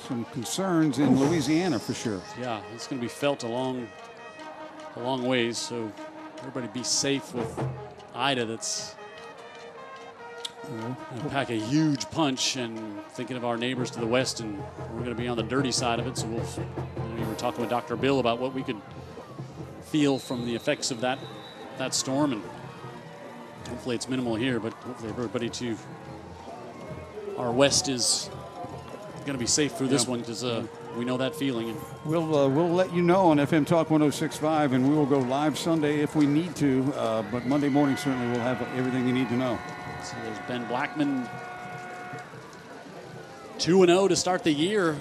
some concerns in Louisiana for sure. Yeah, it's going to be felt a long ways. So everybody be safe with Ida. That's going to pack a huge punch. And thinking of our neighbors to the west, and we're going to be on the dirty side of it. So we were talking with Dr. Bill about what we could feel from the effects of that storm, and hopefully it's minimal here, but hopefully everybody to our west is going to be safe through this one, because we know that feeling. And we'll let you know on FM Talk 106.5, and we will go live Sunday if we need to, but Monday morning certainly we'll have everything you need to know. So there's Ben Blackman, 2-0 to start the year.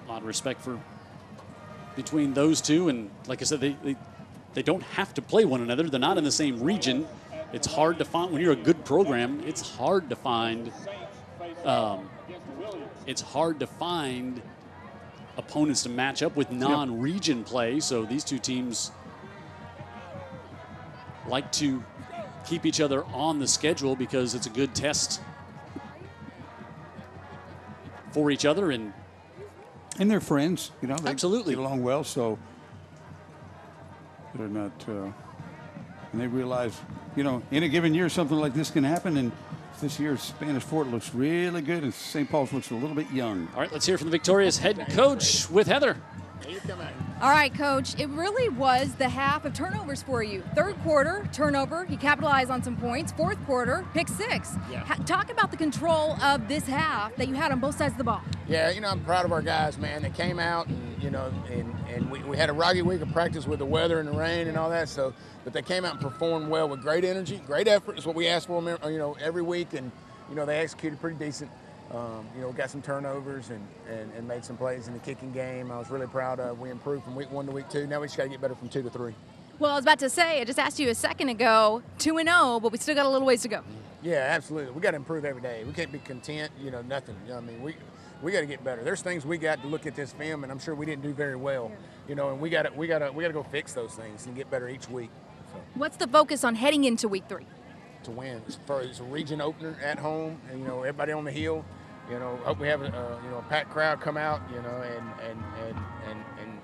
A lot of respect for between those two, and like I said, they don't have to play one another. They're not in the same region. It's hard to find when you're a good program. It's hard to find. It's hard to find opponents to match up with non-region play. So these two teams like to keep each other on the schedule because it's a good test for each other, and they're friends, they absolutely get along well, so they're not, and they realize, in a given year something like this can happen, and this year's Spanish Fort looks really good, and St. Paul's looks a little bit young. All right, let's hear from the victorious head coach with Heather. All right, Coach, it really was the half of turnovers for you. Third quarter, turnover, you capitalized on some points. Fourth quarter, pick six. Yeah. Talk about the control of this half that you had on both sides of the ball. Yeah, I'm proud of our guys, man. They came out and we had a rocky week of practice with the weather and the rain and all that, but they came out and performed well with great energy, great effort is what we asked for them, every week, and, they executed pretty decent. We got some turnovers and made some plays in the kicking game. I was really proud of. We improved from week 1 to week 2. Now we just got to get better from 2 to 3. Well, I was about to say, I just asked you a second ago, 2-0, but we still got a little ways to go. Yeah, absolutely. We got to improve every day. We can't be content, nothing. We got to get better. There's things we got to look at this film, and I'm sure we didn't do very well. And we got to go fix those things and get better each week. So. What's the focus on heading into week 3? To win. It's a region opener at home, and everybody on the hill. Hope we have a packed crowd come out, and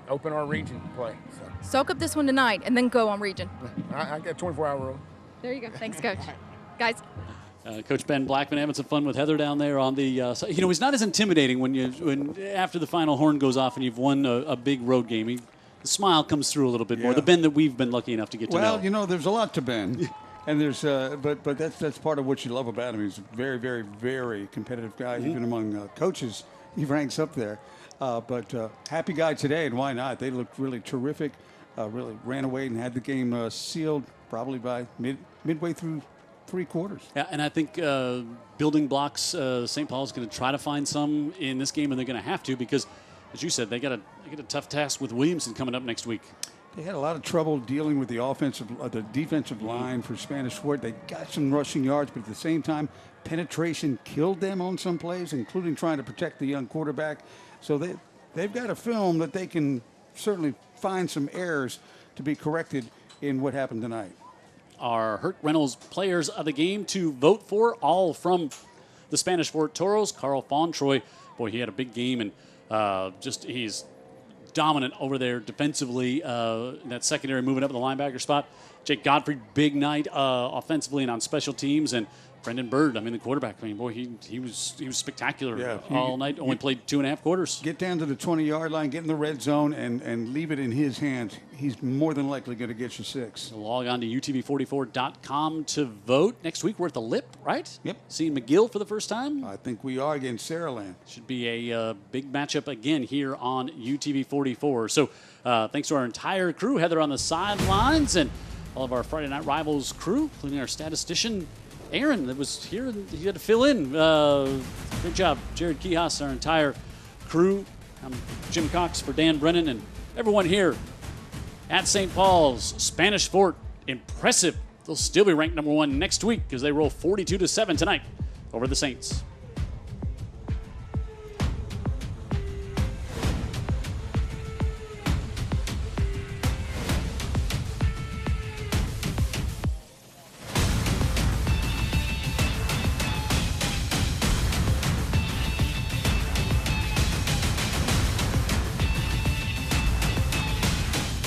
open our region play. So. Soak up this one tonight and then go on region. I got a 24-hour rule. There you go. Thanks, Coach. Guys. Coach Ben Blackman having some fun with Heather down there on the. He's not as intimidating when after the final horn goes off and you've won a big road game. The smile comes through a little bit more. The Ben that we've been lucky enough to get to know. Well, there's a lot to Ben. And there's, but that's part of what you love about him. He's a very, very, very competitive guy. Mm-hmm. Even among coaches, he ranks up there. But happy guy today, and why not? They looked really terrific. Really ran away and had the game sealed probably by midway through 3 quarters. Yeah, and I think building blocks. St. Paul's going to try to find some in this game, and they're going to have to because, as you said, they got a tough task with Williamson coming up next week. They had a lot of trouble dealing with the defensive line for Spanish Fort. They got some rushing yards, but at the same time, penetration killed them on some plays, including trying to protect the young quarterback. So they've got a film that they can certainly find some errors to be corrected in what happened tonight. Our Hurt Reynolds players of the game to vote for, all from the Spanish Fort Toros. Carl Fauntroy, boy, he had a big game, and he's dominant over there defensively in that secondary, moving up in the linebacker spot. Jake Godfrey, big night offensively and on special teams. And Brendan Bird, the quarterback. Boy, he was spectacular Yeah, all night. Only played 2.5 quarters. Get down to the 20-yard line, get in the red zone, and leave it in his hands. He's more than likely going to get you 6. So log on to UTV44.com to vote. Next week we're at the Lip, right? Yep. Seeing McGill for the first time. I think we are against Saraland. Should be a big matchup again here on UTV44. So thanks to our entire crew, Heather on the sidelines, and all of our Friday Night Rivals crew, including our statistician, Aaron, that was here. He had to fill in. Great job, Jared Kihas, our entire crew. I'm Jim Cox for Dan Brennan and everyone here at St. Paul's. Spanish Fort, impressive. They'll still be ranked number 1 next week because they roll 42-7 tonight over the Saints.